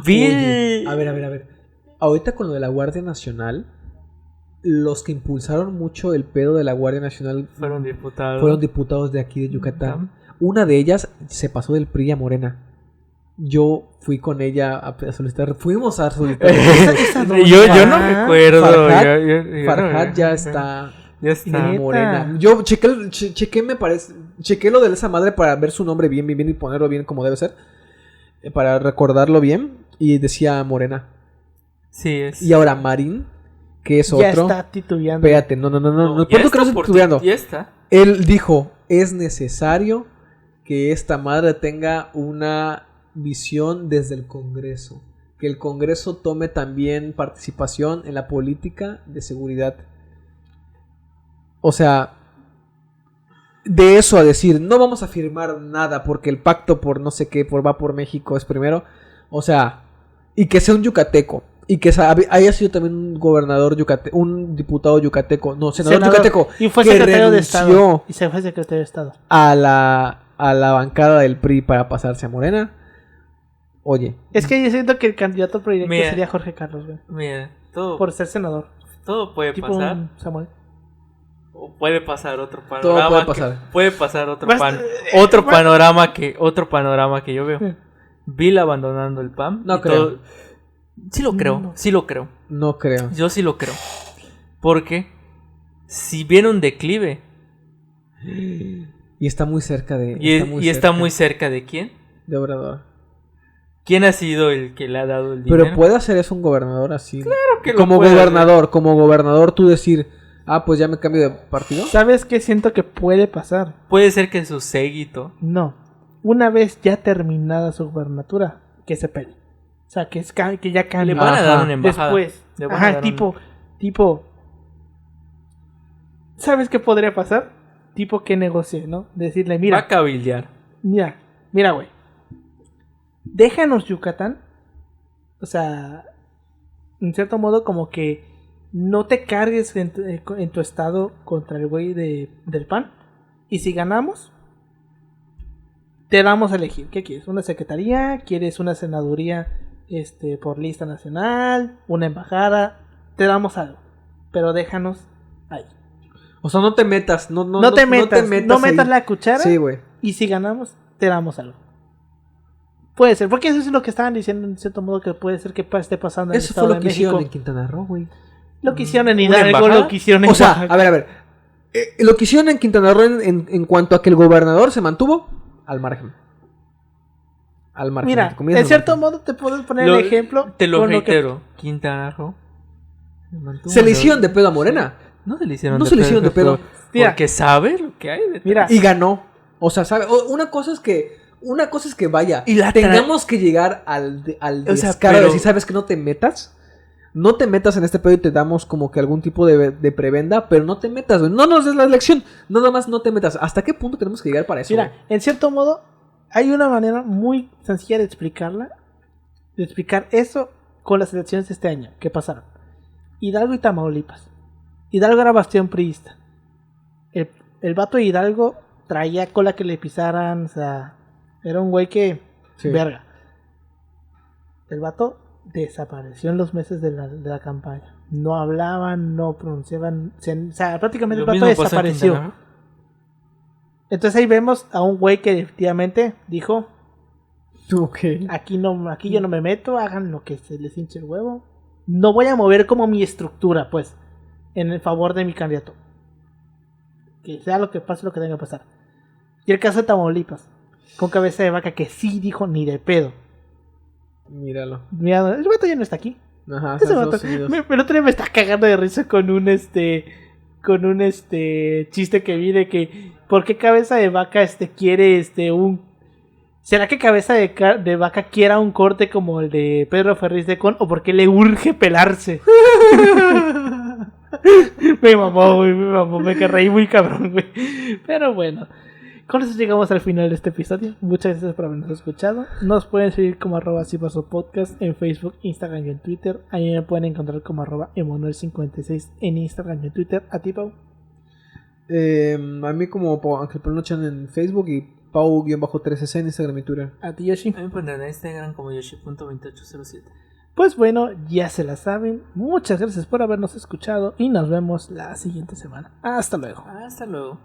Vi Oye, a ver. Ahorita con lo de la Guardia Nacional, los que impulsaron mucho el pedo de la Guardia Nacional fueron diputados. fueron diputados de aquí de Yucatán. Una de ellas se pasó del PRI a Morena. Yo fui con ella a solicitar. Fuimos a solicitar. Esa no- yo no Ah, recuerdo. Farhad- yo Farhad no- ya está Ya está. Neta. Morena. Yo chequé, me parece. Chequé lo de esa madre para ver su nombre bien y ponerlo bien como debe ser. Para recordarlo bien. Y decía Morena. Sí, es. Y ahora Marín, que es ya otro. está titubeando. Espérate, no. ya ¿Por qué no está estoy por estudiando? Ya está. Él dijo, es necesario que esta madre tenga una visión desde el Congreso. Que el Congreso tome también participación en la política de seguridad. O sea, de eso a decir, no vamos a firmar nada porque el pacto por no sé qué, va por México es primero. O sea, y que sea un yucateco. Y que haya sido también un gobernador yucateco, un diputado yucateco, no, senador yucateco. Y fue que secretario de renunció Estado. Y se fue secretario de Estado. a la bancada del PRI para pasarse a Morena. Oye, Es que yo siento que el candidato proyecto Mira. sería Jorge Carlos, güey. Mira, todo, Por ser senador. todo puede Tipo pasar. un Samuel. O puede pasar otro panorama. Todo puede que- pasar. puede pasar otro Basta- otro panorama que yo veo. Bill abandonando el PAN. No y creo. Sí lo creo, No. sí lo creo. No creo. Yo sí lo creo. Porque si viene un declive Y está muy cerca de... está muy cerca de quién, de Obrador. ¿quién ha sido el que le ha dado el dinero? Pero puede hacer eso un gobernador así. Claro que lo como puede gobernador tú decir, pues ya me cambio de partido. ¿Sabes qué siento que puede pasar? Puede ser que su séquito. No. Una vez ya terminada su gubernatura, que se pelee. O sea, que ya Le cambie. van a Ajá. dar una embajada. Después. Le van a Ajá, dar tipo. ¿Sabes qué podría pasar? Tipo que negocie, ¿no? Decirle, Va mira, a cabildear. mira, güey. Déjanos Yucatán. O sea, en cierto modo como que no te cargues en tu estado contra el güey del PAN. Y si ganamos, te damos a elegir. ¿Qué quieres? ¿Una secretaría? ¿Quieres una senaduría por lista nacional? ¿Una embajada? Te damos algo. Pero déjanos ahí. O sea, no te metas. No No metas ahí. la cuchara. Sí, güey. Y si ganamos, te damos algo. Puede ser, porque eso es lo que estaban diciendo en cierto modo, que puede ser que esté pasando en el Eso Estado fue lo de que hicieron en México. Quintana Roo, güey. Lo que hicieron en ¿Una Hidalgo, embajada? lo que hicieron en O sea, Oaxaca. a ver. Lo que hicieron en Quintana Roo en cuanto a que el gobernador se mantuvo al margen. Al margen. Mira, entre comillas, en al cierto margen. modo te puedo poner el ejemplo. Te lo con lo que- reitero. Quintana Roo se mantuvo Se le en hicieron de pedo a Morena. No se le hicieron No de se le pedo. hicieron de pedo. Mira. Porque sabe lo que hay detrás. Mira, Y ganó. O sea, ¿sabe? Una cosa es que vaya, Y la tengamos que llegar al O sea, descaro de pero- decir, ¿sabes que no te metas? No te metas en este pedo y te damos como que algún tipo de prebenda, pero no te metas, güey. No nos des la elección. Nada más no te metas. ¿Hasta qué punto tenemos que llegar para eso? mira, güey? en cierto modo, hay una manera muy sencilla de explicarla. De explicar eso con las elecciones de este año que pasaron. Hidalgo y Tamaulipas. Hidalgo era bastión priista. El vato de Hidalgo traía cola que le pisaran. O sea, era un güey que... Sí. Verga. El vato desapareció en los meses de la campaña. No hablaban, no pronunciaban. O sea, prácticamente Lo el vato mismo pasó en desapareció. Quintana Roo. Entonces ahí vemos a un güey que definitivamente dijo: Ok. aquí yo no me meto, hagan lo que se les hinche el huevo. No voy a mover como mi estructura, pues, en el favor de mi candidato. Que sea lo que pase, lo que tenga que pasar. Y el caso de Tamaulipas, con cabeza de vaca, que sí dijo ni de pedo. Míralo. Mira, el vato ya no está aquí. Ajá, Ese Estados vato, Unidos. el otro día me está cagando de risa con un chiste que vi de que ¿por qué cabeza de vaca quiere un... ¿Será que cabeza de vaca quiera un corte como el de Pedro Ferriz de Con, o por qué le urge pelarse? Me mamó, güey, me reí muy cabrón, güey. Pero bueno, con eso llegamos al final de este episodio. Muchas gracias por habernos escuchado. Nos pueden seguir como @asipasopodcast en Facebook, Instagram y en Twitter. Ahí me pueden encontrar como @emanuel56 en Instagram y en Twitter. ¿A ti, Pau? A mí como Ángel Pelonochan en Facebook y Pau-13C en Instagram y Twitter. ¿A ti, Yoshi? A mí me pondrán en Instagram como yoshi.2807. Pues bueno, ya se la saben. Muchas gracias por habernos escuchado y nos vemos la siguiente semana. Hasta luego. Hasta luego.